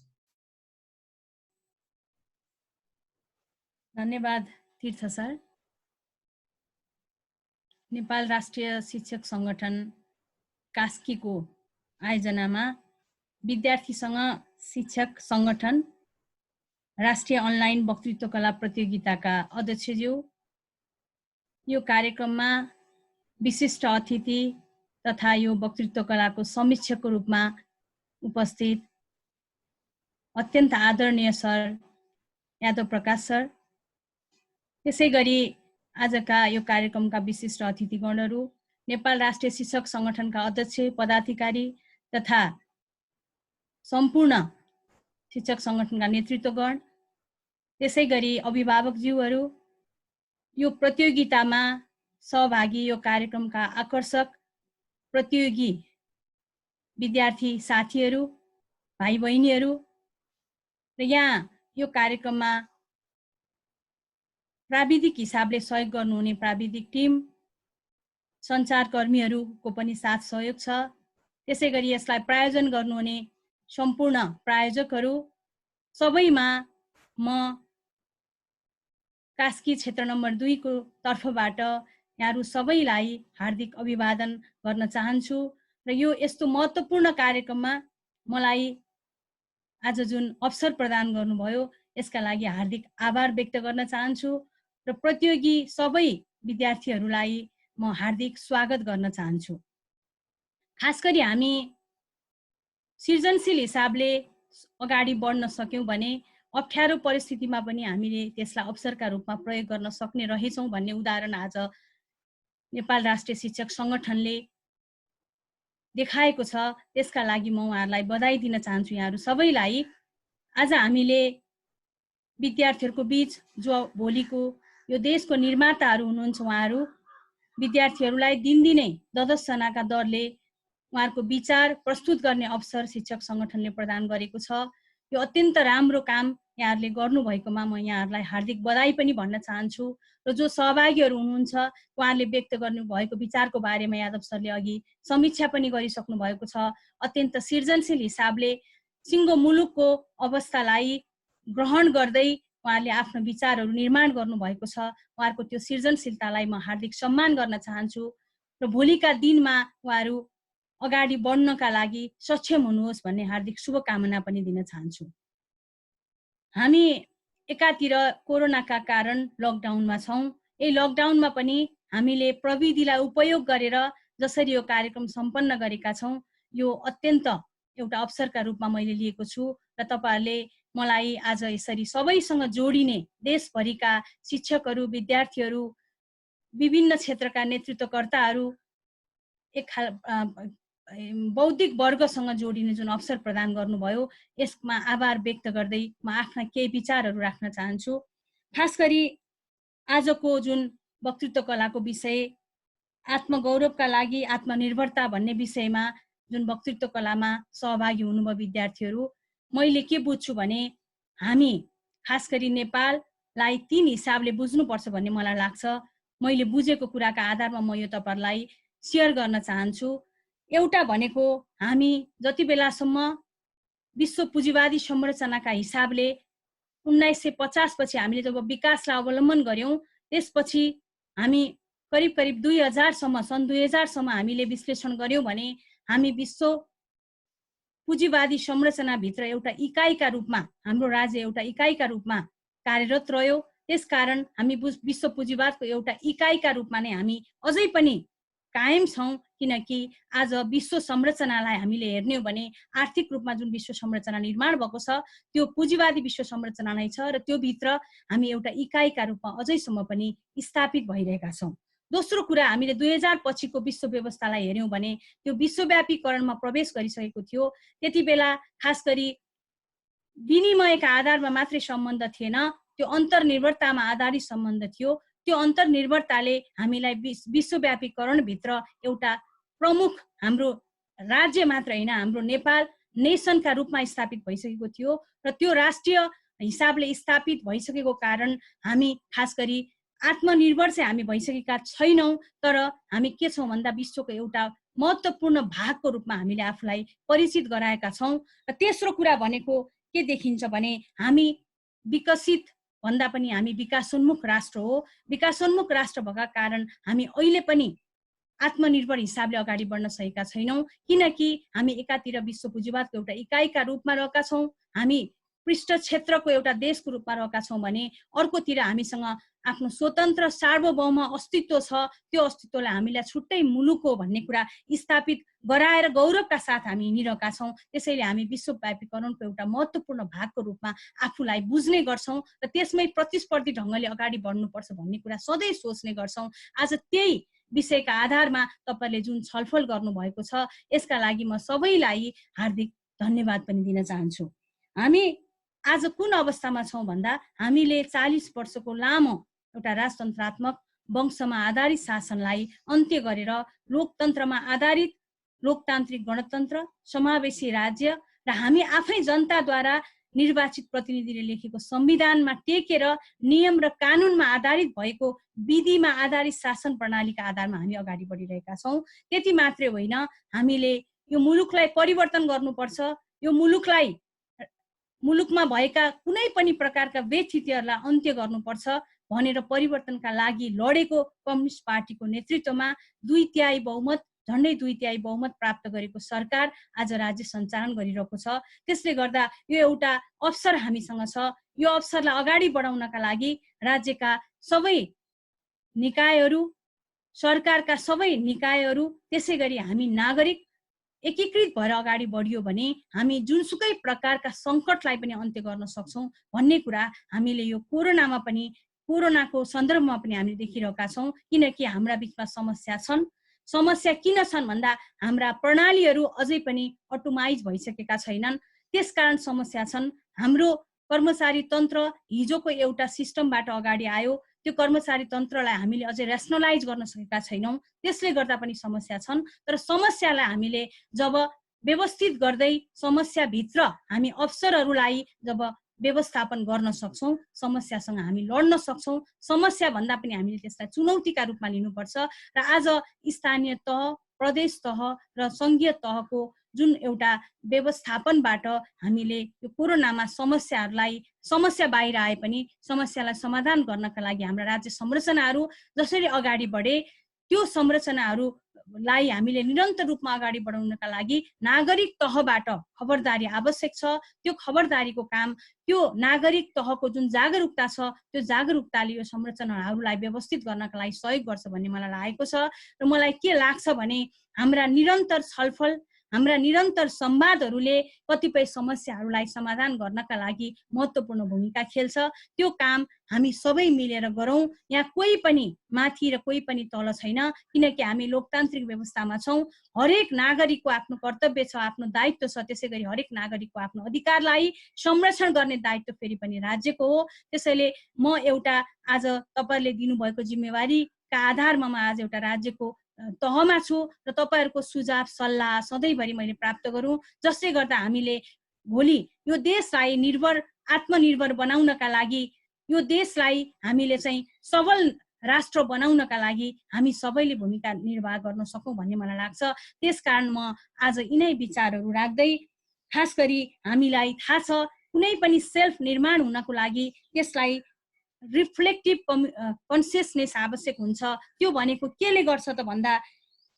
S1: धन्यवाद तीर्थ सर। नेपाल राष्ट्रिय शिक्षक सङ्गठन कास्कीको आयोजनामा विद्यार्थीसँग शिक्षक सङ्गठन राष्ट्रिय अनलाइन वक्तृत्व कला प्रतियोगिताका अध्यक्षज्यू, यो कार्यक्रममा विशिष्ट अतिथि तथा यो वक्तृत्व कलाको समीक्षकको रूपमा उपस्थित अत्यन्त आदरणीय सर यादव प्रकाश सर, त्यसै गरी आजका यो कार्यक्रमका विशिष्ट अतिथिगणहरू, नेपाल राष्ट्रिय शिक्षक सङ्गठनका अध्यक्ष पदाधिकारी तथा सम्पूर्ण शिक्षक सङ्गठनका नेतृत्वगण, त्यसै गरी अभिभावकज्यूहरू, यो प्रतियोगितामा सहभागी यो कार्यक्रमका आकर्षक प्रतियोगी विद्यार्थी साथीहरू, भाइ बहिनीहरू र यहाँ यो कार्यक्रममा प्राविधिक हिसाबले सहयोग गर्नुहुने प्राविधिक टिम, सञ्चारकर्मीहरूको पनि साथ सहयोग छ। त्यसै गरी यसलाई प्रायोजन गर्नुहुने सम्पूर्ण प्रायोजकहरू सबैमा म कास्की क्षेत्र नम्बर 2 को तर्फबाट यहाँहरू सबैलाई हार्दिक अभिवादन गर्न चाहन्छु र यो यस्तो महत्त्वपूर्ण कार्यक्रममा मलाई आज जुन अवसर प्रदान गर्नुभयो यसका लागि हार्दिक आभार व्यक्त गर्न चाहन्छु र प्रतियोगी सबै विद्यार्थीहरूलाई म हार्दिक स्वागत गर्न चाहन्छु। खास गरी हामी सृजनशील हिसाबले अगाडि बढ्न सक्यौं भने अप्ठ्यारो परिस्थितिमा पनि हामीले त्यसलाई अवसरका रूपमा प्रयोग गर्न सक्ने रहेछौं भन्ने उदाहरण आज नेपाल राष्ट्रिय शिक्षक सङ्गठनले देखाएको छ। त्यसका लागि म उहाँहरूलाई बधाई दिन चाहन्छु यहाँहरू सबैलाई। आज हामीले विद्यार्थीहरूको बीच जो भोलिको यो देशको निर्माताहरू हुनुहुन्छ उहाँहरू विद्यार्थीहरूलाई दिनदिनै दशजनाका दरले उहाँहरूको विचार प्रस्तुत गर्ने अवसर शिक्षक सङ्गठनले प्रदान गरेको छ। यो अत्यन्त राम्रो काम यहाँहरूले गर्नुभएकोमा म यहाँहरूलाई हार्दिक बधाई पनि भन्न चाहन्छु र जो सहभागीहरू हुनुहुन्छ उहाँहरूले व्यक्त गर्नुभएको विचारको बारेमा यादव सरले अघि समीक्षा पनि गरिसक्नु भएको छ। अत्यन्त सृजनशील हिसाबले सिङ्गो मुलुकको अवस्थालाई ग्रहण गर्दै उहाँहरूले आफ्नो विचारहरू निर्माण गर्नुभएको छ। उहाँहरूको त्यो सृजनशीलतालाई म हार्दिक सम्मान गर्न चाहन्छु र भोलिका दिनमा उहाँहरू अगाडि बढ्नका लागि सक्षम हुनुहोस् भन्ने हार्दिक शुभकामना पनि दिन चाहन्छु। हामी एकातिर कोरोनाका कारण लकडाउनमा छौँ। यही लकडाउनमा पनि हामीले प्रविधिलाई उपयोग गरेर जसरी यो कार्यक्रम सम्पन्न गरेका छौँ यो अत्यन्त एउटा अवसरका रूपमा मैले लिएको छु र तपाईहरूले मलाई आज यसरी सबैसँग जोडिने देशभरिका शिक्षकहरू, विद्यार्थीहरू, विभिन्न क्षेत्रका नेतृत्वकर्ताहरू, एक बौद्धिक वर्गसँग जोडिने जुन अवसर प्रदान गर्नुभयो यसमा आभार व्यक्त गर्दै म आफ्ना केही विचारहरू राख्न चाहन्छु। खास गरी आजको जुन वक्तृत्व कलाको विषय आत्मगौरवका लागि आत्मनिर्भरता भन्ने विषयमा जुन वक्तृत्व कलामा सहभागी हुनुभयो विद्यार्थीहरू, मैले के बुझ्छु भने हामी खास गरी नेपाललाई 3 हिसाबले बुझ्नुपर्छ भन्ने मलाई लाग्छ। मैले बुझेको कुराका आधारमा म यो तपाईहरुलाई शेयर गर्न चाहन्छु। एउटा भनेको हामी जति बेलासम्म विश्व पुँजीवादी संरचनाका हिसाबले 1950 पछि हामीले जब विकासलाई अवलम्बन गर्यौं त्यसपछि हामी करिब 2000 सम्म सन् 2000 सम्म हामीले विश्लेषण गर्यौं भने हामी विश्व पुँजीवादी संरचनाभित्र एउटा इकाइका रूपमा हाम्रो राज्य एउटा इकाइका रूपमा कार्यरत रह्यो। त्यसकारण हामी विश्व पुँजीवादको एउटा इकाइका रूपमा नै हामी अझै पनि कायम छौं, किनकि आज विश्व संरचनालाई हामीले हेर्ने हो भने आर्थिक रूपमा जुन विश्व संरचना निर्माण भएको छ त्यो पुँजीवादी विश्व संरचना नै छ र त्यो भित्र हामी एउटा इकाइका रूपमा अझैसम्म पनि स्थापित भइरहेका छौं। दोस्रो कुरा, हामीले 2000 पछिको विश्व व्यवस्थालाई हेर्यौं भने त्यो विश्वव्यापीकरणमा प्रवेश गरिसकेको थियो। त्यति बेला खास गरी विनिमयका आधारमा मात्रै सम्बन्ध थिएन, त्यो अन्तर्निर्भरतामा आधारित सम्बन्ध थियो। त्यो अन्तर्निर्भरताले हामीलाई विश्वव्यापीकरणभित्र एउटा प्रमुख हाम्रो राज्य मात्र हैन, हाम्रो नेपाल नेसनका रूपमा स्थापित भइसकेको थियो र त्यो राष्ट्रिय हिसाबले स्थापित भइसकेको कारण हामी खास गरी आत्मनिर्भर चाहिँ हामी भइसकेका छैनौं, तर हामी के छौं भन्दा विश्वको एउटा महत्त्वपूर्ण भागको रूपमा हामीले आफूलाई परिचित गराएका छौं। र तेस्रो कुरा भनेको के देखिन्छ भने हामी विकसित भन्दा पनि हामी विकासोन्मुख राष्ट्र हो। विकासोन्मुख राष्ट्र भएका कारण हामी अहिले पनि आत्मनिर्भर हिसाबले अगाडि बढ्न सकेका छैनौं, किनकि हामी एकातिर विश्व पुँजीवादको एउटा इकाइका रूपमा रहेका छौं, हामी पृष्ठ क्षेत्रको एउटा देशको रूपमा रहेका छौं भने अर्कोतिर हामीसँग आफ्नो स्वतन्त्र सार्वभौम अस्तित्व छ। त्यो अस्तित्वलाई हामीलाई छुट्टै मुलुक हो भन्ने कुरा स्थापित गराएर गौरवका साथ हामी हिँडिरहेका छौं। त्यसैले हामी विश्वव्यापीकरणको एउटा महत्त्वपूर्ण भागको रूपमा आफूलाई बुझ्ने गर्छौं र त्यसमै प्रतिस्पर्धी ढंगले अगाडि बढ्नुपर्छ भन्ने कुरा सधैँ सोच्ने गर्छौं। आज त्यही विषयका आधारमा तपाईले जुन छलफल गर्नुभएको छ यसका लागि म सबैलाई हार्दिक धन्यवाद पनि दिन चाहन्छु। हामी आज कुन अवस्थामा छौं भन्दा हामीले 40 वर्षको लामो एउटा राजतन्त्रात्मक वंशमा आधारित शासनलाई अन्त्य गरेर लोकतन्त्रमा आधारित लोकतान्त्रिक गणतन्त्र, समावेशी राज्य र हामी आफै जनताद्वारा निर्वाचित प्रतिनिधिले लेखेको संविधानमा टेकेर नियम र कानुनमा आधारित भएको विधिमा आधारित शासन प्रणालीका आधारमा हामी अगाडि बढिरहेका छौं। त्यति मात्रै होइन, हामीले यो मुलुकलाई परिवर्तन गर्नुपर्छ, यो मुलुकमा भएका कुनै पनि प्रकारका व्यथितिहरूलाई अन्त्य गर्नुपर्छ भनेर परिवर्तनका लागि लडेको कम्युनिस्ट पार्टीको नेतृत्वमा 2/3 बहुमत, झन्डै 2/3 बहुमत प्राप्त गरेको सरकार आज राज्य सञ्चालन गरिरहेको छ। त्यसले गर्दा यो एउटा अवसर हामीसँग छ। यो अवसरलाई अगाडि बढाउनका लागि राज्यका सबै निकायहरू, सरकारका सबै निकायहरू, त्यसैगरी हामी नागरिक एकीकृत भएर अगाडि बढियो भने हामी जुनसुकै प्रकारका संकटलाई पनि अन्त्य गर्न सक्छौं भन्ने कुरा हामीले यो कोरोनाको सन्दर्भमा पनि हामीले देखिरहेका छौं। किनकि हाम्रा बीचमा समस्या छन्। समस्या किन छन् भन्दा हाम्रा प्रणालीहरू अझै पनि अटोमाइज भइसकेका छैनन्, त्यसकारण समस्या छन्। हाम्रो कर्मचारी तन्त्र हिजोको एउटा सिस्टमबाट अगाडि आयो, त्यो कर्मचारी तन्त्रलाई हामीले अझै र्यासनलाइज गर्न सकेका छैनौं, त्यसले गर्दा पनि समस्या छन्। तर समस्यालाई हामीले जब व्यवस्थित गर्दै समस्याभित्र हामी अवसरहरूलाई जब व्यवस्थापन गर्न सक्छौं, समस्यासँग हामी लड्न सक्छौं। समस्या भन्दा पनि हामीले त्यसलाई चुनौतीका रूपमा लिनुपर्छ र आज स्थानीय तह, प्रदेश तह र संघीय तहको जुन एउटा व्यवस्थापनबाट हामीले यो कोरोनामा समस्या बाहिर आए पनि समस्यालाई समाधान गर्नका लागि हाम्रा राज्य संरचनाहरू जसरी अगाडि बढे त्यो संरचनाहरूलाई हामीले निरन्तर रूपमा अगाडि बढाउनका लागि नागरिक तहबाट खबरदारी आवश्यक छ। त्यो खबरदारीको काम, त्यो नागरिक तहको जुन जागरुकता छ त्यो जागरुकताले यो संरचनाहरूलाई व्यवस्थित गर्नका लागि सहयोग गर्छ भन्ने मलाई लागेको छ। र मलाई के लाग्छ भने हाम्रा निरन्तर छलफल, हाम्रा निरन्तर संवादहरूले कतिपय समस्याहरूलाई समाधान गर्नका लागि महत्त्वपूर्ण भूमिका खेल्छ। त्यो काम हामी सबै मिलेर गरौँ। यहाँ कोही पनि माथि र कोही पनि तल छैन, किनकि हामी लोकतान्त्रिक व्यवस्थामा छौँ। हरेक नागरिकको आफ्नो कर्तव्य छ, आफ्नो दायित्व छ। त्यसैगरी हरेक नागरिकको आफ्नो अधिकारलाई संरक्षण गर्ने दायित्व फेरि पनि राज्यको हो। त्यसैले म एउटा आज तपाईहरुले दिनुभएको जिम्मेवारीका आधारमा म आज एउटा राज्यको तहमा छु र तपाईहरुको सुझाव सल्लाह सधैँभरि मैले प्राप्त गरौँ, जसले गर्दा हामीले भोलि यो देशलाई आत्मनिर्भर बनाउनका लागि, यो देशलाई हामीले चाहिँ सबल राष्ट्र बनाउनका लागि हामी सबैले भूमिका निर्वाह गर्न सकौँ भन्ने मलाई लाग्छ। त्यसकारण म आज यिनै विचारहरू राख्दै, खास गरी हामीलाई थाहा छ कुनै पनि सेल्फ निर्माण हुनको लागि त्यसलाई रिफ्लेक्टिभ कन्सियसनेस आवश्यक हुन्छ। त्यो भनेको केले गर्छ त भन्दा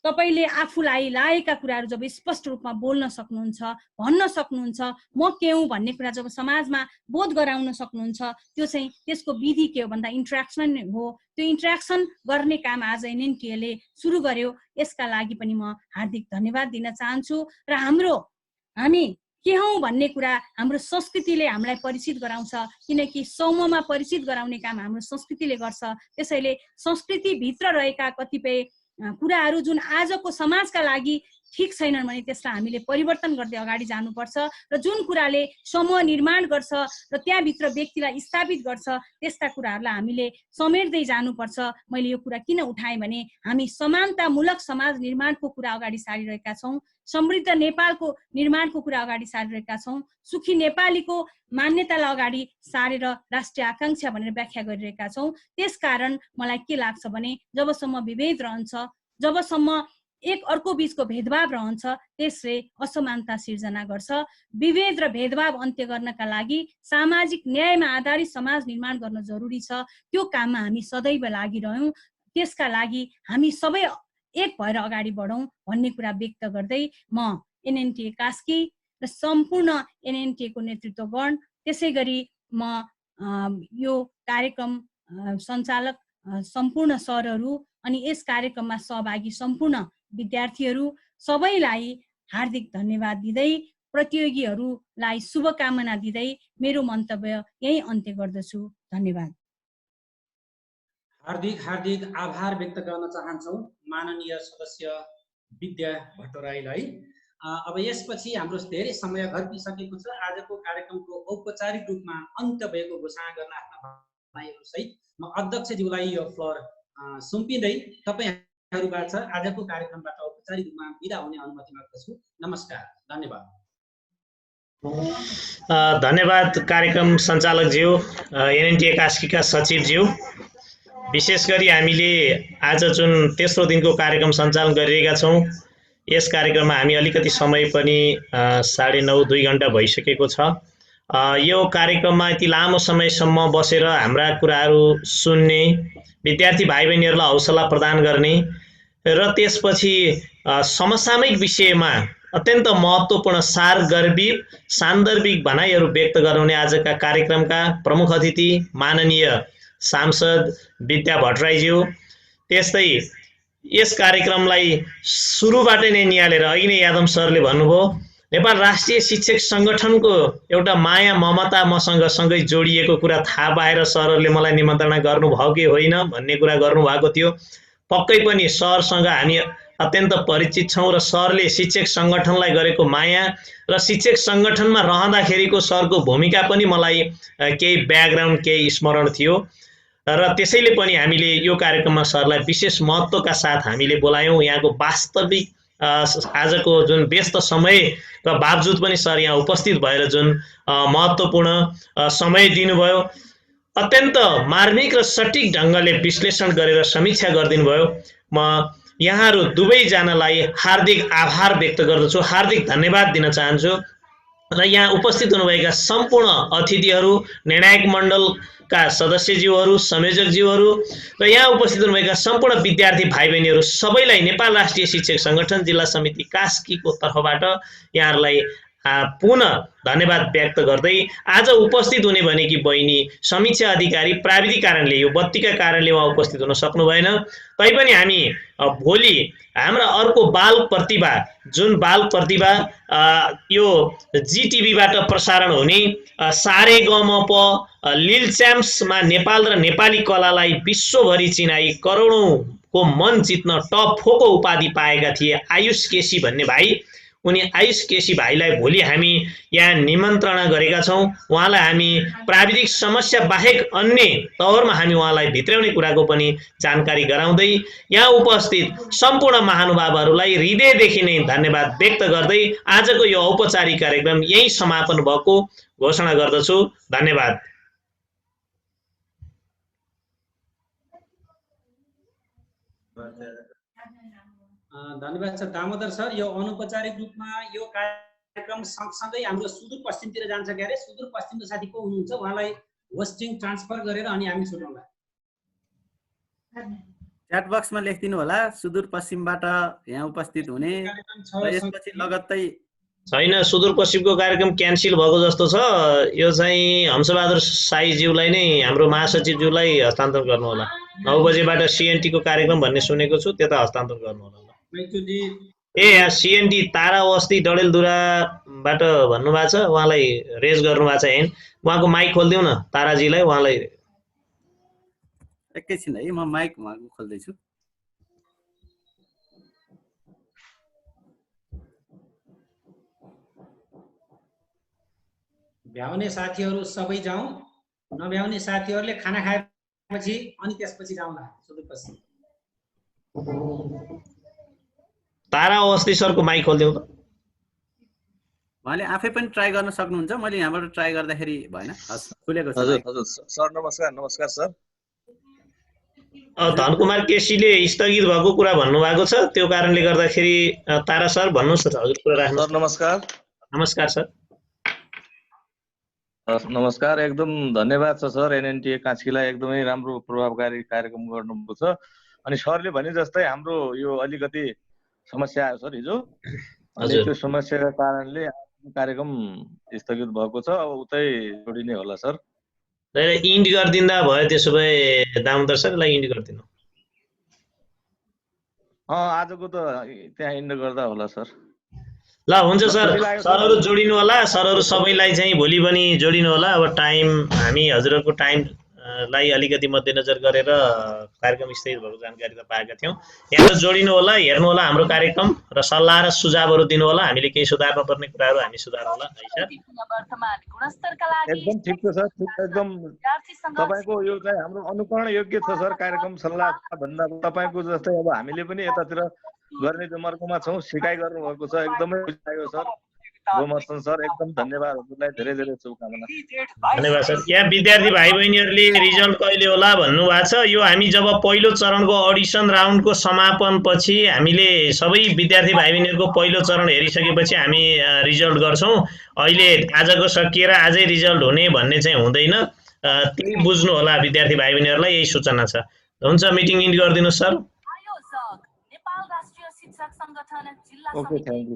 S1: तपाईले आफूलाई लागेका कुराहरू जब स्पष्ट रूपमा बोल्न सक्नुहुन्छ, भन्न सक्नुहुन्छ, म के हुँ भन्ने कुरा जब समाजमा बोध गराउन सक्नुहुन्छ, त्यो चाहिँ त्यसको विधि के हो भन्दा इन्ट्र्याक्सन हो। त्यो इन्ट्र्याक्सन गर्ने काम आज एनएनटीले सुरु गर्यो। यसका लागि पनि म हार्दिक धन्यवाद दिन चाहन्छु। र हामी के हौं भन्ने कुरा हाम्रो संस्कृतिले हामीलाई परिचित गराउँछ, किनकि समूहमा परिचित गराउने काम हाम्रो संस्कृतिले गर्छ। त्यसैले संस्कृतिभित्र रहेका कतिपय कुराहरू जुन आजको समाजका लागि ठिक छैनन् भने त्यसलाई हामीले परिवर्तन गर्दै अगाडि जानुपर्छ। र जुन कुराले समूह निर्माण गर्छ र त्यहाँभित्र व्यक्तिलाई स्थापित गर्छ त्यस्ता कुराहरूलाई हामीले समेट्दै जानुपर्छ। मैले यो कुरा किन उठाएँ भने हामी समानतामूलक समाज निर्माणको कुरा अगाडि सारिरहेका छौँ, समृद्ध नेपालको निर्माणको कुरा अगाडि सारिरहेका छौँ, सुखी नेपालीको मान्यतालाई अगाडि सारेर राष्ट्रिय आकांक्षा भनेर व्याख्या गरिरहेका छौँ। त्यसकारण मलाई के लाग्छ भने जबसम्म विभेद रहन्छ, जबसम्म एक अर्को बीचको भेदभाव रहन्छ, त्यसले असमानता सिर्जना गर्छ। विभेद र भेदभाव अन्त्य गर्नका लागि सामाजिक न्यायमा आधारित समाज निर्माण गर्न जरुरी छ। त्यो काममा हामी सदैव लागिरह्यौँ। त्यसका लागि हामी सबै एक भएर अगाडि बढौँ भन्ने कुरा व्यक्त गर्दै म एनएनटी कास्की र सम्पूर्ण एनएनटी को नेतृत्वगण, त्यसै गरी म यो कार्यक्रम सञ्चालक सम्पूर्ण सरहरू अनि यस कार्यक्रममा सहभागी सम्पूर्ण विद्यार्थीहरू सबैलाई हार्दिक धन्यवाद दिँदै, प्रतियोगीहरूलाई शुभकामना दिँदै मेरो मन्तव्य यही अन्त्य गर्दछु। धन्यवाद।
S2: हार्दिक आभार व्यक्त गर्न चाहन्छौँ माननीय सदस्य विद्या भट्टराईलाई। अब यसपछि हाम्रो धेरै समय घटिसकेको छ। आजको कार्यक्रमको औपचारिक रूपमा अन्त्य भएको घोषणा गर्न आफ्ना भनाइहरूसहित म अध्यक्षज्यूलाई यो फ्लोर सुम्पिँदै तपाईँहरूबाट आजको कार्यक्रमबाट औपचारिक रूपमा बिदा हुने अनुमति माग्दछु। नमस्कार, धन्यवाद।
S4: धन्यवाद कार्यक्रम सञ्चालकज्यू, एनएनटी कास्कीका सचिवज्यू। विशेष गरी हामीले आज जुन तेस्रो दिनको कार्यक्रम सञ्चालन गरिरहेका छौँ, यस कार्यक्रममा हामी अलिकति समय पनि 9:30 2 घण्टा भइसकेको छ। यो कार्यक्रममा यति लामो समयसम्म बसेर हाम्रा कुराहरू सुन्ने, विद्यार्थी भाइ बहिनीहरूलाई हौसला प्रदान गर्ने र त्यसपछि समसामयिक विषयमा अत्यन्त महत्त्वपूर्ण सान्दर्भिक भनाइहरू व्यक्त गराउने आजका कार्यक्रमका प्रमुख अतिथि माननीय सांसद विद्या भट्टराईज्यू, त्यस्तै यस कार्यक्रमलाई सुरुबाटै नै निहालेर अघि नै यादव सरले भन्नुभयो, नेपाल राष्ट्रिय शिक्षक सङ्गठनको एउटा माया ममता मसँग सँगै जोडिएको कुरा थाहा पाएर सरहरूले मलाई निमन्त्रणा गर्नुभयो कि होइन भन्ने कुरा गर्नुभएको थियो। पक्कै पनि सरसँग हामी अत्यन्त परिचित छौँ र सरले शिक्षक सङ्गठनलाई गरेको माया र शिक्षक सङ्गठनमा रहँदाखेरिको सरको भूमिका पनि मलाई केही ब्याकग्राउन्ड, केही स्मरण थियो र त्यसैले पनि हामीले यो कार्यक्रममा सरलाई विशेष महत्त्वका साथ हामीले बोलायौँ। यहाँको वास्तविक आजको जुन व्यस्त समयका बावजुद पनि सर यहाँ उपस्थित भएर जुन महत्त्वपूर्ण समय दिनुभयो, अत्यन्त मार्मिक र सटिक ढङ्गले विश्लेषण गरेर समीक्षा गरिदिनु भयो। म यहाँहरू दुवैजनालाई हार्दिक आभार व्यक्त गर्दछु, हार्दिक धन्यवाद दिन चाहन्छु। र यहाँ उपस्थित हुनुभएका सम्पूर्ण अतिथिहरू, निर्णायक मण्डलका सदस्यज्यूहरू, संयोजकज्यूहरू र यहाँ उपस्थित हुनुभएका सम्पूर्ण विद्यार्थी भाइ बहिनीहरू सबैलाई नेपाल राष्ट्रिय शिक्षक सङ्गठन जिल्ला समिति कास्कीको तर्फबाट यहाँहरूलाई पुनः धन्यवाद व्यक्त गर्दै आज उपस्थित हुने भनेकी बहिनी समीक्षा अधिकारी प्राविधिक कारणले, यो बत्तीका कारणले उहाँ उपस्थित हुन सक्नु भएन। तैपनि हामी भोलि हाम्रा अर्को बाल प्रतिभा, जुन बाल प्रतिभा यो जिटिभीबाट प्रसारण हुने सारेगमप लिल च्याम्प्समा नेपाल र नेपाली कलालाई विश्वभरि चिनाई करोडौँको मन जित्न टप 4 को उपाधि पाएका थिए आयुष केसी भन्ने भाइ, उनी आयुष केसी भाइलाई भोलि हामी यहाँ निमन्त्रणा गरेका छौँ। उहाँलाई हामी प्राविधिक समस्या बाहेक अन्य तवरमा हामी उहाँलाई भित्राउने कुराको पनि जानकारी गराउँदै यहाँ उपस्थित सम्पूर्ण महानुभावहरूलाई हृदयदेखि नै धन्यवाद व्यक्त गर्दै आजको यो औपचारिक कार्यक्रम यही समापन भएको घोषणा गर्दछु। धन्यवाद।
S2: धन्यवाद सर दामोदर सर। यो अनौपचारिक रूपमा यो कार्यक्रम सँगसँगै हाम्रो सुदूरपश्चिमतिर जान्छ के अरे, सुदूरपश्चिमको साथी को हुनुहुन्छ उहाँलाई होस्टिङ ट्रान्सफर गरेर अनि हामी छुटाउँला।
S5: च्याट बक्समा लेखिदिनु होला सुदूरपश्चिमबाट यहाँ उपस्थित हुने र यसपछि लगत्तै
S4: छैन, सुदूरपश्चिमको कार्यक्रम क्यान्सिल भएको जस्तो छ। यो चाहिँ हंसबहादुर साईज्यूलाई नै हाम्रो महासचिवज्यूलाई हस्तान्तरण गर्नु होला। 9 बजेबाट CNT को कार्यक्रम भन्ने सुनेको छु, त्यता हस्तान्तरण गर्नु होला। ए यहाँ CNT तारा अवस्थी डडेलधुराबाट भन्नुभएको छ, उहाँलाई रेज गर्नुभएको छ हैन। उहाँको माइक खोलिदिउँ न ताराजीलाई, उहाँलाई
S5: एकैछिन है म माइक उहाँको खोल्दैछु।
S2: भ्याउने साथीहरू सबै जाउँ, नभ्याउने साथीहरूले खाना खाएपछि अनि त्यसपछि जाउँला सुदूरपश्चिम।
S4: तारा अवस्थी सरको माइक खोलिदिउँ त।
S5: उहाँले आफै पनि ट्राई गर्न सक्नुहुन्छ, मैले यहाँबाट ट्राई गर्दाखेरि भएन। हस् खुलेको छ।
S18: हजुर हजुर सर नमस्कार। नमस्कार सर।
S4: धनकुमार केसीले स्थगित भएको कुरा भन्नुभएको छ, त्यो कारणले गर्दाखेरि तारा सर भन्नुहोस् न, हजुर कुरा राख्नु।
S18: सर नमस्कार।
S4: नमस्कार सर।
S18: नमस्कार, एकदम धन्यवाद छ सर। NNTA कास्कीलाई एकदमै राम्रो प्रभावकारी कार्यक्रम गर्नुभएको छ। अनि सरले भने जस्तै हाम्रो यो अलिकति समस्या आयो सर हिजो, अनि त्यो समस्याका कारणले कार्यक्रम स्थगित भएको छ। अब उतै जोडिने होला सर।
S4: इन्ड गरिदिँदा भयो, त्यसो भए दामोदर सरलाई इन्ड गरिदिनु।
S18: आजको त त्यहाँ इन्ड गर्दा होला सर।
S4: ल हुन्छ सर, सरहरू जोडिनु होला। सरहरू सबैलाई चाहिँ भोलि पनि जोडिनु होला। अब टाइम हामी हजुरहरूको टाइमलाई अलिकति मध्यनजर गरेर कार्यक्रम स्थगित भएको जानकारी त पाएका थियौँ। यहाँ जोडिनु होला, हेर्नु होला हाम्रो कार्यक्रम र सल्लाह र सुझावहरू दिनु होला। हामीले केही सुधार्न पर्ने कुराहरू हामी सुधारौँला है सर।
S18: एकदम ठिक छ सर, एकदम तपाईको यो चाहिँ हाम्रो अनुकरण योग्य छ सर। कार्यक्रम सल्लाह भन्दा तपाईको जस्तै अब हामीले पनि यतातिर गर्ने जमर्कोमा छौँ, सिकाइ गर्नुभएको छ, एकदमै बुझायो सर। गोमर्सन सर एकदम धन्यवाद, हजुरलाई धेरै धेरै शुभकामना।
S4: धन्यवाद सर। यहाँ विद्यार्थी भाइ बहिनीहरूले रिजल्ट कहिले होला भन्नुभएको छ। यो हामी जब पहिलो चरणको अडिसन राउन्डको समापन पछि हामीले सबै विद्यार्थी भाइ बहिनीहरूको पहिलो चरण हेरिसकेपछि हामी रिजल्ट गर्छौँ। अहिले आजको सकिएर आजै रिजल्ट हुने भन्ने चाहिँ हुँदैन, त्यही बुझ्नु होला विद्यार्थी भाइ बहिनीहरूलाई, यही सूचना छ। हुन्छ, मिटिङ इन्ड गरिदिनुहोस् सर।
S18: Okay, thank you.